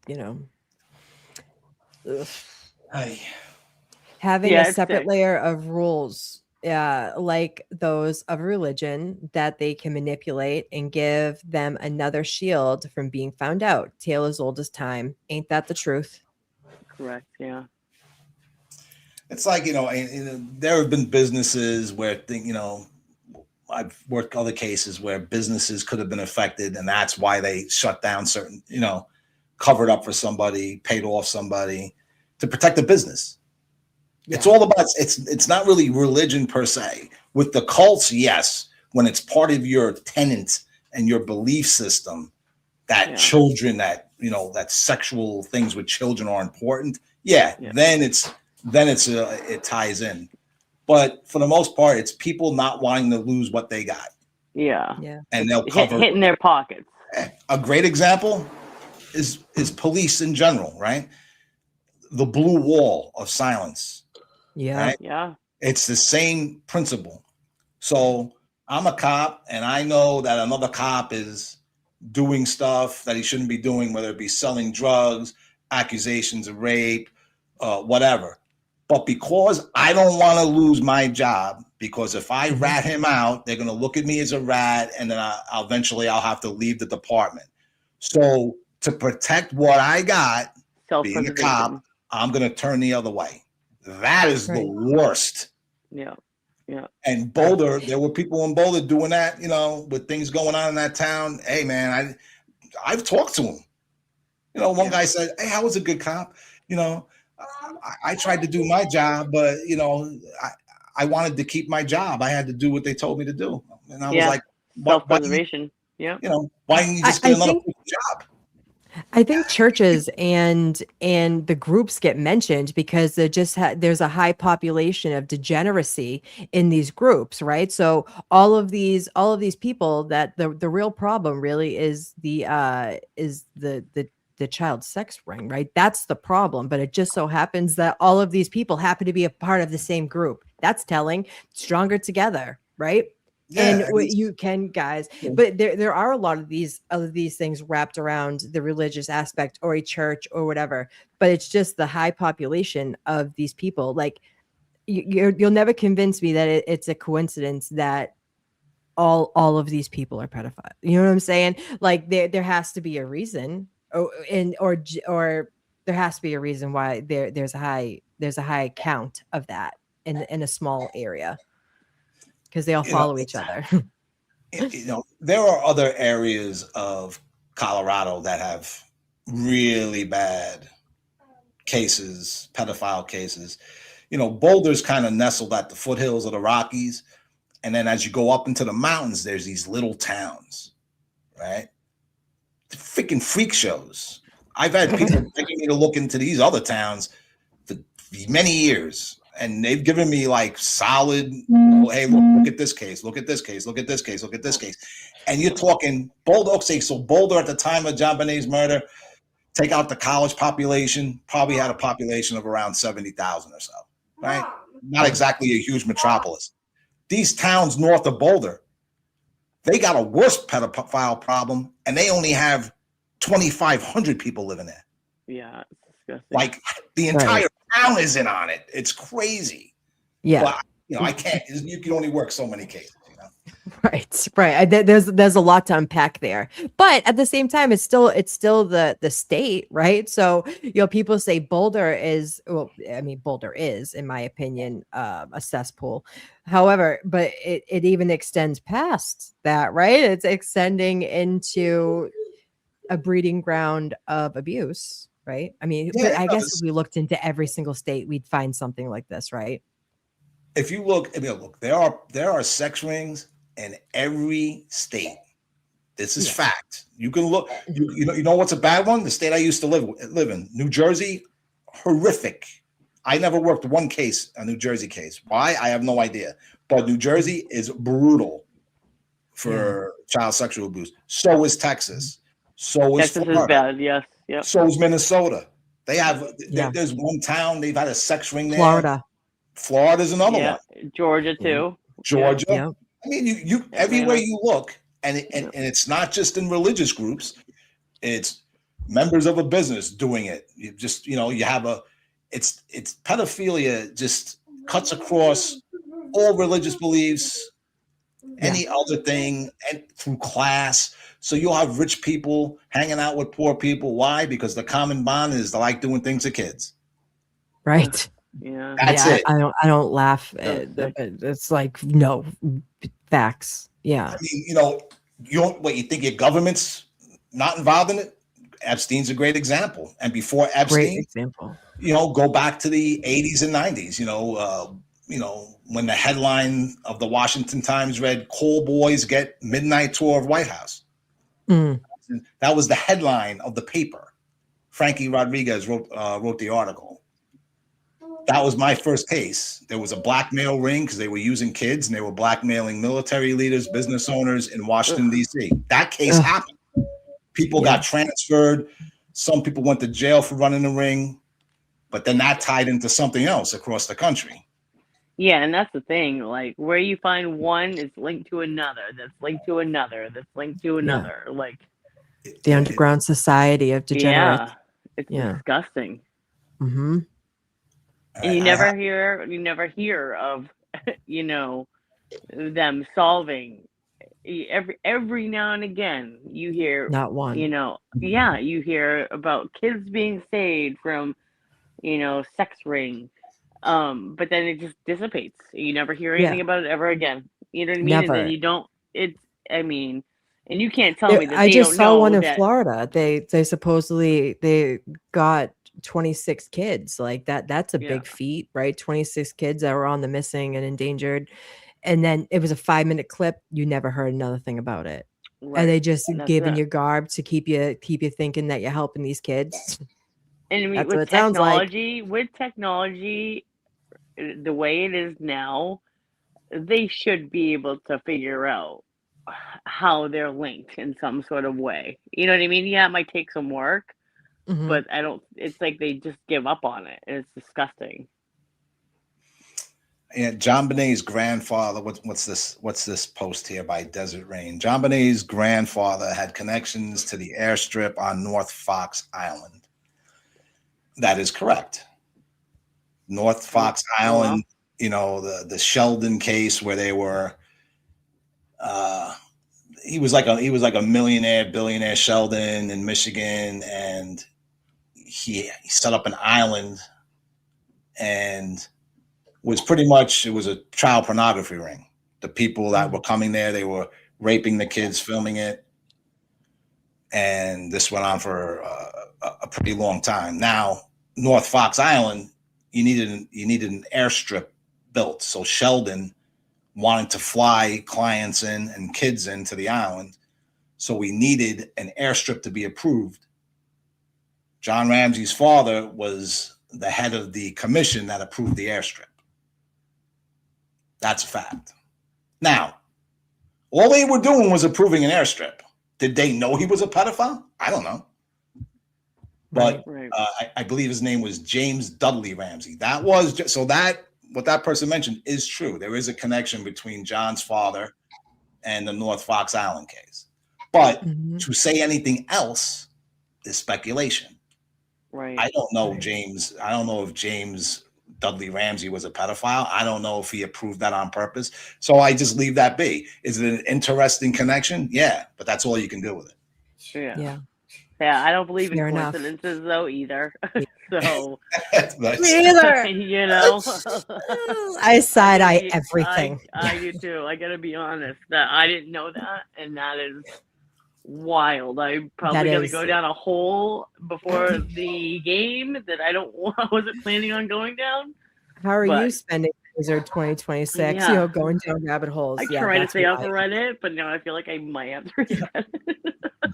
having a separate layer of rules, like those of religion, that they can manipulate and give them another shield from being found out. Tale as old as time. Ain't that the truth? Correct. Yeah. It's like, there have been businesses where, I've worked other cases where businesses could have been affected, and that's why they shut down certain, covered up for somebody, paid off somebody to protect the business. Yeah. It's all about, it's not really religion per se. With the cults, yes, when it's part of your tenets and your belief system, that children, that, that sexual things with children are important. Yeah. Then it ties in. But for the most part, it's people not wanting to lose what they got. Yeah. Yeah. And they'll cover hitting their pockets. A great example is police in general, right? The blue wall of silence. Yeah. Right? Yeah. It's the same principle. So I'm a cop and I know that another cop is doing stuff that he shouldn't be doing, whether it be selling drugs, accusations of rape, whatever. But because I don't want to lose my job, because if I rat him out, they're going to look at me as a rat, and then I'll eventually have to leave the department. So to protect what I got, being a cop, I'm going to turn the other way. That is the worst. Yeah. Yeah. And Boulder, there were people in Boulder doing that, with things going on in that town. Hey, man, I've talked to him. One guy said, hey, I was a good cop. I tried to do my job, but, I wanted to keep my job. I had to do what they told me to do. And I was like, self-preservation. Yeah. Why didn't you just get another job? I think churches and the groups get mentioned because there's a high population of degeneracy in these groups, right? So all of these people, that the real problem really is the child sex ring, right? That's the problem. But it just so happens that all of these people happen to be a part of the same group. That's telling. Stronger together, right? Yeah, and what you can, guys, but there are a lot of these things wrapped around the religious aspect or a church or whatever. But it's just the high population of these people. Like you'll never convince me that it's a coincidence that all of these people are pedophiles. You know what I'm saying? Like there has to be a reason, or there has to be a reason why there's a high count of that in a small area. Because they all follow each other. There are other areas of Colorado that have really bad cases, pedophile cases. Boulder's kind of nestled at the foothills of the Rockies. And then as you go up into the mountains, there's these little towns, right? The freaking freak shows. I've had people begging me to look into these other towns for many years. And they've given me like solid, hey, look at this case, look at this case, look at this case, look at this case. And you're talking Boulder. Okay, so Boulder at the time of JonBenet's murder, take out the college population, probably had a population of around 70,000 or so, right? Not exactly a huge metropolis. These towns north of Boulder, they got a worse pedophile problem, and they only have 2,500 people living there. Yeah, it's disgusting. Like the entire town is in on it. It's crazy. Yeah. But, I can't. You can only work so many cases. Right. There's a lot to unpack there, but at the same time, it's still the state, right? So people say Boulder is, well, I mean, Boulder is, in my opinion, a cesspool. However, but it even extends past that, right? It's extending into a breeding ground of abuse, right? I mean, but I guess if we looked into every single state, we'd find something like this, right? If you look, there are sex rings in every state. This is fact. You can look. You know what's a bad one? The state I used to live in, New Jersey, horrific. I never worked one case, a New Jersey case. Why? I have no idea. But New Jersey is brutal for child sexual abuse. So is Texas. So is Texas Florida. is bad. Yes. Yep. So is Minnesota. They have. There's one town they've had a sex ring there. Florida's another one. Georgia too. Georgia. Yeah. I mean, you everywhere you look, and it's not just in religious groups. It's members of a business doing it. You just you have it's pedophilia just cuts across all religious beliefs, any other thing, and through class. So you'll have rich people hanging out with poor people. Why? Because the common bond is they like doing things to kids. Right. Yeah. That's it. I don't laugh. It's like, no, facts. Yeah. I mean, you think your government's not involved in it? Epstein's a great example. And before Epstein, go back to the 80s and 90s, when the headline of the Washington Times read, "Coal boys get midnight tour of White House." That was the headline of the paper. Frankie Rodriguez wrote the article. That was my first case. There was a blackmail ring because they were using kids and they were blackmailing military leaders, business owners in Washington, D.C. That case happened. People got transferred. Some people went to jail for running the ring, but then that tied into something else across the country. Yeah, and that's the thing. Like, where you find one is linked to another. That's linked to another. That's linked to another. Like the underground society of degenerates. Yeah, it's disgusting. Mm-hmm. And you never hear of, them solving. Every now and again, you hear not one. You hear about kids being saved from, sex ring. But then it just dissipates. You never hear anything about it ever again. You know what I mean? Never. And then you don't. And you can't tell me that I they just don't saw know one in that, Florida. They supposedly they got 26 kids. Like that's a big feat, right? 26 kids that were on the missing and endangered. And then it was a 5-minute clip. You never heard another thing about it. right. And they just That's giving it. you garb to keep you thinking that you're helping these kids. And That's what with it sounds like. technology, the way it is now, they should be able to figure out how they're linked in some sort of way. You know what I mean? Yeah, it might take some work, Mhm. but it's like they just give up on it. And it's disgusting. And JonBenet's grandfather, what's this post here by Desert Rain? JonBenet's grandfather had connections to the airstrip on North Fox Island. That is correct. North Fox Island, the Sheldon case where they were he was like a billionaire Sheldon in Michigan, and he set up an island and it was a child pornography ring. The people that were coming there, they were raping the kids, filming it. And this went on for a pretty long time. Now, North Fox Island, you needed an airstrip built. So Sheldon wanted to fly clients in and kids into the island. So we needed an airstrip to be approved. John Ramsey's father was the head of the commission that approved the airstrip. That's a fact. Now, all they were doing was approving an airstrip. Did they know he was a pedophile? I don't know. but Right. I believe his name was James Dudley Ramsey. That was just, what that person mentioned is true. There is a connection between John's father and the North Fox Island case. But to say anything else is speculation. Right. I don't know James. I don't know if James Dudley Ramsey was a pedophile. I don't know if he approved that on purpose. So I just leave that be. Is it an interesting connection? Yeah, but that's all you can do with it. Yeah. Yeah, I don't believe Fair in enough. coincidences though either. So Me either. you know, I side eye everything. I do too. I gotta be honest that I didn't know that, and that is wild. I'm probably gonna go down a hole before the game that I wasn't planning on going down. How are you spending 2026? Yeah. You know, going down rabbit holes. I try to stay off of Reddit, but now I feel like I might have to read it.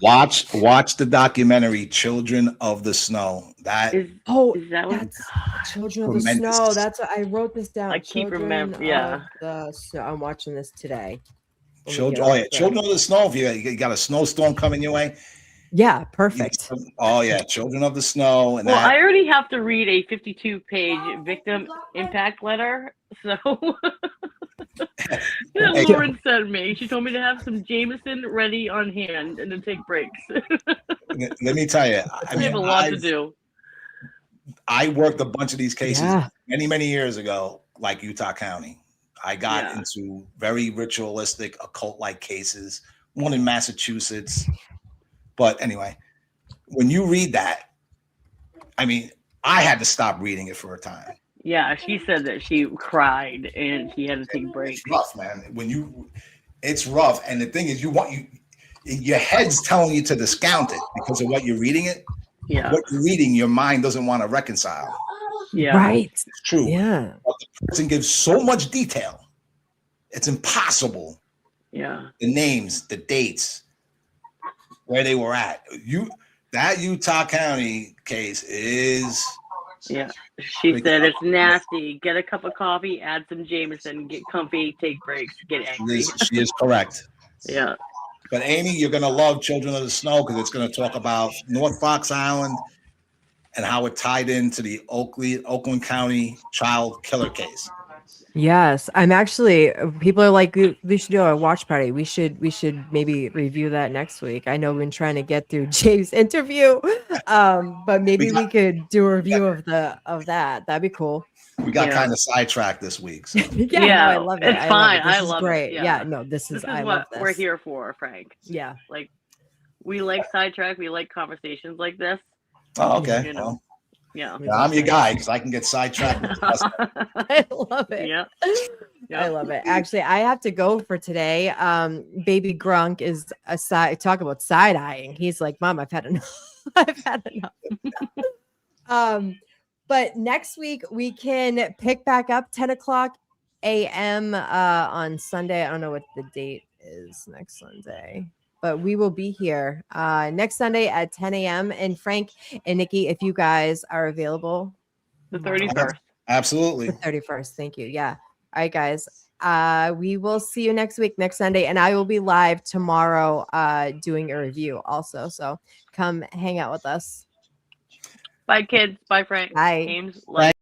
Watch the documentary Children of the Snow. That is that what that's Children of the Snow. That's what I wrote this down. I keep remembering. Yeah. I'm watching this today. Children of the Snow. If you got a snowstorm coming your way. Yeah, perfect. Children of the Snow. And I already have to read a 52-page victim impact letter. So Lauren sent me. She told me to have some Jameson ready on hand and to take breaks. Let me tell you, I have a lot to do. I worked a bunch of these cases many years ago, like Utah County. I got into very ritualistic, occult-like cases. One in Massachusetts. But anyway, when you read that, I mean, I had to stop reading it for a time. Yeah, she said that she cried and she had to take a break. It's rough, man. It's rough. And the thing is, your head's telling you to discount it because of what you're reading it. Yeah. What you're reading, your mind doesn't want to reconcile. Yeah. Right. It's true. Yeah. But the person gives so much detail. It's impossible. Yeah. The names, the dates, where they were at. That Utah County case is. Yeah. She said it's nasty. Get a cup of coffee, add some Jameson, get comfy, take breaks, get angry. She is correct. Yeah. But Amy, you're going to love Children of the Snow because it's going to talk about North Fox Island and how it tied into the Oakland County child killer case. Yes, I'm actually. People are like, we should do a watch party. We should maybe review that next week. I know we've been trying to get through Jay's interview, but maybe we could do a review of that. That'd be cool. We got kind of sidetracked this week. So. No, I love it. It's fine. This I love great. it. Yeah. No, this is I what love this. we're here for, Frank. Yeah. Like, we like sidetrack. We like conversations like this. Oh, okay. You know. Yeah. I'm your guy because I can get sidetracked. I love it. Yeah. I love it. Actually, I have to go for today. Baby Grunk is talk about side eyeing. He's like, Mom, I've had enough. I've had enough. But next week we can pick back up 10 o'clock a.m. On Sunday. I don't know what the date is next Sunday. But we will be here next Sunday at 10 a.m. And Frank and Nikki, if you guys are available. The 31st. Absolutely. The 31st. Thank you. Yeah. All right, guys. We will see you next week, next Sunday. And I will be live tomorrow doing a review also. So come hang out with us. Bye, kids. Bye, Frank. Bye. James, love